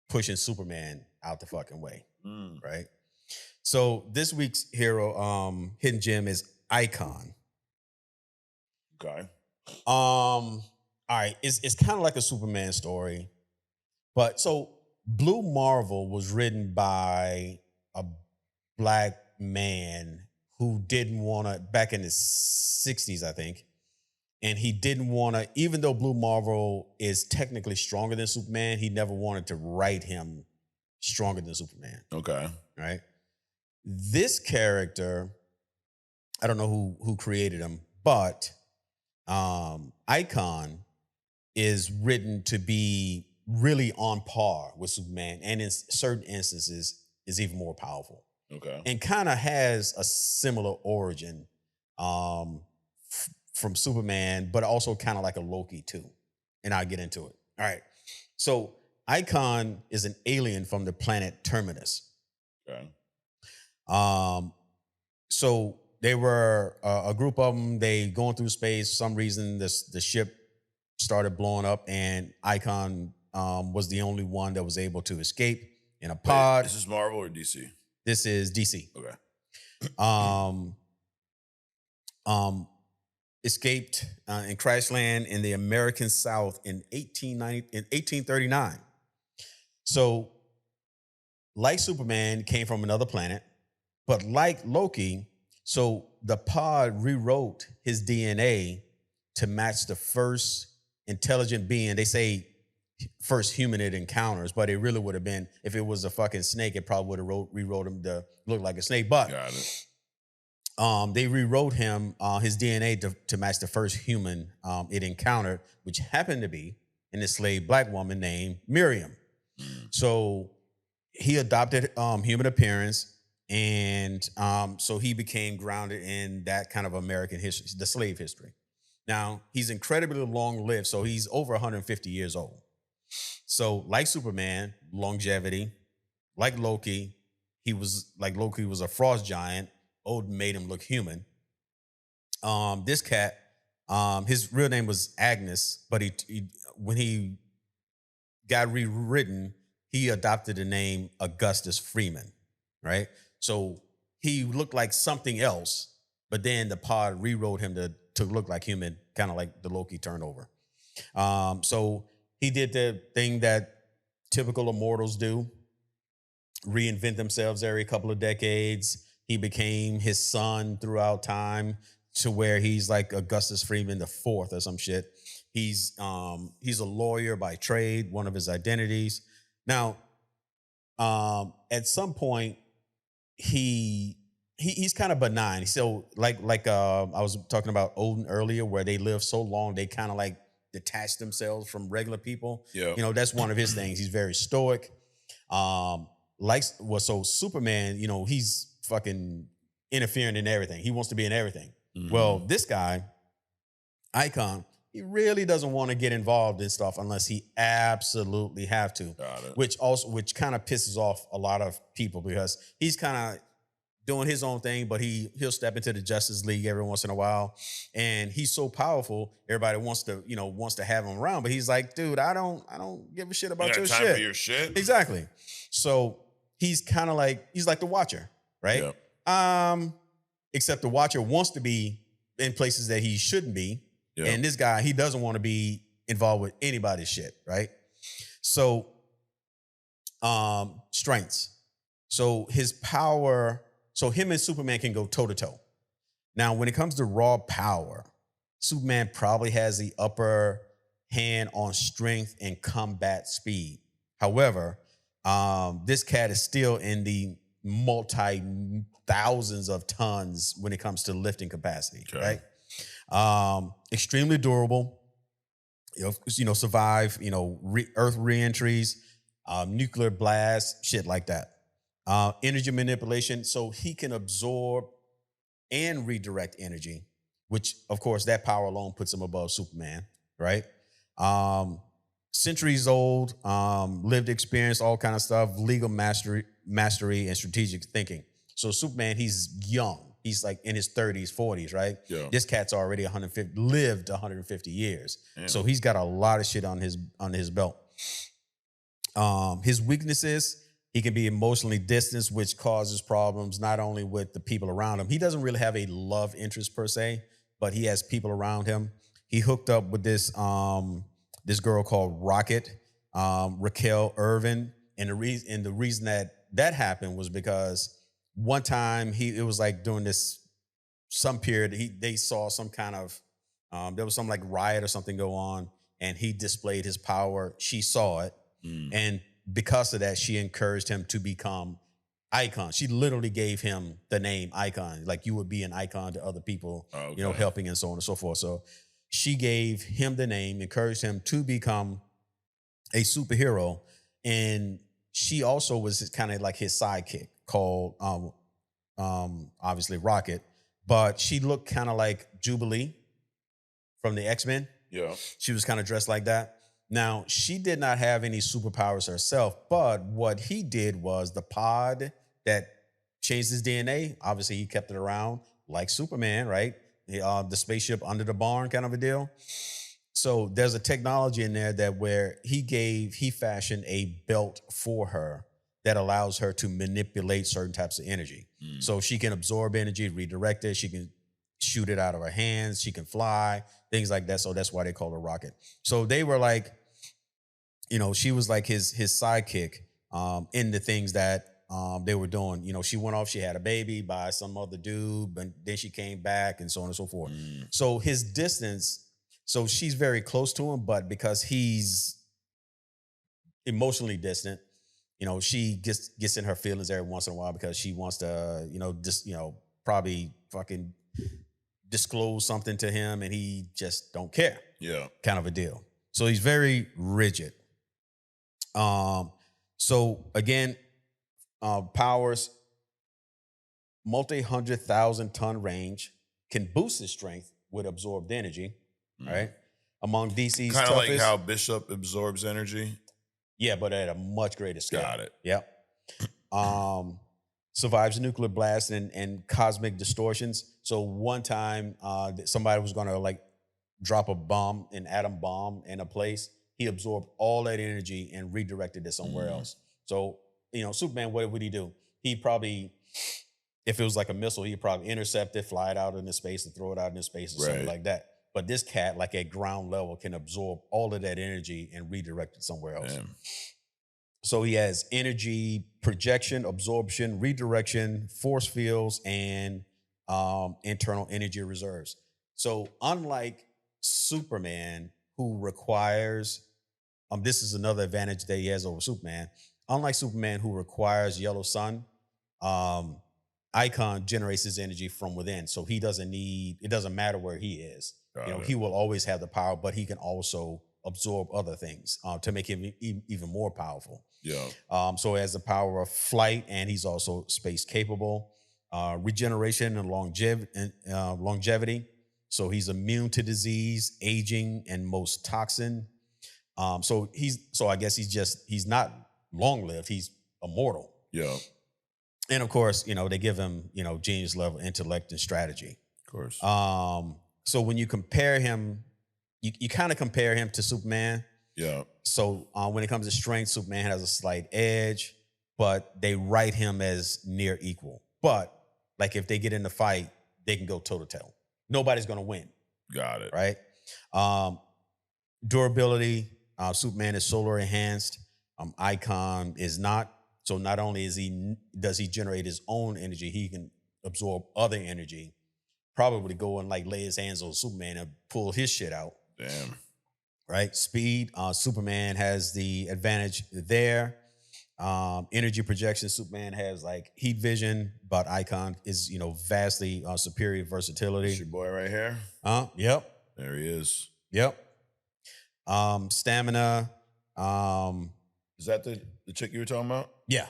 pushing Superman out the fucking way. Mm. Right? So this week's hidden gem is Icon. Okay. All right, it's kind of like a Superman story, but so Blue Marvel was written by a black man who didn't want to, back in the 60s, I think, and he didn't want to, even though Blue Marvel is technically stronger than Superman, he never wanted to write him stronger than Superman. Okay. Right? This character, I don't know who created him, but Icon is written to be really on par with Superman, and in certain instances is even more powerful. Okay. And kind of has a similar origin from Superman, but also kind of like a Loki too. And I'll get into it. All right. So Icon is an alien from the planet Terminus. Okay. So they were a group of them. They going through space. For some reason, the ship started blowing up, and Icon was the only one that was able to escape in a pod. Wait, is this Marvel or DC? This is DC. Okay. Escaped and crash land in the American South in 1839. So, like Superman, came from another planet, but like Loki, so the pod rewrote his DNA to match the first intelligent being. They say first human it encounters, but it really would have been, if it was a fucking snake, it probably would have rewrote him to look like a snake. But Got it. they rewrote him, his DNA to match the first human it encountered, which happened to be an enslaved black woman named Miriam. So he adopted human appearance, and so he became grounded in that kind of American history, the slave history. Now, he's incredibly long-lived, so he's over 150 years old. So, like Superman, longevity. Like Loki, Loki was a frost giant. Odin made him look human. This cat, his real name was Agnes, but he when he got rewritten, he adopted the name Augustus Freeman, right? So he looked like something else, but then the pod rewrote him to look like human, kind of like the Loki turnover. So he did the thing that typical immortals do, reinvent themselves every couple of decades. He became his son throughout time to where he's like Augustus Freeman the Fourth or some shit. He's a lawyer by trade, one of his identities. Now, at some point, he's kind of benign. So like I was talking about Odin earlier, where they live so long, they kind of like detach themselves from regular people. Yeah. You know, that's one of his things. He's very stoic. So Superman, you know, he's fucking interfering in everything. He wants to be in everything. Mm-hmm. Well, this guy, Icon, he really doesn't want to get involved in stuff unless he absolutely have to. Got it. Which kind of pisses off a lot of people, because he's kind of doing his own thing, but he'll step into the Justice League every once in a while, and he's so powerful, everybody wants to have him around. But he's like, dude, I don't give a shit about your time shit. For your shit. Exactly. So he's kind of like, he's like the Watcher, right? Yep. Except the Watcher wants to be in places that he shouldn't be. Yep. And this guy, he doesn't want to be involved with anybody's shit, right? So, strengths. So his power, so him and Superman can go toe to toe. Now, when it comes to raw power, Superman probably has the upper hand on strength and combat speed. However, this cat is still in the multi-thousands of tons when it comes to lifting capacity, right? Extremely durable. survive, Earth reentries, nuclear blasts, shit like that. Energy manipulation, so he can absorb and redirect energy, which of course that power alone puts him above Superman, right? Um, Centuries old, lived experience, all kind of stuff, legal mastery, and strategic thinking. So Superman, he's young. He's like in his 30s, 40s, right? Yeah. This cat's already 150, lived 150 years. Damn. So he's got a lot of shit on his belt. His weaknesses, he can be emotionally distanced, which causes problems not only with the people around him. He doesn't really have a love interest per se, but he has people around him. He hooked up with this girl called Rocket, Raquel Irvin, and the reason that happened was because one time it was like during some period they saw some kind of there was some like riot or something go on, and he displayed his power. She saw it, and because of that, she encouraged him to become Icon. She literally gave him the name Icon, like you would be an icon to other people, helping and so on and so forth. So she gave him the name, encouraged him to become a superhero, and she also was kind of like his sidekick, called obviously Rocket, but she looked kind of like Jubilee from the X-Men. Yeah. She was kind of dressed like that. Now, she did not have any superpowers herself, but what he did was the pod that changed his DNA. Obviously, he kept it around like Superman, right? The spaceship under the barn kind of a deal. So there's a technology in there that where he fashioned a belt for her that allows her to manipulate certain types of energy. So she can absorb energy, redirect it. She can shoot it out of her hands. She can fly, things like that. So that's why they call her Rocket. So they were like, she was like his sidekick in the things that they were doing. She went off, she had a baby by some other dude, but then she came back and so on and so forth. So his distance, so she's very close to him, but because he's emotionally distant, she gets in her feelings every once in a while because she wants to, probably fucking disclose something to him and he just don't care. Yeah. Kind of a deal. So he's very rigid. So again, powers, multi-100,000-ton range, can boost his strength with absorbed energy, right? Among DC's kind of toughest, like how Bishop absorbs energy. Yeah, but at a much greater scale. Got it. Yep. Survives nuclear blasts and cosmic distortions. So one time, somebody was going to like drop an atom bomb in a place. He absorbed all that energy and redirected it somewhere else. So, Superman, what would he do? He probably, if it was like a missile, he'd probably intercept it, fly it out into space and throw it out into space or something like that. But this cat, like at ground level, can absorb all of that energy and redirect it somewhere else. Damn. So he has energy projection, absorption, redirection, force fields, and internal energy reserves. So unlike Superman, who requires, this is another advantage that he has over Superman. Unlike Superman, who requires yellow sun, Icon generates his energy from within. So he doesn't need, it doesn't matter where he is. He will always have the power, but he can also absorb other things to make him even more powerful. Yeah. So he has the power of flight, and he's also space capable. Regeneration and longevity. So he's immune to disease, aging, and most toxin. So I guess he's not long lived. He's immortal. Yeah. And of course, they give him, genius level intellect and strategy. Of course. So when you compare him, you kind of compare him to Superman. Yeah. So when it comes to strength, Superman has a slight edge, but they write him as near equal. But like if they get in the fight, they can go toe to toe. Nobody's going to win. Got it. Right. Durability. Superman is solar enhanced. Icon is not. So not only does he generate his own energy, he can absorb other energy. Probably go and like lay his hands on Superman and pull his shit out. Damn. Right? Speed. Superman has the advantage there. Energy projection. Superman has like heat vision, but Icon is, vastly superior versatility. That's your boy right here. Yep. There he is. Yep. Stamina. Is that the chick you were talking about? Yeah.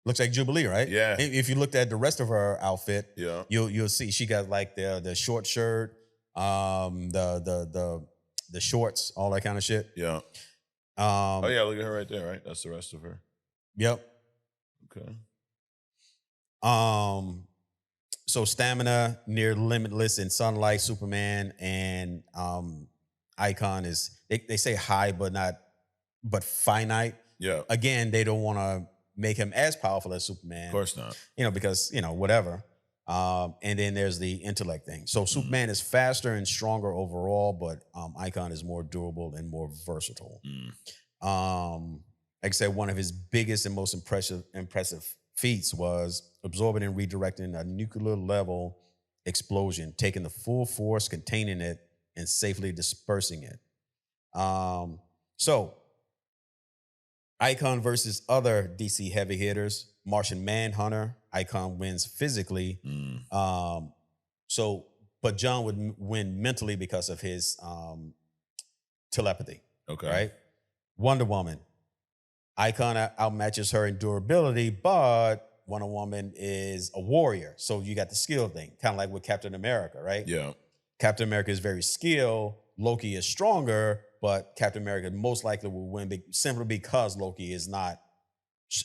Looks like Jubilee, right? Yeah. If you looked at the rest of her outfit, Yeah. you'll see she got like the short shirt, the shorts, all that kind of shit. Yeah. Um, Oh yeah, look at her right there, right? That's the rest of her. Yep. Okay. So Stamina, near limitless in sunlight, Superman, and Icon is they say high but finite. Yeah. Again, they don't want to make him as powerful as Superman. Of course not. Because whatever. And then there's the intellect thing. So Superman is faster and stronger overall, but Icon is more durable and more versatile. Like I said, one of his biggest and most impressive feats was absorbing and redirecting a nuclear level explosion, taking the full force, containing it, and safely dispersing it. So Icon versus other DC heavy hitters. Martian Manhunter. Icon wins physically. But John would win mentally because of his telepathy. Okay. Right? Wonder Woman. Icon outmatches her in durability, but Wonder Woman is a warrior. So you got the skill thing, kind of like with Captain America, right? Yeah. Captain America is very skilled. Loki is stronger, but Captain America most likely will win simply because Loki is not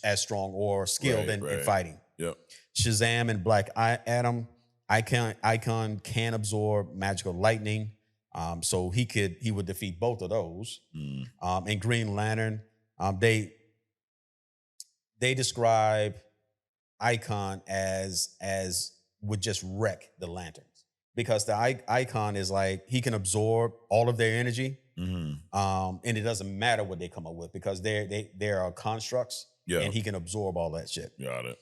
as strong or skilled in fighting. Yep. Shazam and Black Adam. Icon can absorb magical lightning. So he would defeat both of those. And Green Lantern, they describe Icon as would just wreck the Lanterns, because the Icon is like he can absorb all of their energy, and it doesn't matter what they come up with because they are constructs, and he can absorb all that shit. Got it.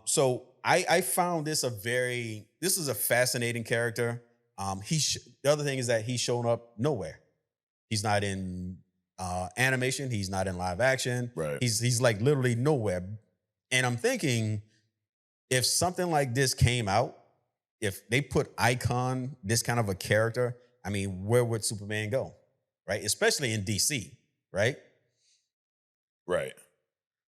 So I found this is a fascinating character. The other thing is that he's shown up nowhere. He's not in animation. He's not in live action. Right. He's like literally nowhere. And I'm thinking, if something like this came out, if they put Icon, this kind of a character, I mean, where would Superman go? Right? Especially in DC, right? Right.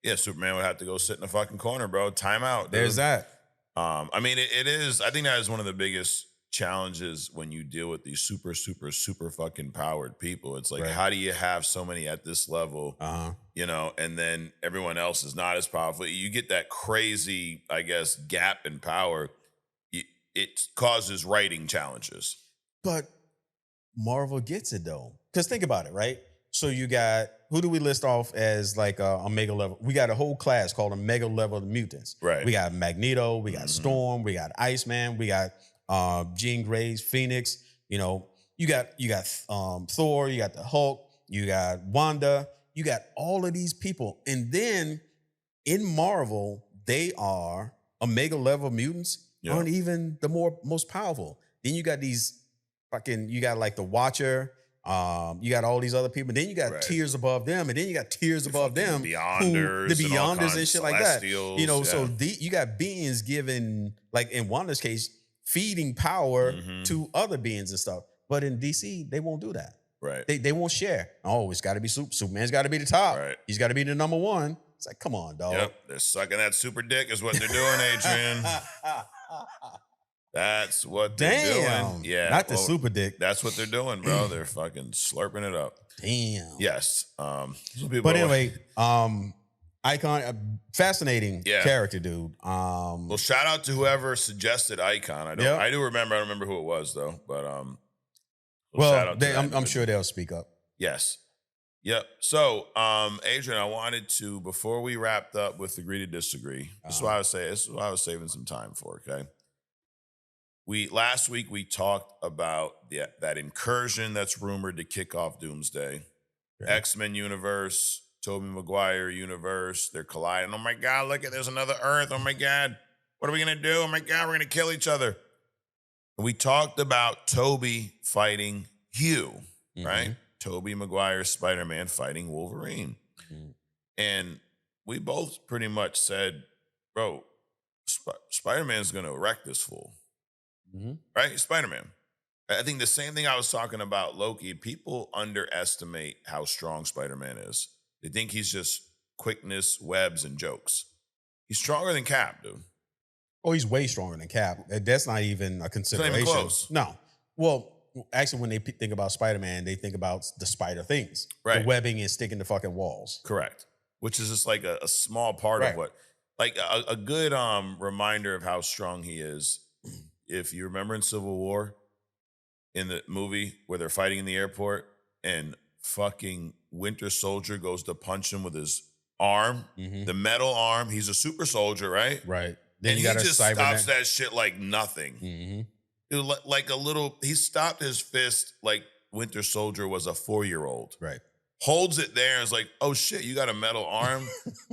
Yeah, Superman would have to go sit in the fucking corner, bro. Time out. Dude. There's that. I mean, it is. I think that is one of the biggest challenges when you deal with these super fucking powered people. It's like, how do you have so many at this level, and then everyone else is not as powerful? You get that crazy, I guess, gap in power. It causes writing challenges. But Marvel gets it though. Because think about it, right? So you got, who do we list off as like a mega level? We got a whole class called a mega level mutants. Right. We got Magneto, we got Storm, we got Iceman, we got Jean Grey's Phoenix. You got Thor, you got the Hulk, you got Wanda, you got all of these people. And then in Marvel, they are omega level mutants, aren't even the most powerful. Then you got these you got like the Watcher, you got all these other people. Then you got tiers above them, and then you got tiers above them, Beyonders, the Beyonders and shit like that. So you got beings given, like in Wanda's case, feeding power to other beings and stuff. But in DC, they won't do that. Right. They won't share. Oh, it's got to be Superman's got to be the top. Right. He's got to be the number one. It's like, come on, dog. Yep. They're sucking that super dick is what they're doing, Adrian. That's what they're doing. Yeah. Not the super dick. That's what they're doing, bro. They're fucking slurping it up. Damn. Yes. But anyway, Icon, fascinating character, dude. Well, shout out to whoever suggested Icon. I do remember. I don't remember who it was though. But shout out to I'm sure they'll speak up. Yes. Yep. So, Adrian, I wanted to, before we wrapped up with Agree to Disagree, this is why I was saving some time for, okay? Last week we talked about that incursion that's rumored to kick off Doomsday. Okay. X-Men universe, Tobey Maguire universe, they're colliding. Oh my God, look at, there's another Earth. Oh my God, what are we gonna do? Oh my God, we're gonna kill each other. And we talked about Tobey fighting Hugh, right? Tobey Maguire, Spider-Man fighting Wolverine. And we both pretty much said, bro, Spider-Man's gonna wreck this fool. Right? Spider-Man. I think the same thing I was talking about Loki. People underestimate how strong Spider-Man is. They think he's just quickness, webs, and jokes. He's stronger than Cap, dude. Oh, he's way stronger than Cap. That's not even a It's not consideration. even close. No. Well, actually, when they think about Spider-Man, they think about the spider things. Right. The webbing and sticking to fucking walls. Correct. Which is just like a small part of Right. what, like a good reminder of how strong he is. If you remember in Civil War, in the movie where they're fighting in the airport and fucking Winter Soldier goes to punch him with his arm, the metal arm. He's a super soldier, right? Right. Then And you he got just stops that shit like nothing. It was like a little, he stopped his fist like Winter Soldier was a 4-year-old. Right. Holds it there and is like, oh shit, you got a metal arm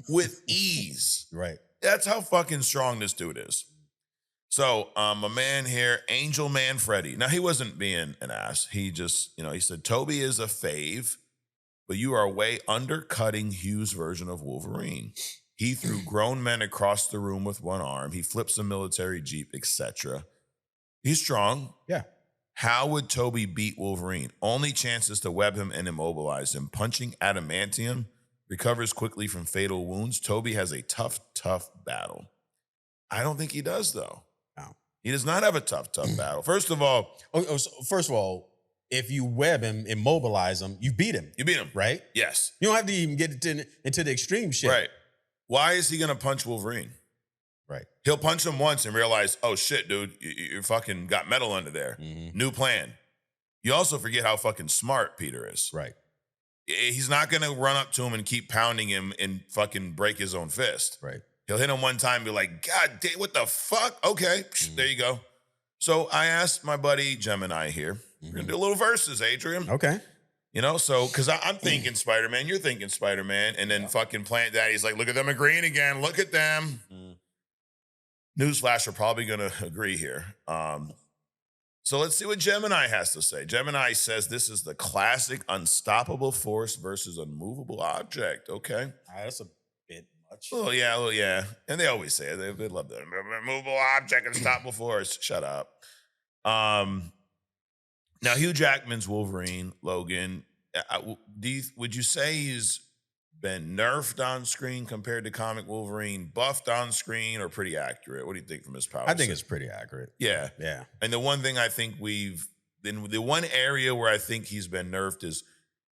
with ease. Right. That's how fucking strong this dude is. So a man here, Angel Man Freddy. Now he wasn't being an ass. He just, he said, Tobey is a fave, but you are way undercutting Hugh's version of Wolverine. He threw grown men across the room with one arm. He flips a military jeep, etc. He's strong. Yeah. How would Tobey beat Wolverine? Only chance is to web him and immobilize him. Punching adamantium, recovers quickly from fatal wounds. Tobey has a tough battle. I don't think he does, though. No. He does not have a tough battle. First of all, first of all, if you web him, immobilize him, you beat him. You beat him. Right? Yes. You don't have to even get into the extreme shit. Right. Why is he going to punch Wolverine? Right. He'll punch him once and realize, oh shit, dude, you fucking got metal under there. New plan. You also forget how fucking smart Peter is. Right. He's not going to run up to him and keep pounding him and fucking break his own fist. Right. He'll hit him one time and be like, God damn, what the fuck? Okay, there you go. So I asked my buddy Gemini here. We're going to do a little verses, Adrian. Okay. So, because I'm thinking Spider-Man, you're thinking Spider-Man, and then fucking Plant Daddy's like, look at them agreeing again, look at them. Newsflash, we're probably going to agree here. So let's see what Gemini has to say. Gemini says this is the classic unstoppable force versus unmovable object. Okay. That's a bit much. Oh, yeah. And they always say it. They love that. Immovable object, unstoppable force. Shut up. Now, Hugh Jackman's Wolverine, Logan, would you say he's been nerfed on screen compared to comic Wolverine, buffed on screen, or pretty accurate? What do you think from his power? I think it's pretty accurate. Yeah. Yeah. And the one thing I think the one area where I think he's been nerfed is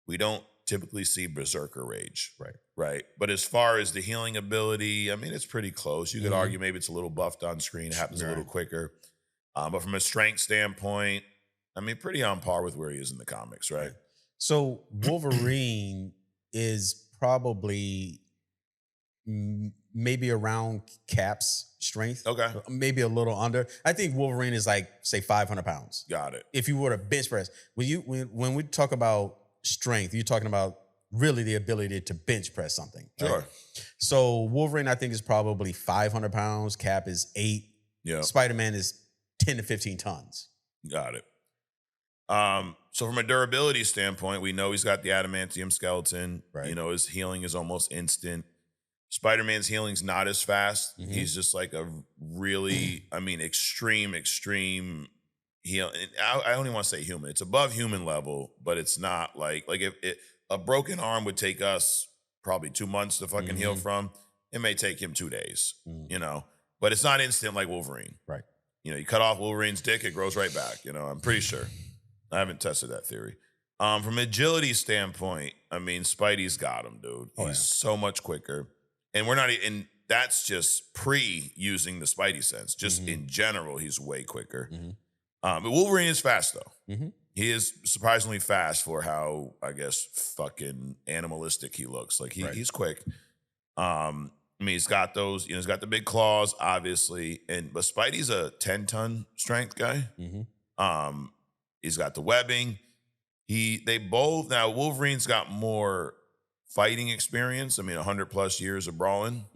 we don't typically see Berserker Rage. Right. But as far as the healing ability, I mean, it's pretty close. You could argue maybe it's a little buffed on screen, it happens a little quicker. But from a strength standpoint, I mean, pretty on par with where he is in the comics, right? So Wolverine is probably maybe around Cap's strength. Okay. Maybe a little under. I think Wolverine is like, say, 500 pounds. Got it. If you were to bench press. When we talk about strength, you're talking about really the ability to bench press something. Right? Sure. So Wolverine, I think, is probably 500 pounds. Cap is 8. Yeah. Spider-Man is 10 to 15 tons. Got it. So from a durability standpoint, we know he's got the adamantium skeleton. Right. His healing is almost instant. Spider-Man's healing's not as fast. He's just like a really, extreme heal. I don't even want to say human. It's above human level, but it's not like if a broken arm would take us probably 2 months to fucking heal from. It may take him 2 days, but it's not instant like Wolverine. Right. You cut off Wolverine's dick, it grows right back. I'm pretty sure. I haven't tested that theory. From agility standpoint, Spidey's got him, dude. He's so much quicker. And and that's just pre-using the Spidey sense. Just in general, he's way quicker. But Wolverine is fast, though. He is surprisingly fast for how, I guess, fucking animalistic he looks. Like, he's quick. He's got those, he's got the big claws, obviously. But Spidey's a 10-ton strength guy. He's got the webbing. Now Wolverine's got more fighting experience. 100 plus years of brawling.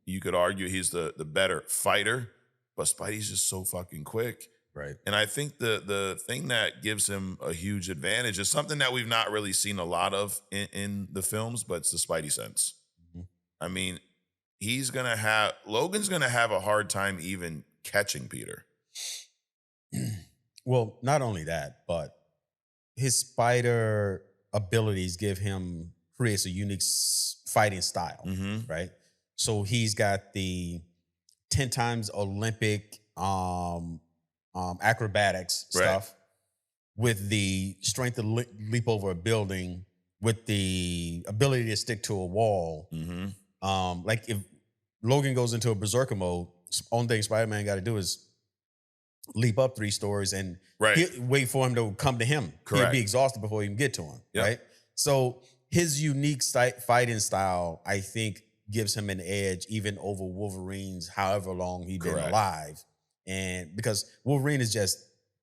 You could argue he's the better fighter, but Spidey's just so fucking quick. Right. And I think the thing that gives him a huge advantage is something that we've not really seen a lot of in the films, but it's the Spidey sense. Logan's gonna have a hard time even catching Peter. Well, not only that, but his spider abilities creates a unique fighting style, Mm-hmm. right? So he's got the 10 times Olympic acrobatics Right. stuff with the strength to leap over a building, with the ability to stick to a wall. Mm-hmm. Like if Logan goes into a berserker mode, only thing Spider-Man got to do is leap up 3 stories and Right. wait for him to come to him. Correct. He'll be exhausted before he can get to him, Yep. right? So his unique fighting style, I think, gives him an edge even over Wolverine's however long he's been Correct. alive. And because Wolverine is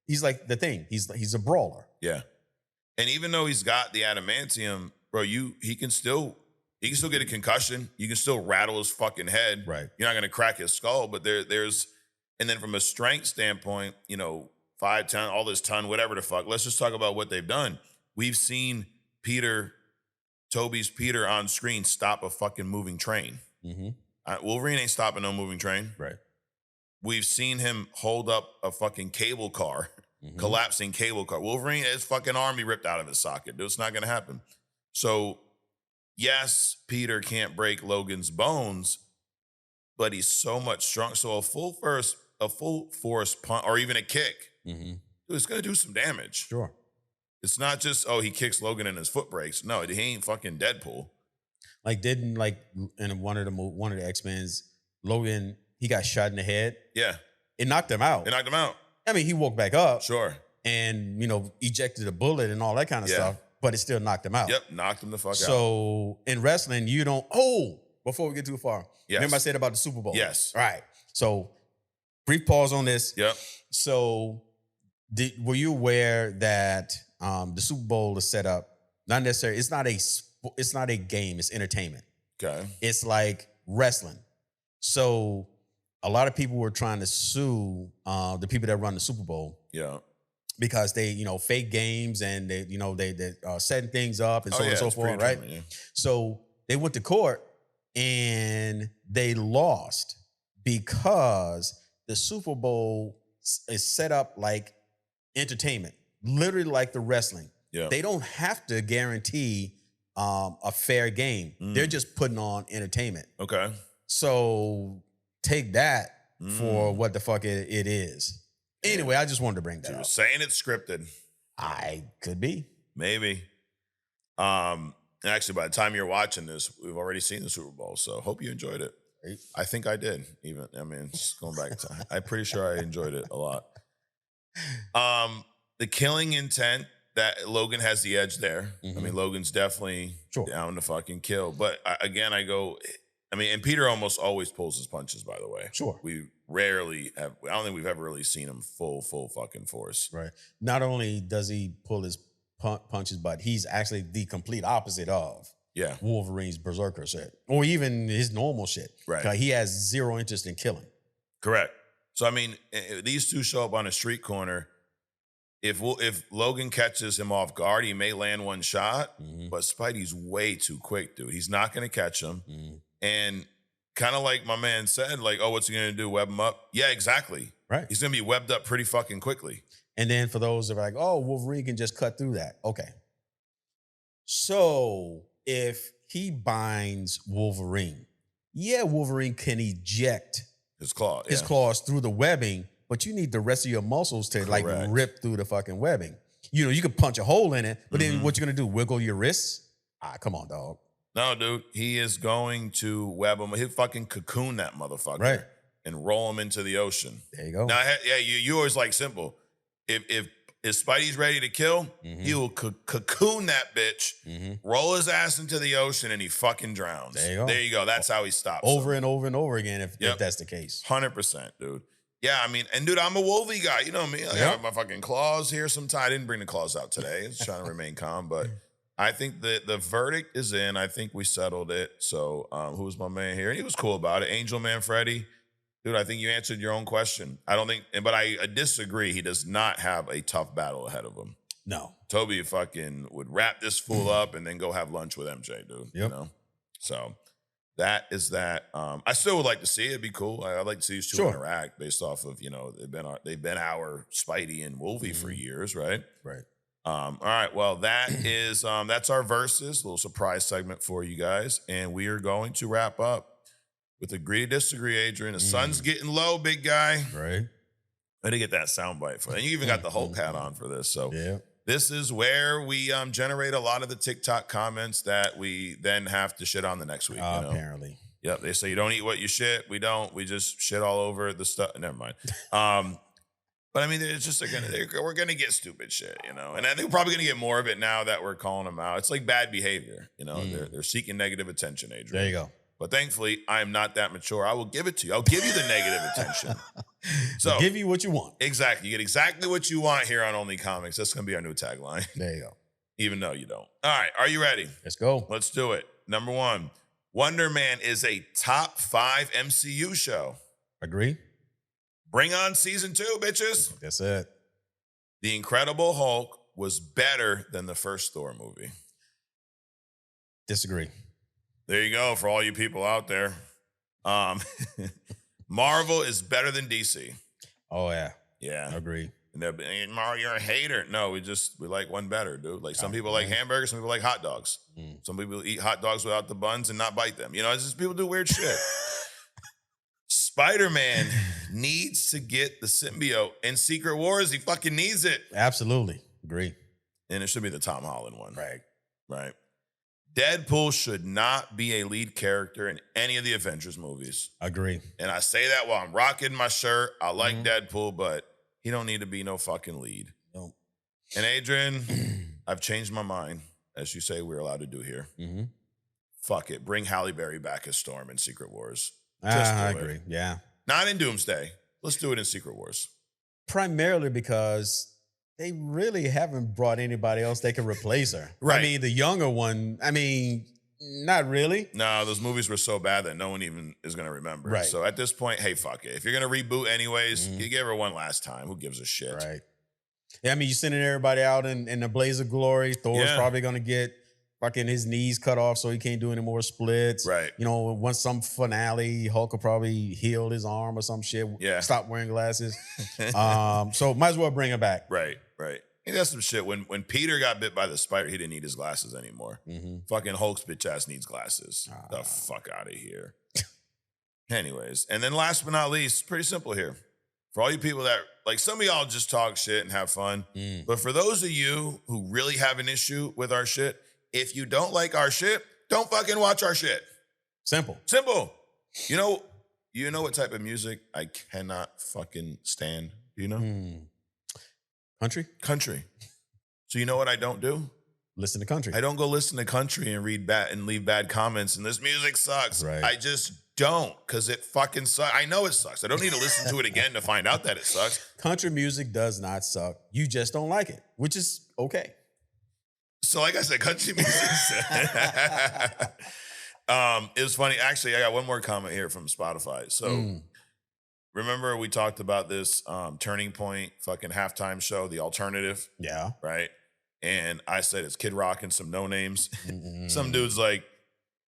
he's like the thing. He's a brawler. Yeah. And even though he's got the adamantium, bro, he can still get a concussion. You can still rattle his fucking head. Right. You're not gonna crack his skull, but there's and then from a strength standpoint, 5 ton, all this ton, whatever the fuck. Let's just talk about what they've done. We've seen Tobey's Peter on screen stop a fucking moving train. Mm-hmm. Wolverine ain't stopping no moving train. Right. We've seen him hold up a fucking cable car, collapsing cable car. Wolverine, his fucking arm be ripped out of his socket. Dude, it's not going to happen. So, yes, Peter can't break Logan's bones, but he's so much strong. So a full force punch or even a kick, dude, it's going to do some damage. Sure. It's not just, he kicks Logan and his foot breaks. No, he ain't fucking Deadpool. In one of the X-Men's, Logan, he got shot in the head. Yeah. It knocked him out. I mean, he woke back up. Sure. And, ejected a bullet and all that kind of stuff, but it still knocked him out. Yep, knocked him the fuck out. So in wrestling, before we get too far, remember I said about the Super Bowl? Yes. All right. So brief pause on this. Yep. So were you aware that the Super Bowl is set up, not necessarily, it's not a game, it's entertainment. Okay. It's like wrestling. So a lot of people were trying to sue the people that run the Super Bowl. Yeah. Because they, fake games and they setting things up and so on and so forth, right? Yeah. So they went to court and they lost because the Super Bowl is set up like entertainment, literally like the wrestling. Yeah. They don't have to guarantee a fair game. They're just putting on entertainment. Okay. So take that for what the fuck it is. Anyway, I just wanted to bring that up. Saying it's scripted. I could be. Maybe. Actually, by the time you're watching this, we've already seen the Super Bowl, so hope you enjoyed it. Right. I think I did. Just going back in time. I'm pretty sure I enjoyed it a lot. The killing intent, that Logan has the edge there. I mean, Logan's definitely down to fucking kill. But and Peter almost always pulls his punches, by the way. Sure. We rarely have, I don't think we've ever really seen him full fucking force. Right. Not only does he pull his punches, but he's actually the complete opposite of Wolverine's berserker shit, or even his normal shit. Right. He has zero interest in killing. Correct. So, I mean, these two show up on a street corner. If Logan catches him off guard, he may land one shot, but Spidey's way too quick, dude. He's not going to catch him. And kind of like my man said, like, what's he going to do? Web him up? Yeah, exactly. Right. He's going to be webbed up pretty fucking quickly. And then for those that are like, Wolverine can just cut through that. Okay. So if he binds Wolverine, Wolverine can eject his claws through the webbing, but you need the rest of your muscles to like rip through the fucking webbing. You can punch a hole in it, but then what you gonna do? Wiggle your wrists? Come on, dog. No, dude. He is going to web him. He'll fucking cocoon that motherfucker. Right. And roll him into the ocean. There you go. Now, you always like simple. If Spidey's ready to kill, he will cocoon that bitch, roll his ass into the ocean, and he fucking drowns. There you go. That's how he stops. Over and over and over again, if that's the case. 100%, dude. Yeah, I mean, and dude, I'm a Wolvie guy. You know me. I got my fucking claws here sometime. I didn't bring the claws out today. I was trying to remain calm, but I think that the verdict is in. I think we settled it. So who's my man here? And he was cool about it. Angel Man Freddy. Dude, I think you answered your own question. I don't think, but I disagree. He does not have a tough battle ahead of him. No. Tobey fucking would wrap this fool up and then go have lunch with MJ, dude. Yep. So that is that. I still would like to see it. It'd be cool. I'd like to see these two interact based off of, they've been our Spidey and Wolvie for years, right? Right. All right. Well, that's our verses, little surprise segment for you guys. And we are going to wrap up with agree to disagree, Adrian. The sun's getting low, big guy. Right. I didn't get that soundbite for that. And you even got the Hulk hat on for this. So yeah. This is where we generate a lot of the TikTok comments that we then have to shit on the next week. Apparently. Yep. They say you don't eat what you shit. We don't. We just shit all over the stuff. Never mind. But I mean, it's just we're gonna get stupid shit, and I think we're probably gonna get more of it now that we're calling them out. It's like bad behavior, They're seeking negative attention, Adrian. There you go. But thankfully, I am not that mature. I will give it to you. I'll give you the negative attention. So I'll give you what you want. Exactly. You get exactly what you want here on Only Comics. That's gonna be our new tagline. There you go. Even though you don't. All right, are you ready? Let's go. Let's do it. Number 1, Wonder Man is a top 5 MCU show. Agree. Bring on season 2, bitches. That's it. The Incredible Hulk was better than the first Thor movie. Disagree. There you go for all you people out there. Marvel is better than DC. Oh, yeah. Yeah. Agree. And Mario, you're a hater. No, we like one better, dude. Like some people like hamburgers, some people like hot dogs. Some people eat hot dogs without the buns and not bite them. It's just people do weird shit. Spider-Man needs to get the symbiote in Secret Wars. He fucking needs it. Absolutely. Agree. And it should be the Tom Holland one. Right. Deadpool should not be a lead character in any of the Avengers movies. Agree. And I say that while I'm rocking my shirt. I like Deadpool, but he don't need to be no fucking lead. No. And Adrian, I've changed my mind, as you say we're allowed to do here. Fuck it. Bring Halle Berry back as Storm in Secret Wars. I agree. Yeah. Not in Doomsday. Let's do it in Secret Wars. Primarily because they really haven't brought anybody else that can replace her. Right. I mean, the younger one, not really. No, those movies were so bad that no one even is going to remember. Right. So at this point, hey, fuck it. If you're going to reboot anyways, you give her one last time. Who gives a shit? Right. Yeah, you're sending everybody out in the blaze of glory. Thor's probably going to get fucking his knees cut off so he can't do any more splits. Right. Once some finale, Hulk will probably heal his arm or some shit. Yeah. Stop wearing glasses. So might as well bring him back. Right. He does some shit. When Peter got bit by the spider, he didn't need his glasses anymore. Fucking Hulk's bitch ass needs glasses. The fuck out of here. Anyways, and then last but not least, pretty simple here. For all you people that, like, some of y'all just talk shit and have fun. But for those of you who really have an issue with our shit, if you don't like our shit, don't fucking watch our shit. Simple. You know what type of music I cannot fucking stand? Do you know? Country. So you know what I don't do? Listen to country. I don't go listen to country and read bad and leave bad comments and this music sucks. Right. I just don't, because it fucking sucks. I know it sucks. I don't need to listen to it again to find out that it sucks. Country music does not suck. You just don't like it, which is okay. So like I said, country music. It was funny. Actually, I got one more comment here from Spotify. So remember we talked about this Turning Point fucking halftime show, The Alternative? Yeah. Right? And I said it's Kid Rock and some no names. Some dude's like,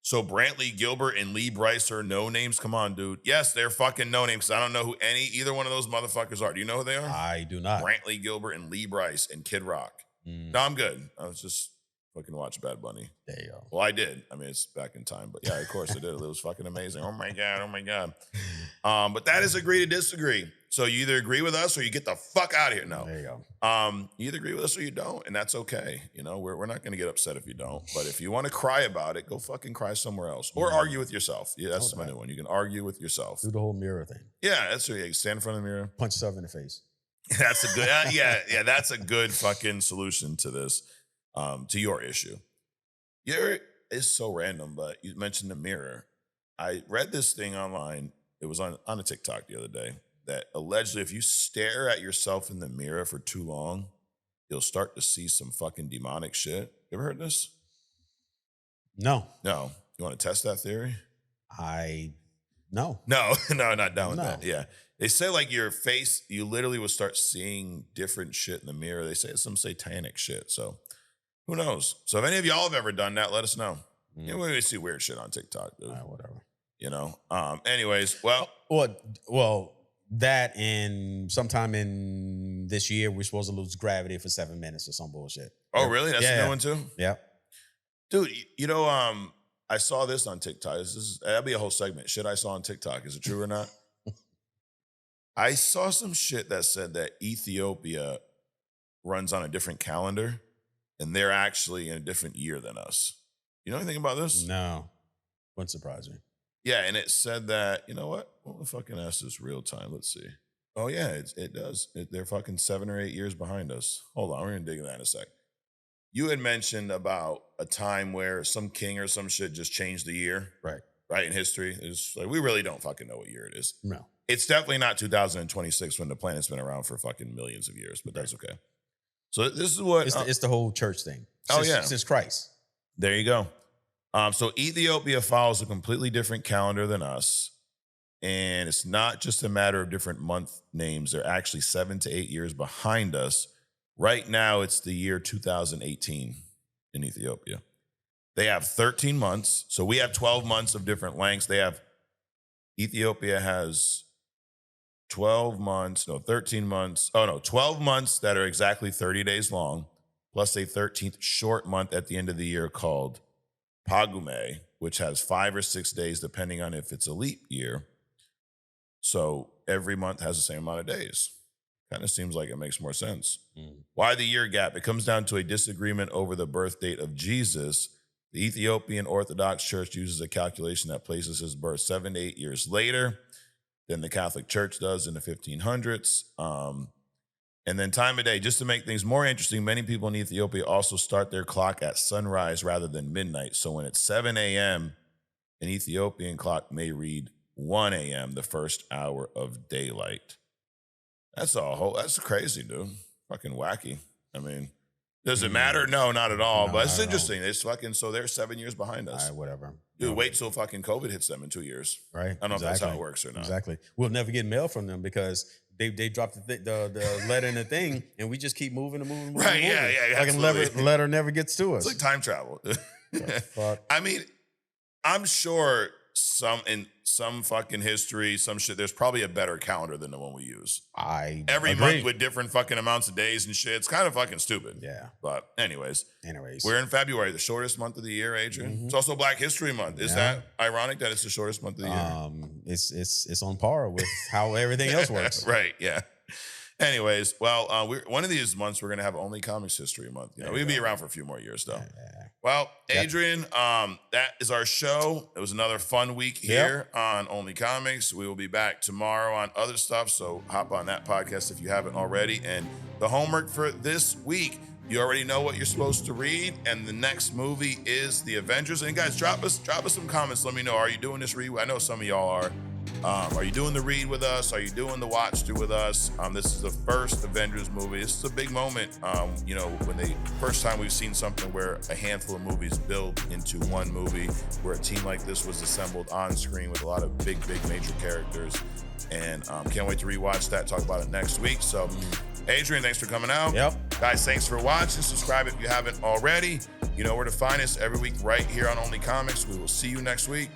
so Brantley Gilbert and Lee Bryce are no names? Come on, dude. Yes, they're fucking no names. I don't know who either one of those motherfuckers are. Do you know who they are? I do not. Brantley Gilbert and Lee Bryce and Kid Rock. No, I'm good. I was just fucking watch Bad Bunny. There you go. Well, I did. I mean, it's back in time, but yeah, of course I did. It was fucking amazing. Oh my God. But that is agree to disagree. So you either agree with us or you get the fuck out of here. No. There you go. You either agree with us or you don't, and that's okay. We're not going to get upset if you don't. But if you want to cry about it, go fucking cry somewhere else or argue with yourself. Yeah, that's my new one. You can argue with yourself. Do the whole mirror thing. Yeah, that's what you stand in front of the mirror. Punch yourself in the face. That's a good. Yeah. That's a good fucking solution to this, to your issue. It's so random, but you mentioned the mirror. I read this thing online. It was on a TikTok the other day that allegedly if you stare at yourself in the mirror for too long, you'll start to see some fucking demonic shit. You ever heard this? No. You want to test that theory? No, not down with that. Yeah. They say like your face, you literally will start seeing different shit in the mirror. They say it's some satanic shit. So who knows? So if any of y'all have ever done that, let us know. Yeah, we see weird shit on TikTok, dude. Whatever. You know. Anyways, well, that and sometime in this year we're supposed to lose gravity for 7 minutes or some bullshit. Oh, really? That's a new one too? Yeah. Dude, you know, I saw this on TikTok. That'd be a whole segment. Shit I saw on TikTok. Is it true or not? I saw some shit that said that Ethiopia runs on a different calendar and they're actually in a different year than us. You know anything about this? No. Wouldn't surprise me. Yeah, and it said that, you know what? Well, the fucking ask this real time. Let's see. Oh, yeah, it does. They're fucking 7 or 8 years behind us. Hold on, we're going to dig into that in a sec. You had mentioned about a time where some king or some shit just changed the year. Right, in history. It's like, we really don't fucking know what year it is. No. It's definitely not 2026 when the planet's been around for fucking millions of years, but that's okay. So this is what... It's the whole church thing. Since Christ. There you go. So Ethiopia follows a completely different calendar than us. And it's not just a matter of different month names. They're actually 7 to 8 years behind us. Right now, it's the year 2018 in Ethiopia. They have 13 months. So we have 12 months of different lengths. Ethiopia has 12 months, 13 months. 12 months that are exactly 30 days long, plus a 13th short month at the end of the year called Pagume, which has 5 or 6 days, depending on if it's a leap year. So every month has the same amount of days. Kind of seems like it makes more sense. Why the year gap? It comes down to a disagreement over the birth date of Jesus. The Ethiopian Orthodox Church uses a calculation that places his birth 7 to 8 years later than the Catholic Church does in the 1500s. And then time of day, just to make things more interesting, many people in Ethiopia also start their clock at sunrise rather than midnight. So when it's 7 a.m., an Ethiopian clock may read 1 a.m., the first hour of daylight. That's crazy, dude. Fucking wacky. I mean, does it matter? No, not at all. But it's interesting. It's fucking, so they're 7 years behind us. Whatever. Dude, wait till fucking COVID hits them in 2 years. Right. I don't know if that's how it works or not. Exactly. We'll never get mail from them because they dropped the letter in the thing and we just keep moving and moving. Right, yeah. Like a letter never gets to us. It's like time travel. Fuck. I mean, I'm sure in some fucking history, some shit, there's probably a better calendar than the one we use. Every month with different fucking amounts of days and shit. It's kind of fucking stupid. Yeah. But anyways, we're in February, the shortest month of the year, Adrian. It's also Black History Month. Is that ironic that it's the shortest month of the year? It's on par with how everything else works. Right, yeah. Anyways, well, one of these months we're gonna have Only Comics History Month. We'll be around for a few more years though. Yeah. Well, Adrian, that is our show. It was another fun week here on Only Comics. We will be back tomorrow on other stuff, so hop on that podcast if you haven't already. And the homework for this week, you already know what you're supposed to read, and the next movie is The Avengers. And guys, drop us some comments. Let me know. Are you doing this read? I know some of y'all are. Are you doing the read with us? Are you doing the watch through with us? This is the first Avengers movie. This is a big moment. When first time we've seen something where a handful of movies build into one movie, where a team like this was assembled on screen with a lot of big major characters. And can't wait to rewatch that, talk about it next week. So, Adrian, thanks for coming out. Guys, thanks for watching. Subscribe if you haven't already. You know where to find us every week right here on Only Comics. We will see you next week.